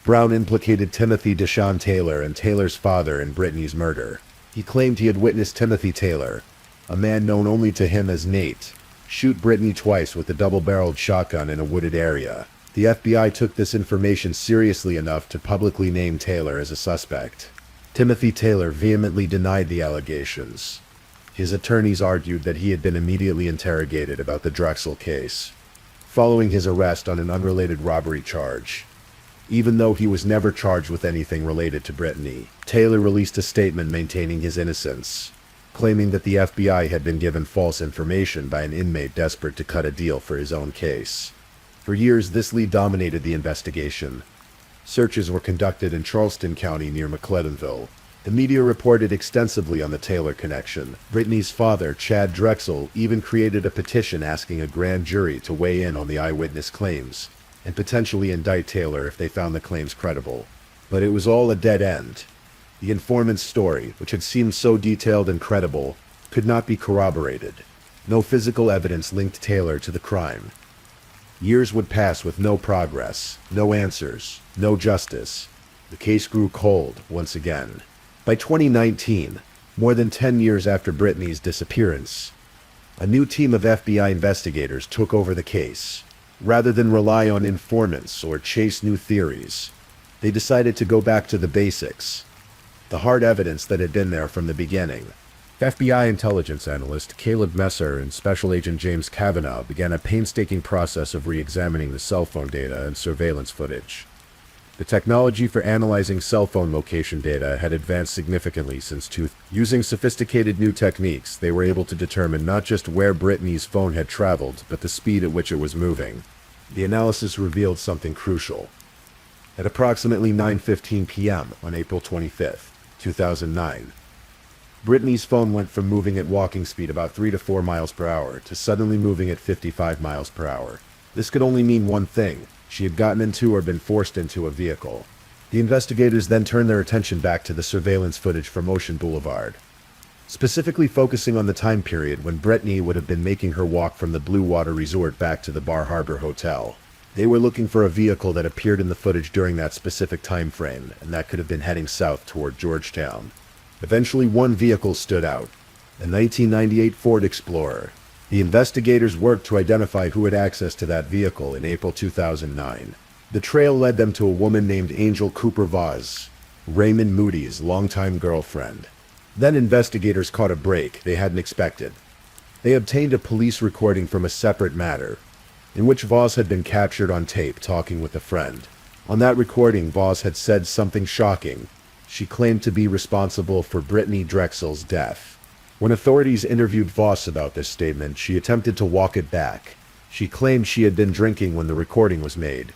Brown implicated Timothy Deshawn Taylor and Taylor's father in Brittany's murder. He claimed he had witnessed Timothy Taylor, a man known only to him as Nate, shoot Brittany twice with a double-barreled shotgun in a wooded area. The FBI took this information seriously enough to publicly name Taylor as a suspect. Timothy Taylor vehemently denied the allegations. His attorneys argued that he had been immediately interrogated about the Drexel case, following his arrest on an unrelated robbery charge. Even though he was never charged with anything related to Brittany, Taylor released a statement maintaining his innocence, claiming that the FBI had been given false information by an inmate desperate to cut a deal for his own case. For years, this lead dominated the investigation. Searches were conducted in Charleston County near McClellanville. The media reported extensively on the Taylor connection. Brittany's father, Chad Drexel, even created a petition asking a grand jury to weigh in on the eyewitness claims and potentially indict Taylor if they found the claims credible. But it was all a dead end. The informant's story, which had seemed so detailed and credible, could not be corroborated. No physical evidence linked Taylor to the crime. Years would pass with no progress, no answers, no justice. The case grew cold once again. By 2019, more than 10 years after Brittany's disappearance, a new team of FBI investigators took over the case. Rather than rely on informants or chase new theories, they decided to go back to the basics, the hard evidence that had been there from the beginning. FBI intelligence analyst Caleb Messer and Special Agent James Kavanaugh began a painstaking process of re-examining the cell phone data and surveillance footage. The technology for analyzing cell phone location data had advanced significantly since Using sophisticated new techniques, they were able to determine not just where Brittany's phone had traveled, but the speed at which it was moving. The analysis revealed something crucial. At approximately 9:15 p.m. on April 25, 2009, Brittany's phone went from moving at walking speed about 3 to 4 miles per hour to suddenly moving at 55 miles per hour. This could only mean one thing. She had gotten into or been forced into a vehicle. The investigators then turned their attention back to the surveillance footage from Ocean Boulevard, specifically focusing on the time period when Brittany would have been making her walk from the Blue Water Resort back to the Bar Harbor Hotel. They were looking for a vehicle that appeared in the footage during that specific time frame, and that could have been heading south toward Georgetown. Eventually, one vehicle stood out, a 1998 Ford Explorer. The investigators worked to identify who had access to that vehicle in April 2009. The trail led them to a woman named Angel Cooper Voss, Raymond Moody's longtime girlfriend. Then investigators caught a break they hadn't expected. They obtained a police recording from a separate matter, in which Voss had been captured on tape talking with a friend. On that recording, Voss had said something shocking. She claimed to be responsible for Brittany Drexel's death. When authorities interviewed Voss about this statement, she attempted to walk it back. She claimed she had been drinking when the recording was made,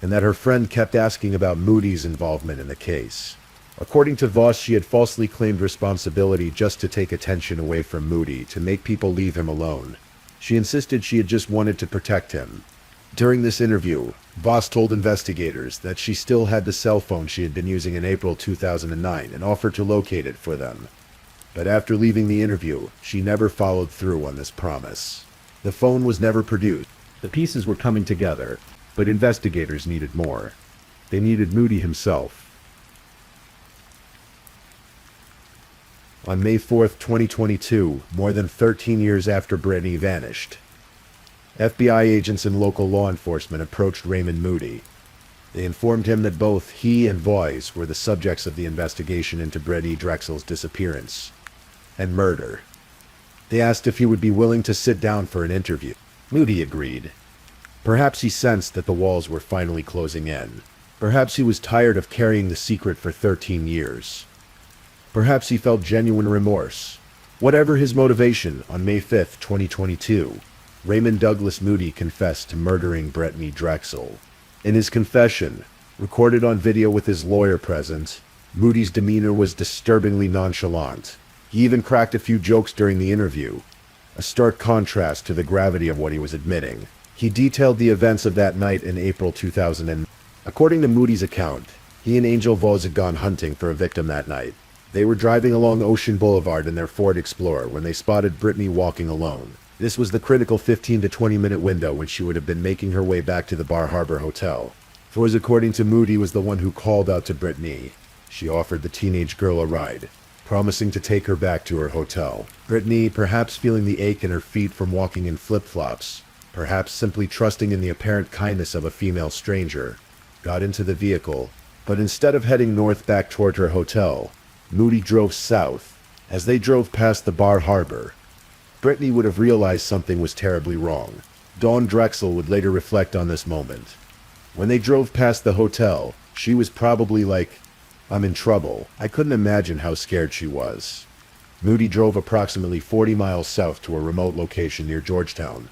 and that her friend kept asking about Moody's involvement in the case. According to Voss, she had falsely claimed responsibility just to take attention away from Moody, to make people leave him alone. She insisted she had just wanted to protect him. During this interview, Voss told investigators that she still had the cell phone she had been using in April 2009 and offered to locate it for them. But after leaving the interview, she never followed through on this promise. The phone was never produced. The pieces were coming together, but investigators needed more. They needed Moody himself. On May 4, 2022, more than 13 years after Brittany vanished, FBI agents and local law enforcement approached Raymond Moody. They informed him that both he and Voss were the subjects of the investigation into Brittany Drexel's disappearance and murder. They asked if he would be willing to sit down for an interview. Moody agreed. Perhaps he sensed that the walls were finally closing in. Perhaps he was tired of carrying the secret for 13 years. Perhaps he felt genuine remorse. Whatever his motivation, on May 5, 2022, Raymond Douglas Moody confessed to murdering Brittany Drexel. In his confession, recorded on video with his lawyer present, Moody's demeanor was disturbingly nonchalant. He even cracked a few jokes during the interview, a stark contrast to the gravity of what he was admitting. He detailed the events of that night in April 2000. According to Moody's account, he and Angel Voss had gone hunting for a victim that night. They were driving along Ocean Boulevard in their Ford Explorer when they spotted Brittany walking alone. This was the critical 15 to 20 minute window when she would have been making her way back to the Bar Harbor Hotel. Voss, according to Moody, was the one who called out to Brittany. She offered the teenage girl a ride, promising to take her back to her hotel. Brittany, perhaps feeling the ache in her feet from walking in flip-flops, perhaps simply trusting in the apparent kindness of a female stranger, got into the vehicle, but instead of heading north back toward her hotel, Moody drove south. As they drove past the Bar Harbor, Brittany would have realized something was terribly wrong. Dawn Drexel would later reflect on this moment. When they drove past the hotel, she was probably like, "I'm in trouble." I couldn't imagine how scared she was. Moody drove approximately 40 miles south to a remote location near Georgetown,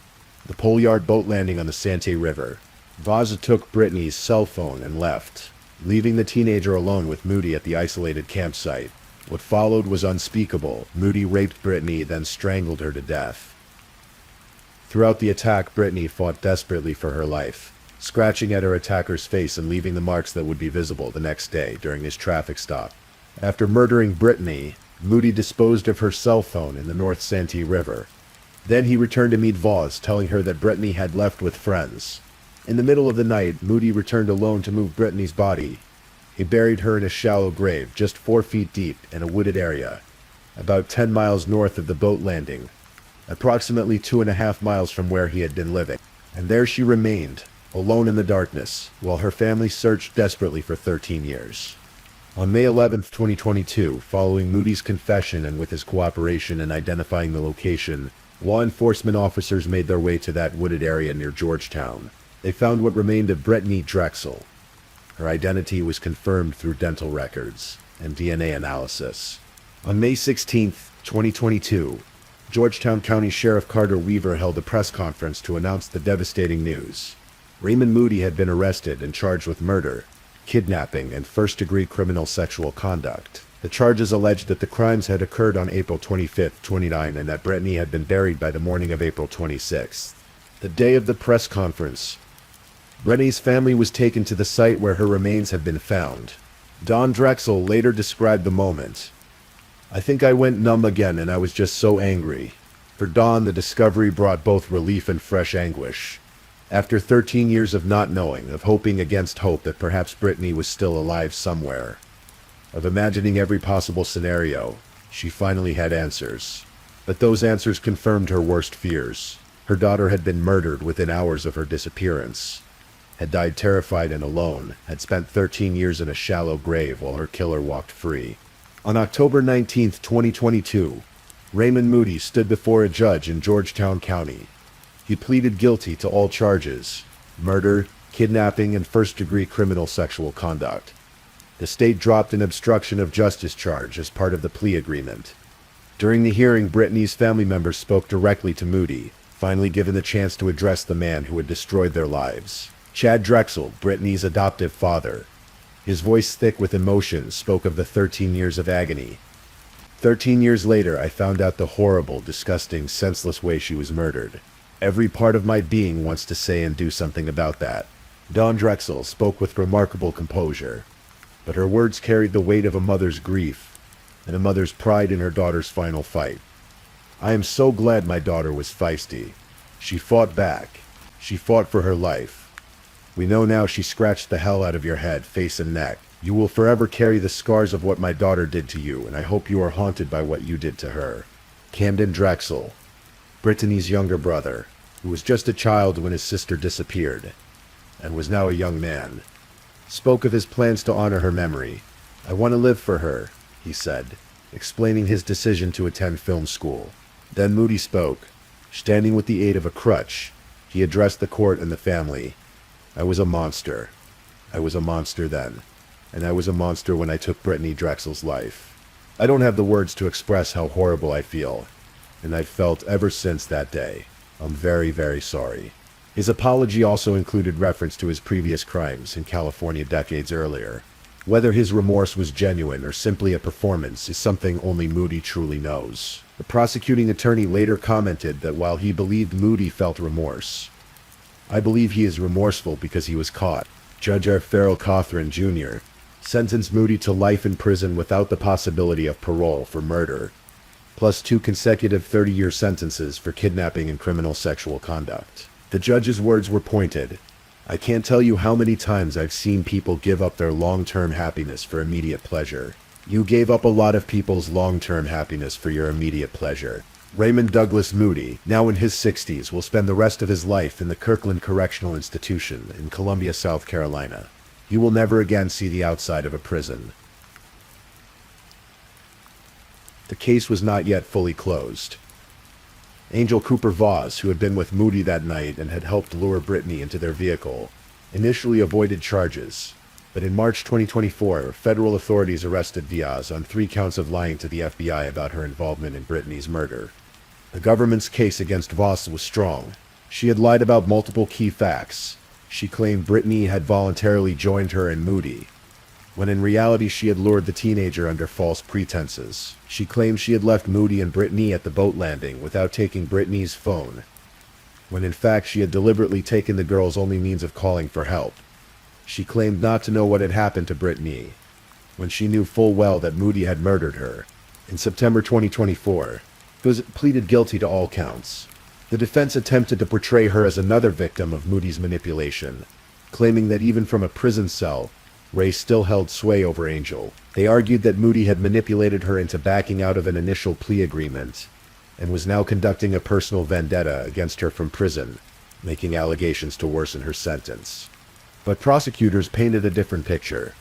the Pole Yard boat landing on the Santee River. Voss took Brittany's cell phone and left, leaving the teenager alone with Moody at the isolated campsite. What followed was unspeakable. Moody raped Brittany, then strangled her to death. Throughout the attack, Brittany fought desperately for her life, scratching at her attacker's face and leaving the marks that would be visible the next day during his traffic stop. After murdering Brittany, Moody disposed of her cell phone in the North Santee River. Then he returned to meet Voss, telling her that Brittany had left with friends. In the middle of the night, Moody returned alone to move Brittany's body. He buried her in a shallow grave, just 4 feet deep, in a wooded area, about 10 miles north of the boat landing, approximately 2.5 miles from where he had been living. And there she remained, alone in the darkness, while her family searched desperately for 13 years. On May 11, 2022, following Moody's confession and with his cooperation in identifying the location, law enforcement officers made their way to that wooded area near Georgetown. They found what remained of Brittany Drexel. Her identity was confirmed through dental records and DNA analysis. On May 16, 2022, Georgetown County Sheriff Carter Weaver held a press conference to announce the devastating news. Raymond Moody had been arrested and charged with murder, kidnapping, and first-degree criminal sexual conduct. The charges alleged that the crimes had occurred on April 25, 29, and that Brittany had been buried by the morning of April 26. The day of the press conference, Brittany's family was taken to the site where her remains had been found. Dawn Drexel later described the moment. "I think I went numb again and I was just so angry." For Dawn, the discovery brought both relief and fresh anguish. After 13 years of not knowing, of hoping against hope that perhaps Brittany was still alive somewhere, of imagining every possible scenario, she finally had answers. But those answers confirmed her worst fears. Her daughter had been murdered within hours of her disappearance, had died terrified and alone, had spent 13 years in a shallow grave while her killer walked free. On October 19, 2022, Raymond Moody stood before a judge in Georgetown County. He pleaded guilty to all charges: murder, kidnapping, and first-degree criminal sexual conduct. The state dropped an obstruction of justice charge as part of the plea agreement. During the hearing, Brittany's family members spoke directly to Moody, finally given the chance to address the man who had destroyed their lives. Chad Drexel, Brittany's adoptive father. His voice thick with emotion spoke of the 13 years of agony. 13 years later, I found out the horrible, disgusting, senseless way she was murdered. Every part of my being wants to say and do something about that. Dawn Drexel spoke with remarkable composure, but her words carried the weight of a mother's grief and a mother's pride in her daughter's final fight. I am so glad my daughter was feisty. She fought back. She fought for her life. We know now she scratched the hell out of your head, face and neck. You will forever carry the scars of what my daughter did to you, and I hope you are haunted by what you did to her. Camden Drexel, Brittany's younger brother, who was just a child when his sister disappeared, and was now a young man, spoke of his plans to honor her memory. I want to live for her, he said, explaining his decision to attend film school. Then Moody spoke. Standing with the aid of a crutch, he addressed the court and the family. I was a monster. I was a monster then, and I was a monster when I took Brittany Drexel's life. I don't have the words to express how horrible I feel, and I've felt ever since that day. I'm very, very sorry. His apology also included reference to his previous crimes in California decades earlier. Whether his remorse was genuine or simply a performance is something only Moody truly knows. The prosecuting attorney later commented that while he believed Moody felt remorse, I believe he is remorseful because he was caught. Judge R. Farrell Cothran, Jr. sentenced Moody to life in prison without the possibility of parole for murder, plus 2 consecutive 30-year sentences for kidnapping and criminal sexual conduct. The judge's words were pointed. I can't tell you how many times I've seen people give up their long-term happiness for immediate pleasure. You gave up a lot of people's long-term happiness for your immediate pleasure. Raymond Douglas Moody, now in his 60s, will spend the rest of his life in the Kirkland Correctional Institution in Columbia, South Carolina. He will never again see the outside of a prison. The case was not yet fully closed. Angel Cooper Voss, who had been with Moody that night and had helped lure Brittany into their vehicle, initially avoided charges. But in March 2024, federal authorities arrested Voss on 3 counts of lying to the FBI about her involvement in Brittany's murder. The government's case against Voss was strong. She had lied about multiple key facts. She claimed Brittany had voluntarily joined her and Moody, when in reality she had lured the teenager under false pretenses. She claimed she had left Moody and Brittany at the boat landing without taking Brittany's phone, when in fact she had deliberately taken the girl's only means of calling for help. She claimed not to know what had happened to Brittany, when she knew full well that Moody had murdered her. In September 2024, Voss pleaded guilty to all counts. The defense attempted to portray her as another victim of Moody's manipulation, claiming that even from a prison cell, Ray still held sway over Angel. They argued that Moody had manipulated her into backing out of an initial plea agreement and was now conducting a personal vendetta against her from prison, making allegations to worsen her sentence. But prosecutors painted a different picture.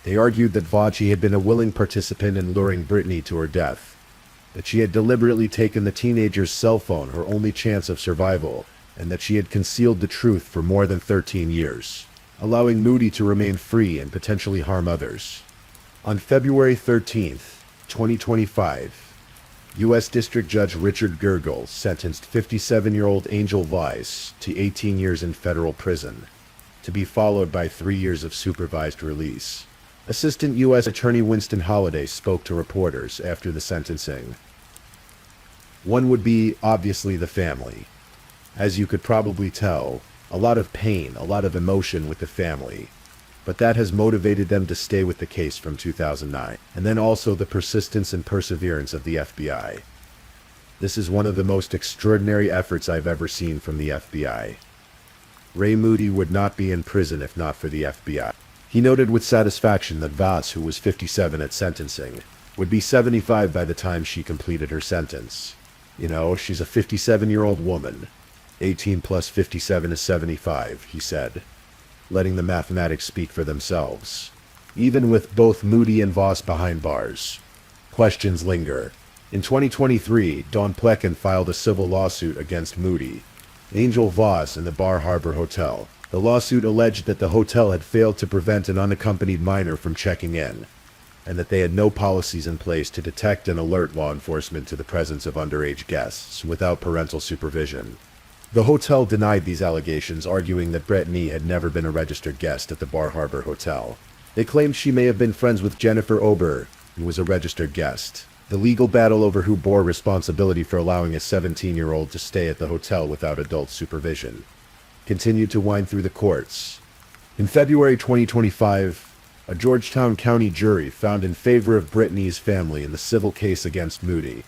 They argued that Vachi had been a willing participant in luring Brittany to her death, that she had deliberately taken the teenager's cell phone, her only chance of survival, and that she had concealed the truth for more than 13 years. Allowing Moody to remain free and potentially harm others. On February 13, 2025, U.S. District Judge Richard Gergel sentenced 57-year-old Angel Voss to 18 years in federal prison, to be followed by 3 years of supervised release. Assistant U.S. Attorney Winston Holliday spoke to reporters after the sentencing. One would be, obviously, the family. As you could probably tell, a lot of pain, a lot of emotion with the family, but that has motivated them to stay with the case from 2009. And then also the persistence and perseverance of the FBI. This is one of the most extraordinary efforts I've ever seen from the FBI. Ray Moody would not be in prison if not for the FBI. He noted with satisfaction that Voss, who was 57 at sentencing, would be 75 by the time she completed her sentence. You know, she's a 57-year-old woman. 18 plus 57 is 75, he said, letting the mathematics speak for themselves. Even with both Moody and Voss behind bars, questions linger. In 2023, Dawn Plecken filed a civil lawsuit against Moody, Angel Voss, and the Bar Harbor Hotel. The lawsuit alleged that the hotel had failed to prevent an unaccompanied minor from checking in, and that they had no policies in place to detect and alert law enforcement to the presence of underage guests without parental supervision. The hotel denied these allegations, arguing that Brittany had never been a registered guest at the Bar Harbor Hotel. They claimed she may have been friends with Jennifer Ober, who was a registered guest. The legal battle over who bore responsibility for allowing a 17-year-old to stay at the hotel without adult supervision continued to wind through the courts. In February 2025, a Georgetown County jury found in favor of Brittany's family in the civil case against Moody.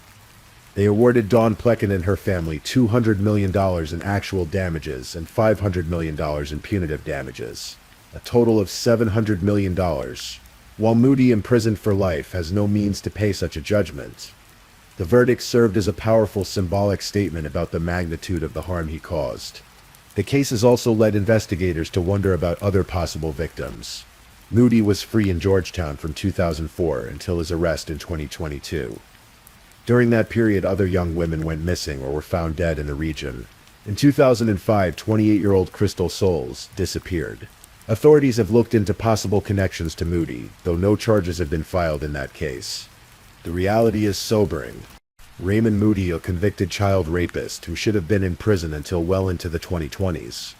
They awarded Dawn Plecken and her family $200 million in actual damages and $500 million in punitive damages, a total of $700 million. While Moody, imprisoned for life, has no means to pay such a judgment, the verdict served as a powerful symbolic statement about the magnitude of the harm he caused. The case has also led investigators to wonder about other possible victims. Moody was free in Georgetown from 2004 until his arrest in 2022. During that period, other young women went missing or were found dead in the region. In 2005, 28-year-old Crystal Souls disappeared. Authorities have looked into possible connections to Moody, though no charges have been filed in that case. The reality is sobering. Raymond Moody, a convicted child rapist who should have been in prison until well into the 2020s,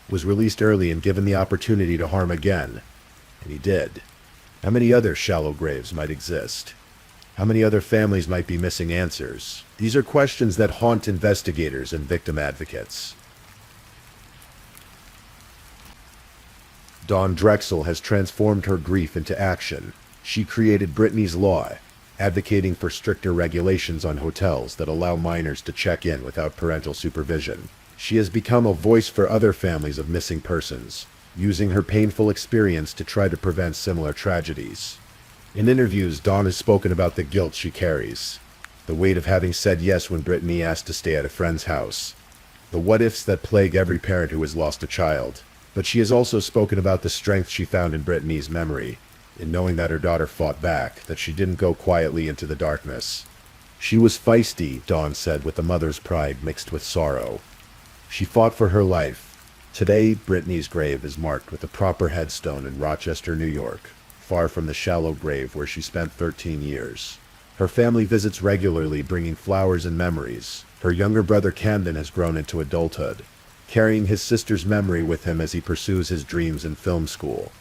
was released early and given the opportunity to harm again. And he did. How many other shallow graves might exist? How many other families might be missing answers? These are questions that haunt investigators and victim advocates. Dawn Drexel has transformed her grief into action. She created Brittany's Law, advocating for stricter regulations on hotels that allow minors to check in without parental supervision. She has become a voice for other families of missing persons, using her painful experience to try to prevent similar tragedies. In interviews, Dawn has spoken about the guilt she carries, the weight of having said yes when Brittany asked to stay at a friend's house, the what-ifs that plague every parent who has lost a child. But she has also spoken about the strength she found in Brittany's memory, in knowing that her daughter fought back, that she didn't go quietly into the darkness. She was feisty, Dawn said, with a mother's pride mixed with sorrow. She fought for her life. Today, Brittany's grave is marked with a proper headstone in Rochester, New York, far from the shallow grave where she spent 13 years. Her family visits regularly, bringing flowers and memories. Her younger brother Camden has grown into adulthood, carrying his sister's memory with him as he pursues his dreams in film school.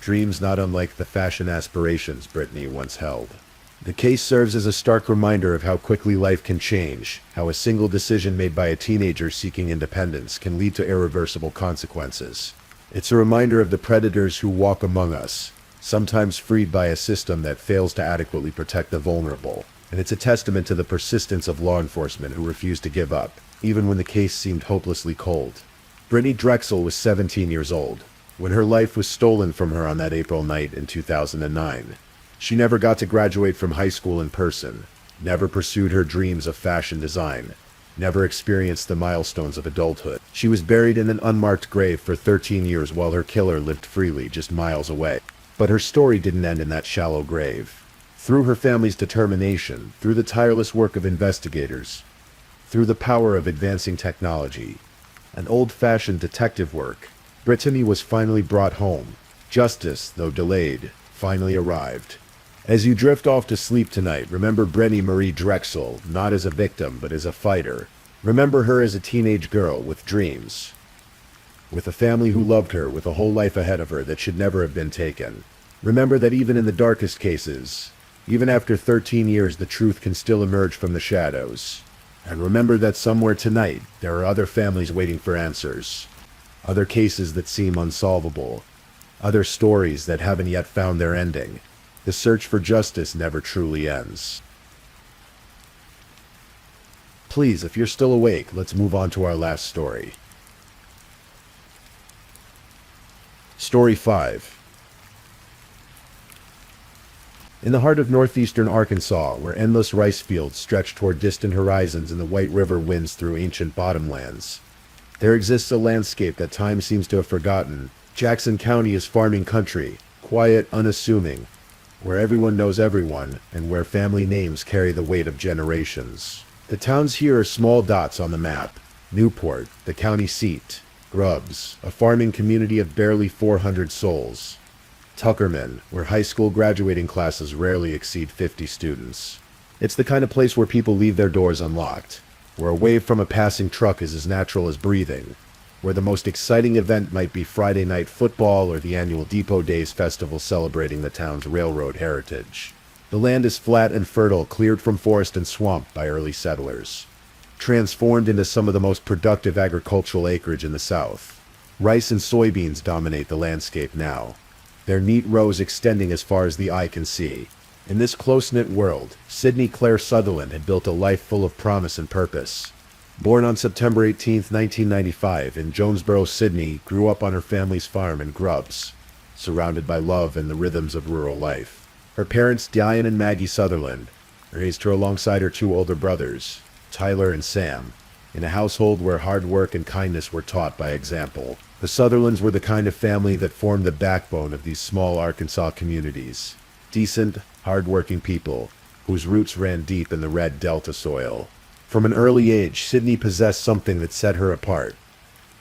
Dreams not unlike the fashion aspirations Brittany once held. The case serves as a stark reminder of how quickly life can change, how a single decision made by a teenager seeking independence can lead to irreversible consequences. It's a reminder of the predators who walk among us, sometimes freed by a system that fails to adequately protect the vulnerable. And it's a testament to the persistence of law enforcement who refuse to give up, even when the case seemed hopelessly cold. Brittany Drexel was 17 years old when her life was stolen from her on that April night in 2009. She never got to graduate from high school in person, never pursued her dreams of fashion design, never experienced the milestones of adulthood. She was buried in an unmarked grave for 13 years while her killer lived freely just miles away. But her story didn't end in that shallow grave. Through her family's determination, through the tireless work of investigators, through the power of advancing technology, and old-fashioned detective work, Brittany was finally brought home. Justice, though delayed, finally arrived. As you drift off to sleep tonight, remember Brittany Marie Drexel, not as a victim, but as a fighter. Remember her as a teenage girl with dreams, with a family who loved her, with a whole life ahead of her that should never have been taken. Remember that even in the darkest cases, even after 13 years, the truth can still emerge from the shadows. And remember that somewhere tonight, there are other families waiting for answers. Other cases that seem unsolvable. Other stories that haven't yet found their ending. The search for justice never truly ends. Please, if you're still awake, let's move on to our last story. Story 5. In the heart of northeastern Arkansas, where endless rice fields stretch toward distant horizons and the White River winds through ancient bottomlands, there exists a landscape that time seems to have forgotten. Jackson County is farming country, quiet, unassuming, where everyone knows everyone, and where family names carry the weight of generations. The towns here are small dots on the map. Newport, the county seat; Grubbs, a farming community of barely 400 souls. Tuckerman, where high school graduating classes rarely exceed 50 students. It's the kind of place where people leave their doors unlocked, where a wave from a passing truck is as natural as breathing, where the most exciting event might be Friday night football or the annual Depot Days festival celebrating the town's railroad heritage. The land is flat and fertile, cleared from forest and swamp by early settlers, transformed into some of the most productive agricultural acreage in the South. Rice and soybeans dominate the landscape now, their neat rows extending as far as the eye can see. In this close-knit world, Sydney Claire Sutherland had built a life full of promise and purpose. Born on September 18, 1995, in Jonesboro, Sydney, grew up on her family's farm in Grubbs, surrounded by love and the rhythms of rural life. Her parents, Diane and Maggie Sutherland, raised her alongside her two older brothers, Tyler and Sam, in a household where hard work and kindness were taught by example. The Sutherlands were the kind of family that formed the backbone of these small Arkansas communities. Decent, hard-working people, whose roots ran deep in the red Delta soil. From an early age, Sydney possessed something that set her apart.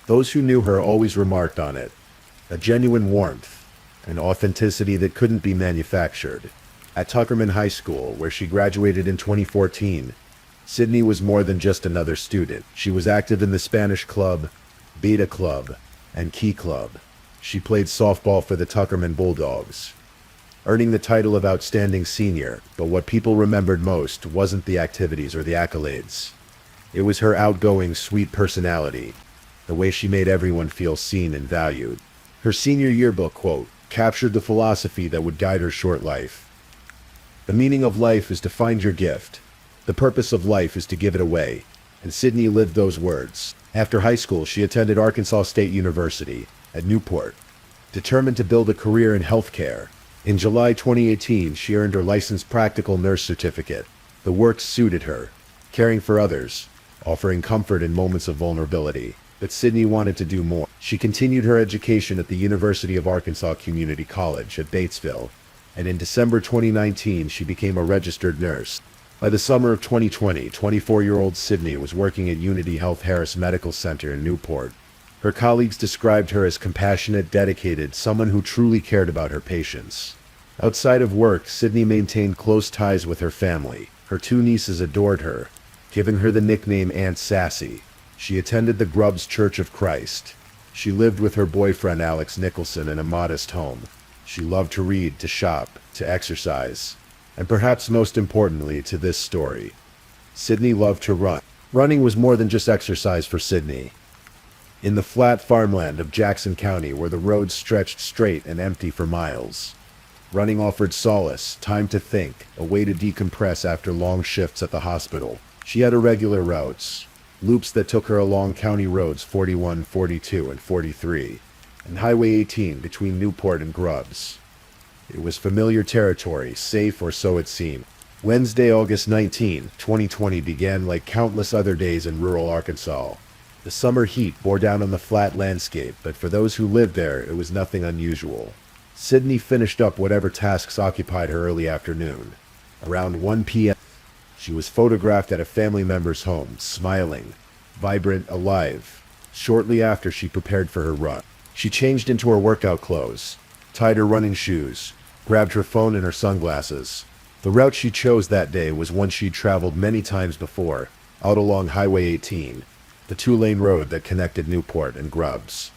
Those who knew her always remarked on it. A genuine warmth, an authenticity that couldn't be manufactured. At Tuckerman High School, where she graduated in 2014, Sydney was more than just another student. She was active in the Spanish Club, Beta Club, and Key Club. She played softball for the Tuckerman Bulldogs, earning the title of Outstanding Senior, but what people remembered most wasn't the activities or the accolades. It was her outgoing, sweet personality, the way she made everyone feel seen and valued. Her senior yearbook quote captured the philosophy that would guide her short life. The meaning of life is to find your gift. The purpose of life is to give it away. And Sydney lived those words. After high school, she attended Arkansas State University at Newport, determined to build a career in healthcare. In July 2018, she earned her licensed practical nurse certificate. The work suited her, caring for others, offering comfort in moments of vulnerability. But Sydney wanted to do more. She continued her education at the University of Arkansas Community College at Batesville, and in December 2019, she became a registered nurse. By the summer of 2020, 24-year-old Sydney was working at Unity Health Harris Medical Center in Newport. Her colleagues described her as compassionate, dedicated, someone who truly cared about her patients. Outside of work, Sydney maintained close ties with her family. Her two nieces adored her, giving her the nickname Aunt Sassy. She attended the Grubbs Church of Christ. She lived with her boyfriend Alex Nicholson in a modest home. She loved to read, to shop, to exercise, and perhaps most importantly to this story, Sydney loved to run. Running was more than just exercise for Sydney. In the flat farmland of Jackson County, where the roads stretched straight and empty for miles, running offered solace, time to think, a way to decompress after long shifts at the hospital. She had irregular routes, loops that took her along county roads 41, 42, and 43, and Highway 18 between Newport and Grubbs. It was familiar territory, safe or so it seemed. Wednesday, August 19, 2020 began like countless other days in rural Arkansas. The summer heat bore down on the flat landscape, but for those who lived there, it was nothing unusual. Sydney finished up whatever tasks occupied her early afternoon. Around 1 p.m., she was photographed at a family member's home, smiling, vibrant, alive. Shortly after, she prepared for her run. She changed into her workout clothes, tied her running shoes, grabbed her phone and her sunglasses. The route she chose that day was one she'd traveled many times before, out along Highway 18, the two-lane road that connected Newport and Grubbs.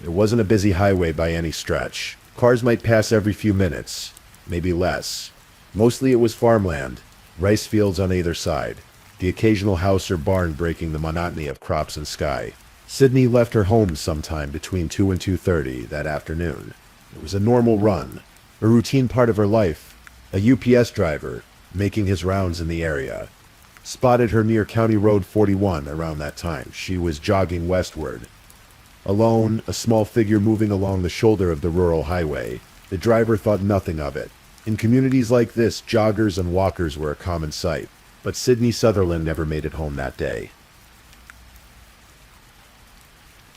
It wasn't a busy highway by any stretch. Cars might pass every few minutes, maybe less. Mostly it was farmland, rice fields on either side, the occasional house or barn breaking the monotony of crops and sky. Sydney left her home sometime between 2 and 2:30 that afternoon. It was a normal run, a routine part of her life. A UPS driver, making his rounds in the area, spotted her near County Road 41 around that time. She was jogging westward. Alone, a small figure moving along the shoulder of the rural highway. The driver thought nothing of it. In communities like this, joggers and walkers were a common sight. But Sydney Sutherland never made it home that day.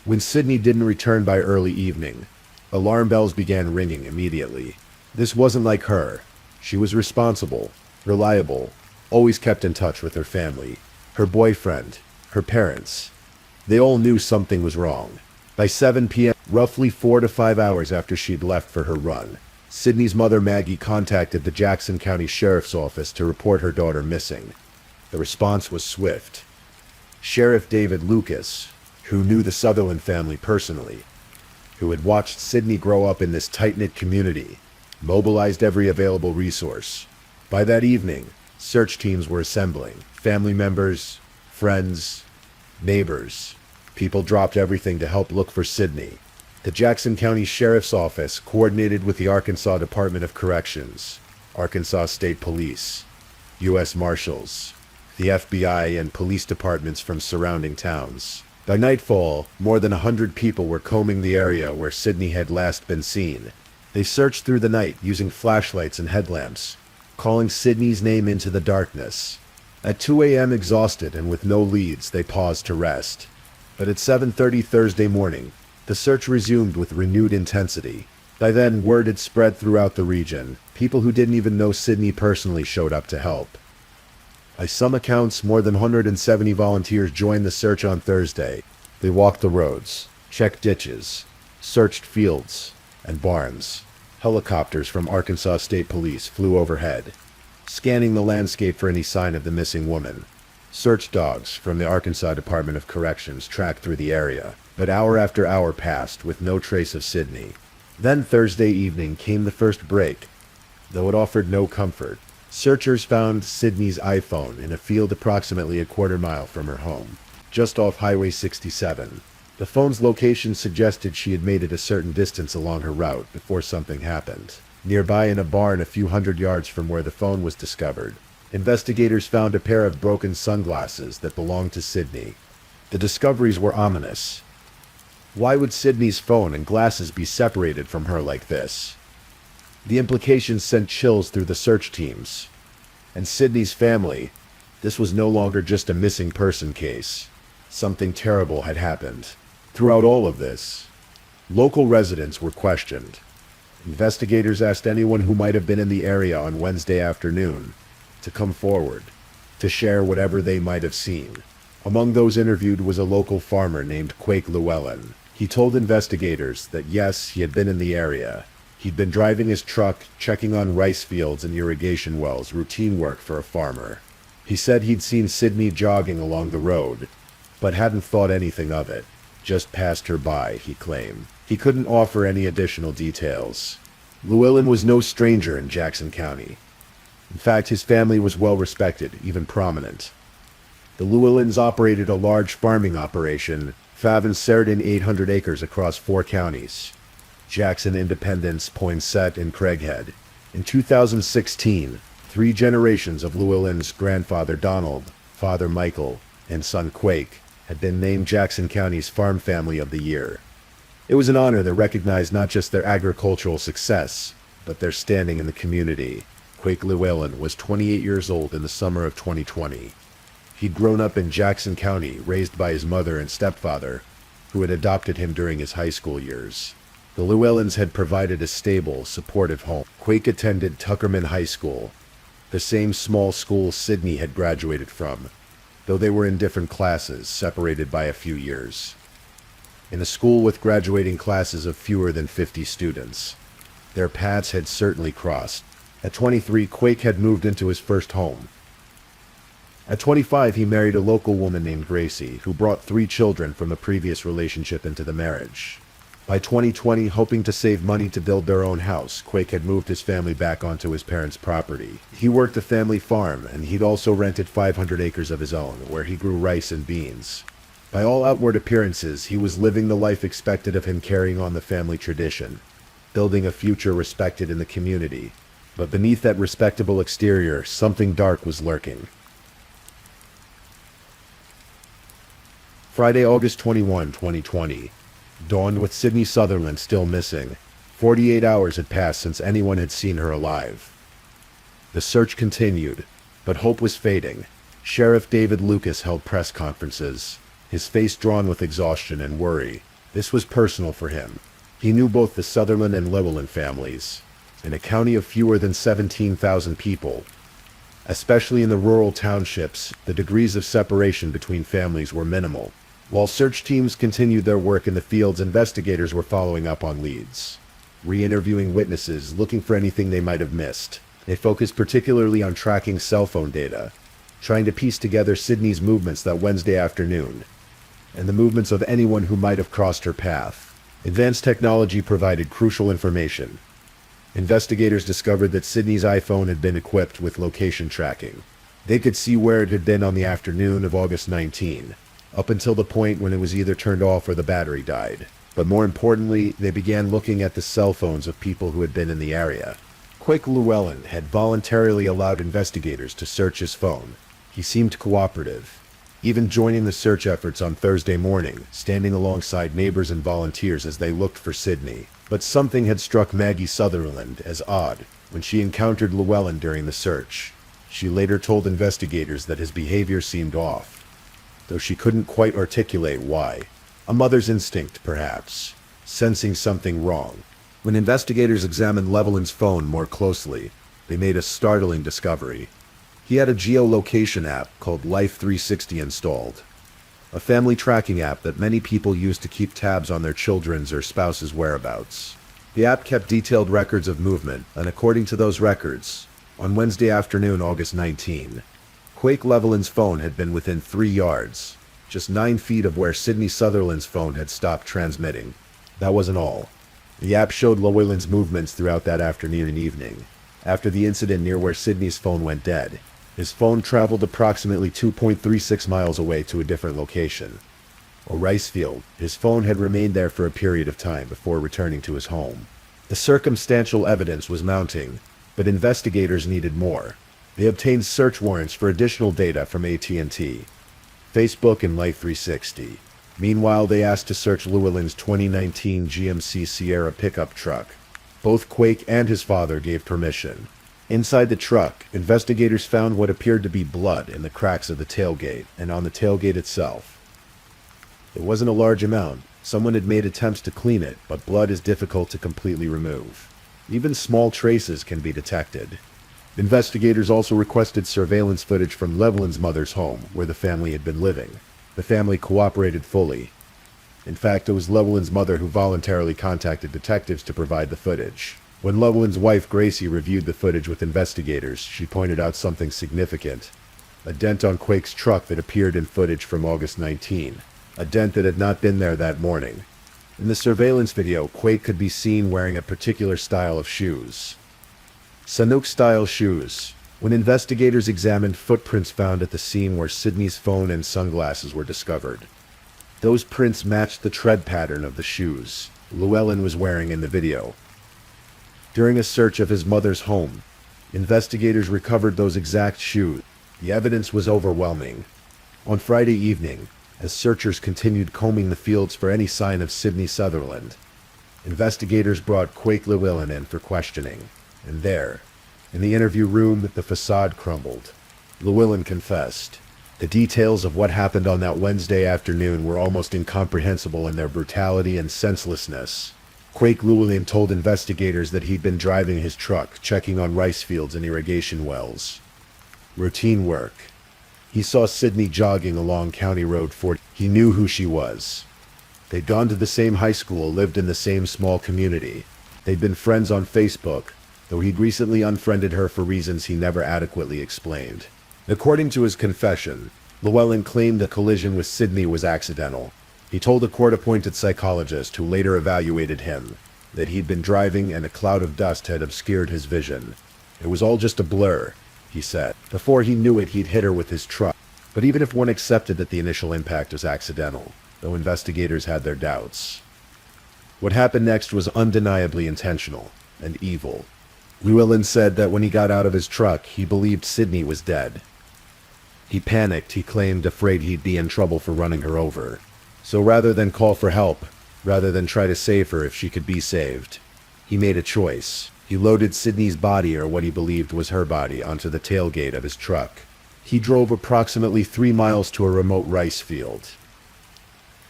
When Sydney didn't return by early evening, alarm bells began ringing immediately. This wasn't like her. She was responsible, reliable, always kept in touch with her family, her boyfriend, her parents. They all knew something was wrong. By 7 p.m., roughly 4 to 5 hours after she'd left for her run, Sydney's mother Maggie contacted the Jackson County Sheriff's Office to report her daughter missing. The response was swift. Sheriff David Lucas, who knew the Sutherland family personally, who had watched Sydney grow up in this tight-knit community, mobilized every available resource. By that evening, search teams were assembling. Family members, friends, neighbors. People dropped everything to help look for Sydney. The Jackson County Sheriff's Office coordinated with the Arkansas Department of Corrections, Arkansas State Police, U.S. Marshals, the FBI, and police departments from surrounding towns. By nightfall, more than 100 people were combing the area where Sydney had last been seen. They searched through the night using flashlights and headlamps, calling Sydney's name into the darkness. At 2 a.m., exhausted and with no leads, they paused to rest. But at 7:30 Thursday morning, the search resumed with renewed intensity. By then, word had spread throughout the region. People who didn't even know Sydney personally showed up to help. By some accounts, more than 170 volunteers joined the search on Thursday. They walked the roads, checked ditches, searched fields and barns. Helicopters from Arkansas State Police flew overhead, scanning the landscape for any sign of the missing woman. Search dogs from the Arkansas Department of Corrections tracked through the area, but hour after hour passed with no trace of Sydney. Then Thursday evening came the first break, though it offered no comfort. Searchers found Sydney's iPhone in a field approximately a quarter-mile from her home, just off Highway 67. The phone's location suggested she had made it a certain distance along her route before something happened. Nearby in a barn a few hundred yards from where the phone was discovered, investigators found a pair of broken sunglasses that belonged to Sydney. The discoveries were ominous. Why would Sydney's phone and glasses be separated from her like this? The implications sent chills through the search teams. And Sydney's family, this was no longer just a missing person case. Something terrible had happened. Throughout all of this, local residents were questioned. Investigators asked anyone who might have been in the area on Wednesday afternoon to come forward, to share whatever they might have seen. Among those interviewed was a local farmer named Quake Llewellyn. He told investigators that yes, he had been in the area. He'd been driving his truck, checking on rice fields and irrigation wells, routine work for a farmer. He said he'd seen Sydney jogging along the road, but hadn't thought anything of it. Just passed her by, he claimed. He couldn't offer any additional details. Llewellyn was no stranger in Jackson County. In fact, his family was well respected, even prominent. The Llewellyns operated a large farming operation, Favin-Certain 800 acres across 4 counties: Jackson, Independence, Poinsett, and Craighead. In 2016, 3 generations of Llewellyn's grandfather Donald, father Michael, and son Quake had been named Jackson County's Farm Family of the Year. It was an honor that recognized not just their agricultural success, but their standing in the community. Quake Llewellyn was 28 years old in the summer of 2020. He'd grown up in Jackson County, raised by his mother and stepfather, who had adopted him during his high school years. The Llewellyns had provided a stable, supportive home. Quake attended Tuckerman High School, the same small school Sydney had graduated from, though they were in different classes, separated by a few years. In a school with graduating classes of fewer than 50 students, their paths had certainly crossed. At 23, Quake had moved into his first home. At 25, he married a local woman named Gracie, who brought 3 children from a previous relationship into the marriage. By 2020, hoping to save money to build their own house, Quake had moved his family back onto his parents' property. He worked a family farm, and he'd also rented 500 acres of his own, where he grew rice and beans. By all outward appearances, he was living the life expected of him, carrying on the family tradition, building a future respected in the community. But beneath that respectable exterior, something dark was lurking. Friday, August 21, 2020, dawned with Sydney Sutherland still missing. 48 hours had passed since anyone had seen her alive. The search continued, but hope was fading. Sheriff David Lucas held press conferences, his face drawn with exhaustion and worry. This was personal for him. He knew both the Sutherland and Llewellyn families. In a county of fewer than 17,000 people, especially in the rural townships, the degrees of separation between families were minimal. While search teams continued their work in the fields, investigators were following up on leads, re-interviewing witnesses, looking for anything they might have missed. They focused particularly on tracking cell phone data, trying to piece together Sydney's movements that Wednesday afternoon, and the movements of anyone who might have crossed her path. Advanced technology provided crucial information. Investigators discovered that Sydney's iPhone had been equipped with location tracking. They could see where it had been on the afternoon of August 19, up until the point when it was either turned off or the battery died. But more importantly, they began looking at the cell phones of people who had been in the area. Quake Llewellyn had voluntarily allowed investigators to search his phone. He seemed cooperative, even joining the search efforts on Thursday morning, standing alongside neighbors and volunteers as they looked for Sydney. But something had struck Maggie Sutherland as odd when she encountered Llewellyn during the search. She later told investigators that his behavior seemed off, though she couldn't quite articulate why. A mother's instinct, perhaps, sensing something wrong. When investigators examined Llewellyn's phone more closely, they made a startling discovery. He had a geolocation app called Life 360 installed, a family tracking app that many people use to keep tabs on their children's or spouse's whereabouts. The app kept detailed records of movement, and according to those records, on Wednesday afternoon, August 19, Quake Llewellyn's phone had been within 3 yards, just 9 feet of where Sydney Sutherland's phone had stopped transmitting. That wasn't all. The app showed Llewellyn's movements throughout that afternoon and evening. After the incident near where Sydney's phone went dead, his phone traveled approximately 2.36 miles away to a different location. Or Ricefield. His phone had remained there for a period of time before returning to his home. The circumstantial evidence was mounting, but investigators needed more. They obtained search warrants for additional data from AT&T, Facebook, and Life 360. Meanwhile, they asked to search Llewellyn's 2019 GMC Sierra pickup truck. Both Quake and his father gave permission. Inside the truck, investigators found what appeared to be blood in the cracks of the tailgate and on the tailgate itself. It wasn't a large amount. Someone had made attempts to clean it, but blood is difficult to completely remove. Even small traces can be detected. Investigators also requested surveillance footage from Llewellyn's mother's home, where the family had been living. The family cooperated fully. In fact, it was Llewellyn's mother who voluntarily contacted detectives to provide the footage. When Llewellyn's wife Gracie reviewed the footage with investigators, she pointed out something significant. A dent on Quake's truck that appeared in footage from August 19. A dent that had not been there that morning. In the surveillance video, Quake could be seen wearing a particular style of shoes. Sanuk-style shoes. When investigators examined footprints found at the scene where Sydney's phone and sunglasses were discovered, those prints matched the tread pattern of the shoes Llewellyn was wearing in the video. During a search of his mother's home, investigators recovered those exact shoes. The evidence was overwhelming. On Friday evening, as searchers continued combing the fields for any sign of Sydney Sutherland, investigators brought Quake Llewellyn in for questioning. And there, in the interview room, the facade crumbled. Llewellyn confessed. The details of what happened on that Wednesday afternoon were almost incomprehensible in their brutality and senselessness. Quake Llewellyn told investigators that he'd been driving his truck, checking on rice fields and irrigation wells. Routine work. He saw Sydney jogging along County Road 40. He knew who she was. They'd gone to the same high school, lived in the same small community. They'd been friends on Facebook, though he'd recently unfriended her for reasons he never adequately explained. According to his confession, Llewellyn claimed the collision with Sydney was accidental. He told a court-appointed psychologist who later evaluated him that he'd been driving and a cloud of dust had obscured his vision. It was all just a blur, he said. Before he knew it, he'd hit her with his truck. But even if one accepted that the initial impact was accidental, though investigators had their doubts, what happened next was undeniably intentional and evil. Llewellyn said that when he got out of his truck, he believed Sydney was dead. He panicked, he claimed, afraid he'd be in trouble for running her over. So rather than call for help, rather than try to save her if she could be saved, he made a choice. He loaded Sydney's body, or what he believed was her body, onto the tailgate of his truck. He drove approximately 3 miles to a remote rice field.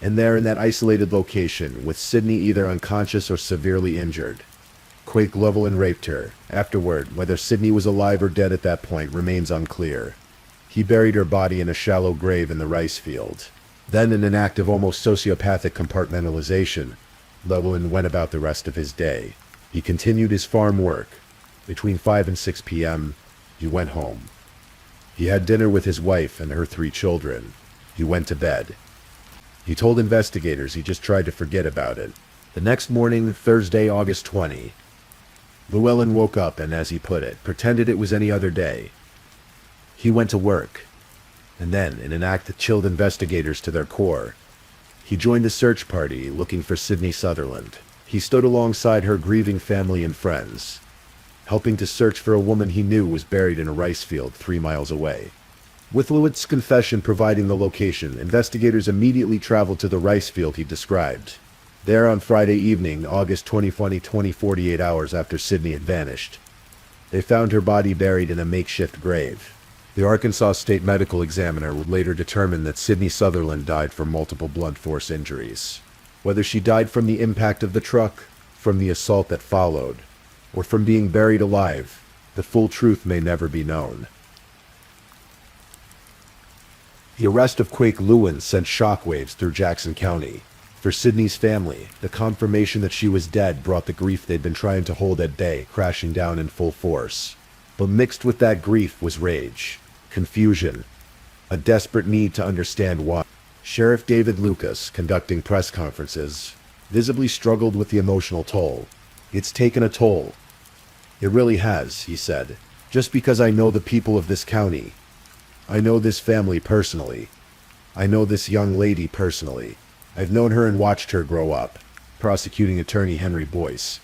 And there in that isolated location, with Sydney either unconscious or severely injured, Quake Llewellyn raped her. Afterward, whether Sydney was alive or dead at that point remains unclear. He buried her body in a shallow grave in the rice field. Then, in an act of almost sociopathic compartmentalization, Llewellyn went about the rest of his day. He continued his farm work. Between 5 and 6 p.m., he went home. He had dinner with his wife and her 3 children. He went to bed. He told investigators he just tried to forget about it. The next morning, Thursday, August 20, Llewellyn woke up and, as he put it, pretended it was any other day. He went to work. And then, in an act that chilled investigators to their core, he joined a search party looking for Sydney Sutherland. He stood alongside her grieving family and friends, helping to search for a woman he knew was buried in a rice field 3 miles away. With Llewellyn's confession providing the location, investigators immediately traveled to the rice field he described. There on Friday evening, August 20, 48 hours after Sydney had vanished, they found her body buried in a makeshift grave. The Arkansas State Medical Examiner would later determine that Sydney Sutherland died from multiple blunt force injuries. Whether she died from the impact of the truck, from the assault that followed, or from being buried alive, the full truth may never be known. The arrest of Quake Lewin sent shockwaves through Jackson County. For Sydney's family, the confirmation that she was dead brought the grief they'd been trying to hold at bay crashing down in full force. But mixed with that grief was rage, confusion, a desperate need to understand why. Sheriff David Lucas, conducting press conferences, visibly struggled with the emotional toll. It's taken a toll. It really has, he said. Just because I know the people of this county. I know this family personally. I know this young lady personally. I've known her and watched her grow up. Prosecuting attorney Henry Boyce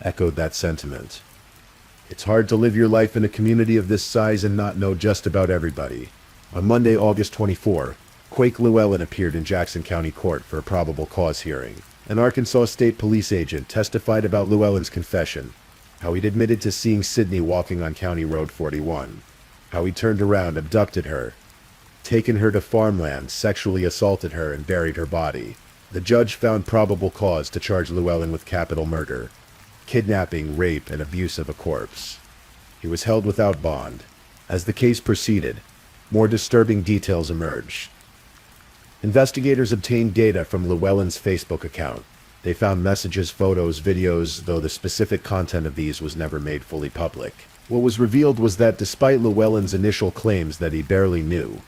echoed that sentiment. It's hard to live your life in a community of this size and not know just about everybody. On Monday, August 24, Quake Llewellyn appeared in Jackson County Court for a probable cause hearing. An Arkansas State Police agent testified about Llewellyn's confession, how he'd admitted to seeing Sydney walking on County Road 41, how he turned around, abducted her, taken her to farmland, sexually assaulted her, and buried her body. The judge found probable cause to charge Llewellyn with capital murder, kidnapping, rape, and abuse of a corpse. He was held without bond. As the case proceeded, more disturbing details emerged. Investigators obtained data from Llewellyn's Facebook account. They found messages, photos, videos, though the specific content of these was never made fully public. What was revealed was that despite Llewellyn's initial claims that he barely knew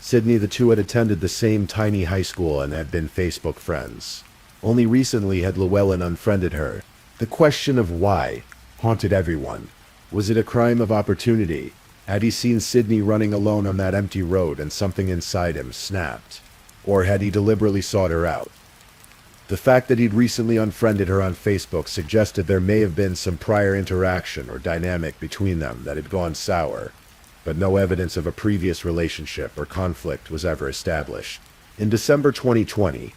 Sydney, the two had attended the same tiny high school and had been Facebook friends. Only recently had Llewellyn unfriended her. The question of why haunted everyone. Was it a crime of opportunity? Had he seen Sydney running alone on that empty road and something inside him snapped? Or had he deliberately sought her out? The fact that he'd recently unfriended her on Facebook suggested there may have been some prior interaction or dynamic between them that had gone sour, but no evidence of a previous relationship or conflict was ever established. In December 2020,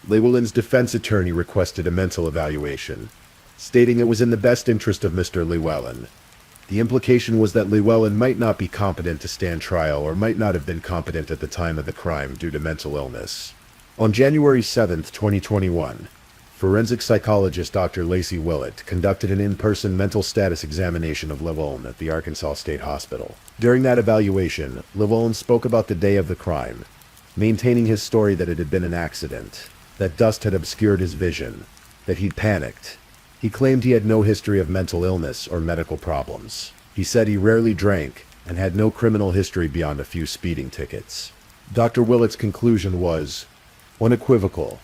Llewellyn's defense attorney requested a mental evaluation, stating it was in the best interest of Mr. Llewellyn. The implication was that Llewellyn might not be competent to stand trial or might not have been competent at the time of the crime due to mental illness. On January 7, 2021, forensic psychologist Dr. Lacey Willett conducted an in-person mental status examination of Llewellyn at the Arkansas State Hospital. During that evaluation, Llewellyn spoke about the day of the crime, maintaining his story that it had been an accident, that dust had obscured his vision, that he'd panicked. He claimed he had no history of mental illness or medical problems. He said he rarely drank and had no criminal history beyond a few speeding tickets. Dr. Willett's conclusion was unequivocal.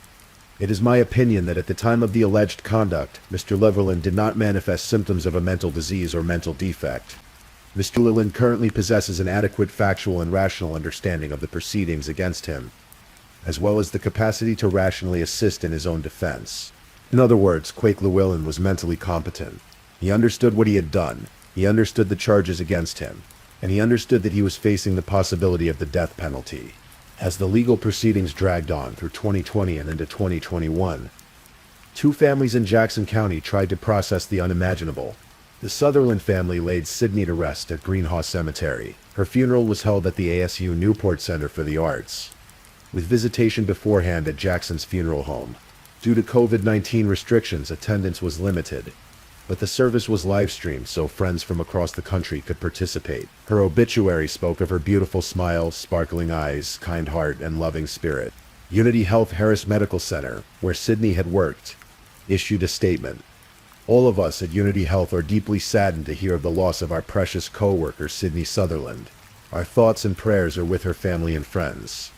It is my opinion that at the time of the alleged conduct, Mr. Llewellyn did not manifest symptoms of a mental disease or mental defect. Mr. Llewellyn currently possesses an adequate factual and rational understanding of the proceedings against him, as well as the capacity to rationally assist in his own defense. In other words, Quake Llewellyn was mentally competent. He understood what he had done, he understood the charges against him, and he understood that he was facing the possibility of the death penalty. As the legal proceedings dragged on through 2020 and into 2021, two families in Jackson County tried to process the unimaginable. The Sutherland family laid Sydney to rest at Greenhaw Cemetery. Her funeral was held at the ASU Newport Center for the Arts, with visitation beforehand at Jackson's funeral home. Due to COVID-19 restrictions, attendance was limited. but the service was live-streamed so friends from across the country could participate. Her obituary spoke of her beautiful smile, sparkling eyes, kind heart, and loving spirit. Unity Health Harris Medical Center, where Sydney had worked, issued a statement. All of us at Unity Health are deeply saddened to hear of the loss of our precious co-worker, Sydney Sutherland. Our thoughts and prayers are with her family and friends.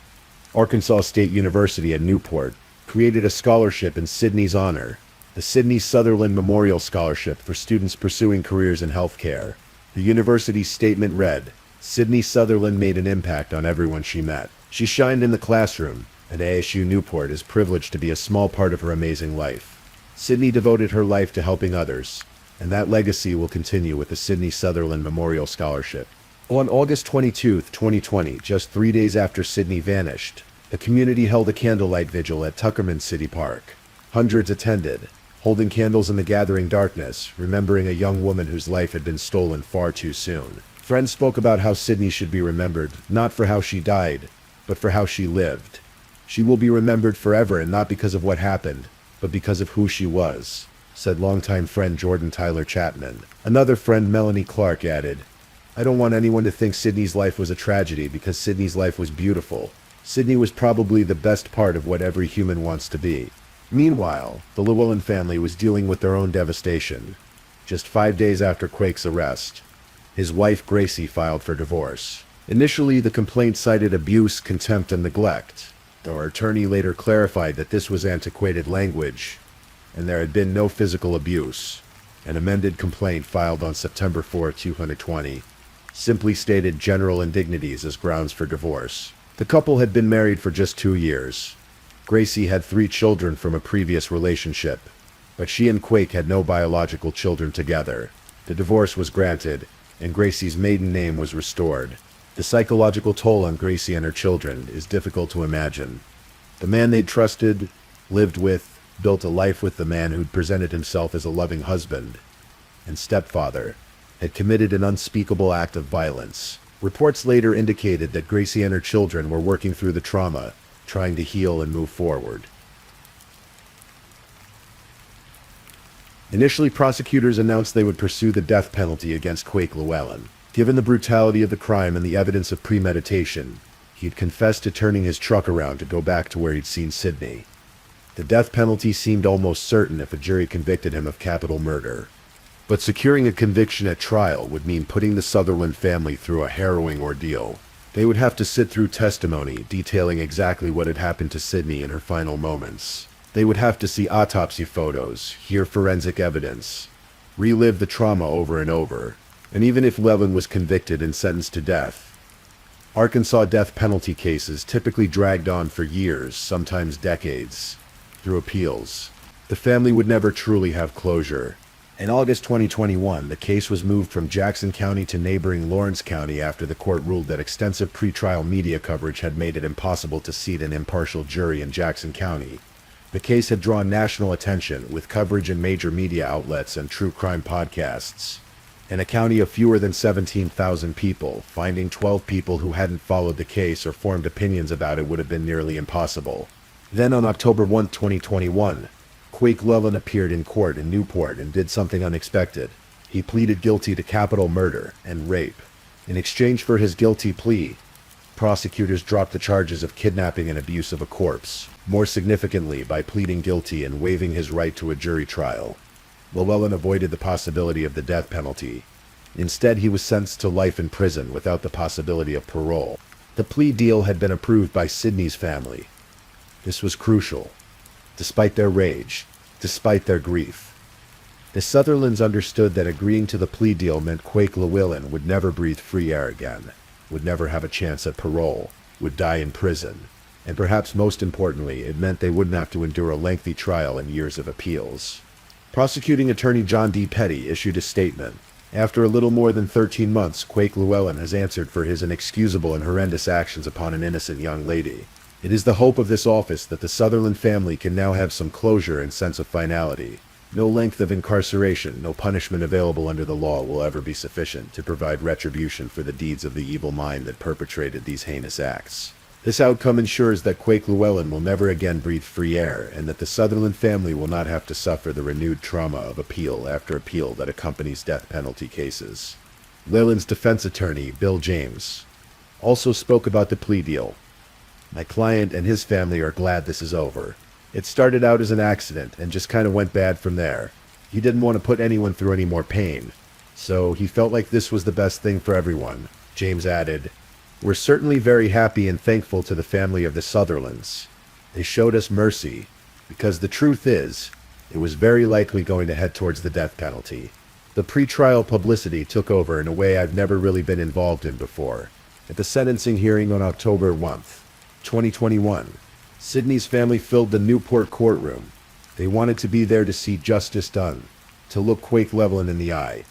Arkansas State University at Newport created a scholarship in Sydney's honor, the Sydney Sutherland Memorial Scholarship for students pursuing careers in healthcare. The university's statement read, "Sydney Sutherland made an impact on everyone she met. She shined in the classroom, and ASU Newport is privileged to be a small part of her amazing life. Sydney devoted her life to helping others, and that legacy will continue with the Sydney Sutherland Memorial Scholarship." On August 22, 2020, just 3 days after Sydney vanished, the community held a candlelight vigil at Tuckerman City Park. Hundreds attended, holding candles in the gathering darkness, remembering a young woman whose life had been stolen far too soon. Friends spoke about how Sydney should be remembered, not for how she died, but for how she lived. She will be remembered forever, and not because of what happened, but because of who she was, said longtime friend Jordan Tyler Chapman. Another friend, Melanie Clark, added, "I don't want anyone to think Sydney's life was a tragedy, because Sydney's life was beautiful. Sydney was probably the best part of what every human wants to be." Meanwhile, the Llewellyn family was dealing with their own devastation. Just 5 days after Quake's arrest, his wife Gracie filed for divorce. Initially, the complaint cited abuse, contempt, and neglect, though her attorney later clarified that this was antiquated language, and there had been no physical abuse. An amended complaint filed on September 4, 2020, simply stated general indignities as grounds for divorce. The couple had been married for just 2 years. Gracie had 3 children from a previous relationship, but she and Quake had no biological children together. The divorce was granted, and Gracie's maiden name was restored. The psychological toll on Gracie and her children is difficult to imagine. The man they'd trusted, lived with, built a life with, the man who'd presented himself as a loving husband and stepfather, had committed an unspeakable act of violence. Reports later indicated that Gracie and her children were working through the trauma, trying to heal and move forward. Initially, prosecutors announced they would pursue the death penalty against Quake Llewellyn. Given the brutality of the crime and the evidence of premeditation, he'd confessed to turning his truck around to go back to where he'd seen Sydney. The death penalty seemed almost certain if a jury convicted him of capital murder. But securing a conviction at trial would mean putting the Sutherland family through a harrowing ordeal. They would have to sit through testimony detailing exactly what had happened to Sydney in her final moments. They would have to see autopsy photos, hear forensic evidence, relive the trauma over and over. And even if Llewellyn was convicted and sentenced to death, Arkansas death penalty cases typically dragged on for years, sometimes decades, through appeals. The family would never truly have closure. In August 2021, the case was moved from Jackson County to neighboring Lawrence County after the court ruled that extensive pretrial media coverage had made it impossible to seat an impartial jury in Jackson County. The case had drawn national attention, with coverage in major media outlets and true crime podcasts. In a county of fewer than 17,000 people, finding 12 people who hadn't followed the case or formed opinions about it would have been nearly impossible. Then on October 1, 2021, Quake Llewellyn appeared in court in Newport and did something unexpected. He pleaded guilty to capital murder and rape. In exchange for his guilty plea, prosecutors dropped the charges of kidnapping and abuse of a corpse. More significantly, by pleading guilty and waiving his right to a jury trial, Llewellyn avoided the possibility of the death penalty. Instead, he was sentenced to life in prison without the possibility of parole. The plea deal had been approved by Sydney's family. This was crucial. Despite their rage, despite their grief, the Sutherlands understood that agreeing to the plea deal meant Quake Llewellyn would never breathe free air again, would never have a chance at parole, would die in prison. And perhaps most importantly, it meant they wouldn't have to endure a lengthy trial and years of appeals. Prosecuting attorney John D. Petty issued a statement. After a little more than 13 months, Quake Llewellyn has answered for his inexcusable and horrendous actions upon an innocent young lady. It is the hope of this office that the Sutherland family can now have some closure and sense of finality. No length of incarceration, no punishment available under the law will ever be sufficient to provide retribution for the deeds of the evil mind that perpetrated these heinous acts. This outcome ensures that Quake Llewellyn will never again breathe free air, and that the Sutherland family will not have to suffer the renewed trauma of appeal after appeal that accompanies death penalty cases. Llewellyn's defense attorney, Bill James, also spoke about the plea deal. My client and his family are glad this is over. It started out as an accident and just kind of went bad from there. He didn't want to put anyone through any more pain, so he felt like this was the best thing for everyone. James added, "We're certainly very happy and thankful to the family of the Sutherlands. They showed us mercy, because the truth is, it was very likely going to head towards the death penalty." The pre-trial publicity took over in a way I've never really been involved in before. At the sentencing hearing on October 1st, 2021, Sydney's family filled the Newport courtroom. They wanted to be there to see justice done, to look Quake Llewellyn in the eye,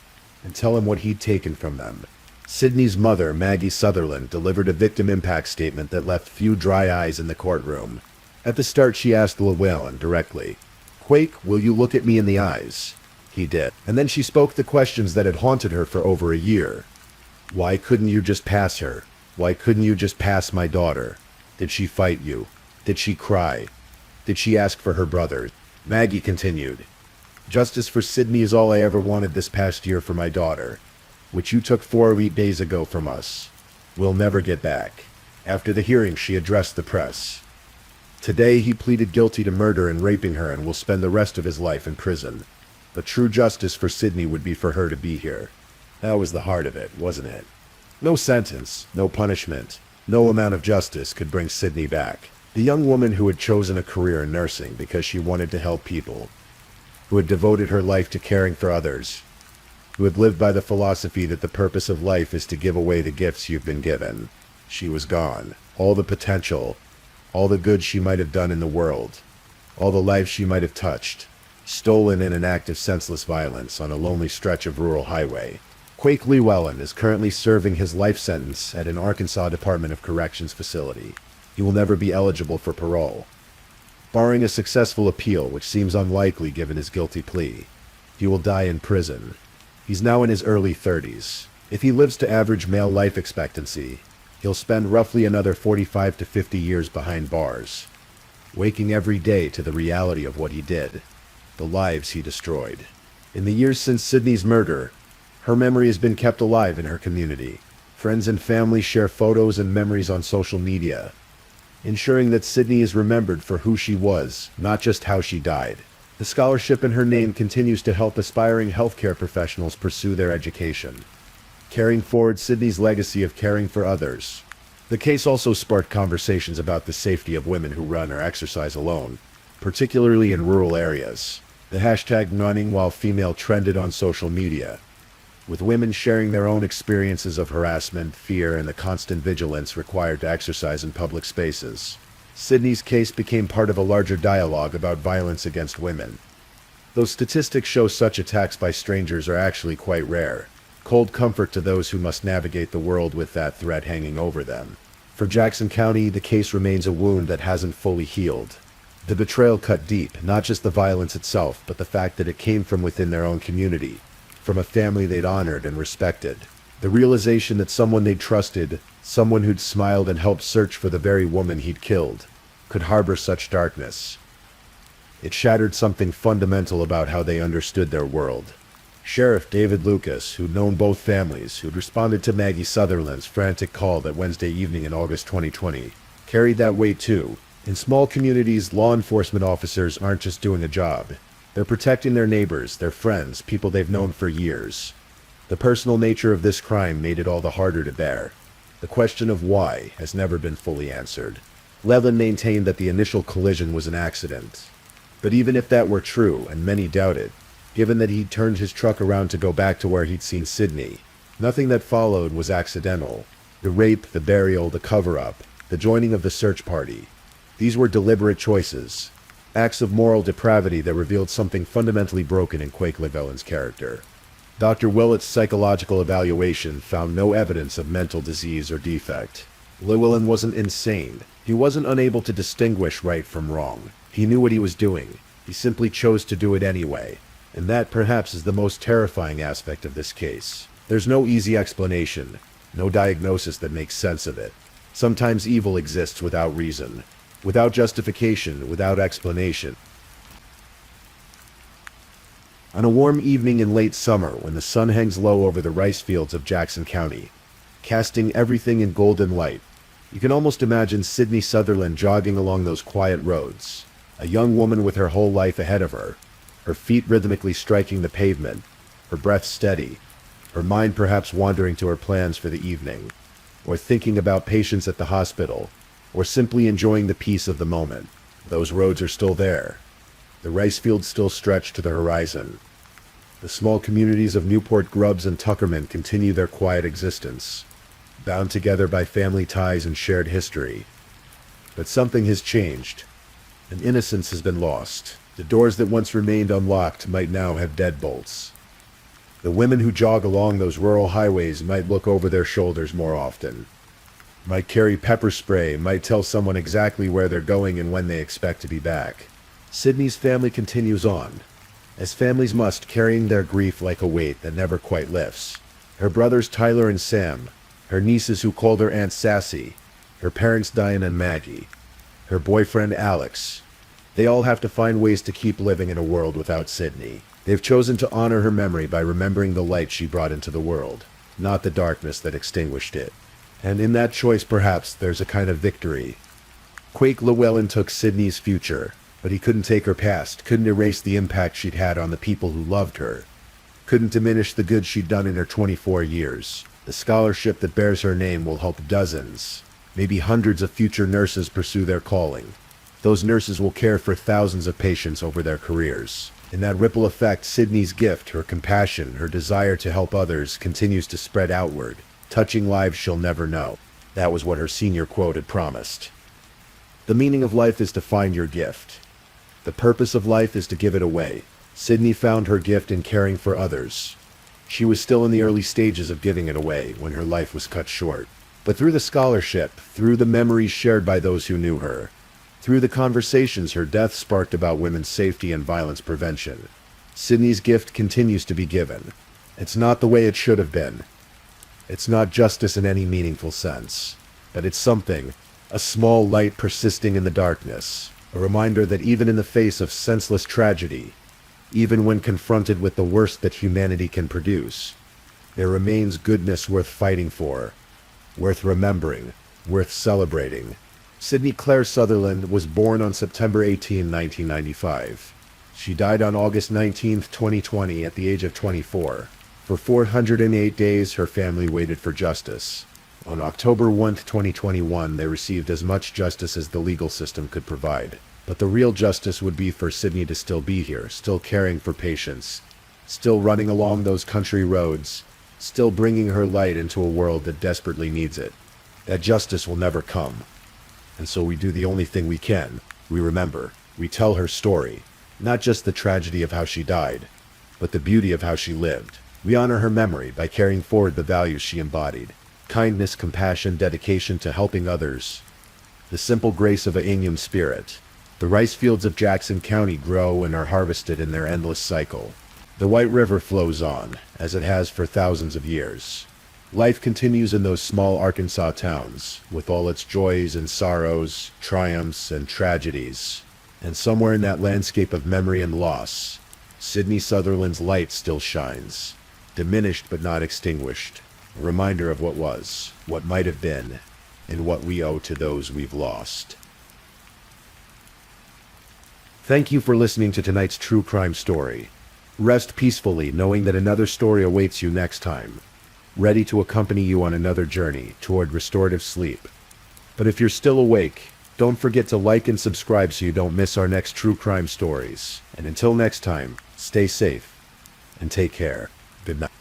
and tell him what he'd taken from them. Sydney's mother, Maggie Sutherland, delivered a victim impact statement that left few dry eyes in the courtroom. At the start, she asked Llewellyn directly, "Quake, will you look at me in the eyes?" He did. And then she spoke the questions that had haunted her for over a year. Why couldn't you just pass her? Why couldn't you just pass my daughter? Did she fight you? Did she cry? Did she ask for her brother? Maggie continued, "Justice for Sydney is all I ever wanted this past year for my daughter, which you took 4 days ago from us. We'll never get back." After the hearing, she addressed the press. Today, he pleaded guilty to murder and raping her and will spend the rest of his life in prison. But true justice for Sydney would be for her to be here. That was the heart of it, wasn't it? No sentence, no punishment, no amount of justice could bring Sydney back. The young woman who had chosen a career in nursing because she wanted to help people, who had devoted her life to caring for others, who had lived by the philosophy that the purpose of life is to give away the gifts you've been given. She was gone. All the potential, all the good she might have done in the world, all the lives she might have touched, stolen in an act of senseless violence on a lonely stretch of rural highway. Quake Llewellyn is currently serving his life sentence at an Arkansas Department of Corrections facility. He will never be eligible for parole. Barring a successful appeal, which seems unlikely given his guilty plea, he will die in prison. He's now in his early 30s. If he lives to average male life expectancy, he'll spend roughly another 45 to 50 years behind bars, waking every day to the reality of what he did, the lives he destroyed. In the years since Sydney's murder, her memory has been kept alive in her community. Friends and family share photos and memories on social media, ensuring that Sydney is remembered for who she was, not just how she died. The scholarship in her name continues to help aspiring healthcare professionals pursue their education, carrying forward Sydney's legacy of caring for others. The case also sparked conversations about the safety of women who run or exercise alone, particularly in rural areas. The hashtag running while female trended on social media, with women sharing their own experiences of harassment, fear, and the constant vigilance required to exercise in public spaces. Sydney's case became part of a larger dialogue about violence against women. Though statistics show such attacks by strangers are actually quite rare, cold comfort to those who must navigate the world with that threat hanging over them. For Jackson County, the case remains a wound that hasn't fully healed. The betrayal cut deep, not just the violence itself, but the fact that it came from within their own community, from a family they'd honored and respected. The realization that someone they'd trusted, someone who'd smiled and helped search for the very woman he'd killed, could harbor such darkness. It shattered something fundamental about how they understood their world. Sheriff David Lucas, who'd known both families, who'd responded to Maggie Sutherland's frantic call that Wednesday evening in August 2020, carried that weight too. In small communities, law enforcement officers aren't just doing a job. They're protecting their neighbors, their friends, people they've known for years. The personal nature of this crime made it all the harder to bear. The question of why has never been fully answered. Llewellyn maintained that the initial collision was an accident. But even if that were true, and many doubt it, given that he'd turned his truck around to go back to where he'd seen Sydney, nothing that followed was accidental. The rape, the burial, the cover-up, the joining of the search party, these were deliberate choices. Acts of moral depravity that revealed something fundamentally broken in Quake Llewellyn's character. Dr. Willett's psychological evaluation found no evidence of mental disease or defect. Llewellyn wasn't insane. He wasn't unable to distinguish right from wrong. He knew what he was doing. He simply chose to do it anyway. And that perhaps is the most terrifying aspect of this case. There's no easy explanation, no diagnosis that makes sense of it. Sometimes evil exists without reason, without justification, without explanation. On a warm evening in late summer, when the sun hangs low over the rice fields of Jackson County, casting everything in golden light, you can almost imagine Sydney Sutherland jogging along those quiet roads, a young woman with her whole life ahead of her, her feet rhythmically striking the pavement, her breath steady, her mind perhaps wandering to her plans for the evening, or thinking about patients at the hospital, or simply enjoying the peace of the moment. Those roads are still there. The rice fields still stretch to the horizon. The small communities of Newport Grubbs and Tuckerman continue their quiet existence, bound together by family ties and shared history. But something has changed. An innocence has been lost. The doors that once remained unlocked might now have deadbolts. The women who jog along those rural highways might look over their shoulders more often, might carry pepper spray, might tell someone exactly where they're going and when they expect to be back. Sydney's family continues on, as families must, carrying their grief like a weight that never quite lifts. Her brothers Tyler and Sam, her nieces who called her Aunt Sassy, her parents Diane and Maggie, her boyfriend Alex. They all have to find ways to keep living in a world without Sydney. They've chosen to honor her memory by remembering the light she brought into the world, not the darkness that extinguished it. And in that choice, perhaps, there's a kind of victory. Quake Llewellyn took Sydney's future, but he couldn't take her past, couldn't erase the impact she'd had on the people who loved her, couldn't diminish the good she'd done in her 24 years. The scholarship that bears her name will help dozens, maybe hundreds of future nurses pursue their calling. Those nurses will care for thousands of patients over their careers. In that ripple effect, Sydney's gift, her compassion, her desire to help others continues to spread outward, touching lives she'll never know. That was what her senior quote had promised. The meaning of life is to find your gift. The purpose of life is to give it away. Sydney found her gift in caring for others. She was still in the early stages of giving it away when her life was cut short. But through the scholarship, through the memories shared by those who knew her, through the conversations her death sparked about women's safety and violence prevention, Sydney's gift continues to be given. It's not the way it should have been. It's not justice in any meaningful sense, but it's something, a small light persisting in the darkness, a reminder that even in the face of senseless tragedy, even when confronted with the worst that humanity can produce, there remains goodness worth fighting for, worth remembering, worth celebrating. Sydney Claire Sutherland was born on September 18, 1995. She died on August 19, 2020 at the age of 24. For 408 days, her family waited for justice. On October 1, 2021, they received as much justice as the legal system could provide. But the real justice would be for Sydney to still be here, still caring for patients, still running along those country roads, still bringing her light into a world that desperately needs it. That justice will never come. And so we do the only thing we can. We remember. We tell her story. Not just the tragedy of how she died, but the beauty of how she lived. We honor her memory by carrying forward the values she embodied. Kindness, compassion, dedication to helping others. The simple grace of a Ingham spirit. The rice fields of Jackson County grow and are harvested in their endless cycle. The White River flows on, as it has for thousands of years. Life continues in those small Arkansas towns, with all its joys and sorrows, triumphs and tragedies. And somewhere in that landscape of memory and loss, Sydney Sutherland's light still shines, diminished but not extinguished, a reminder of what was, what might have been, and what we owe to those we've lost. Thank you for listening to tonight's true crime story. Rest peacefully knowing that another story awaits you next time, ready to accompany you on another journey toward restorative sleep. But if you're still awake, don't forget to like and subscribe so you don't miss our next true crime stories. And until next time, stay safe and take care. Good night.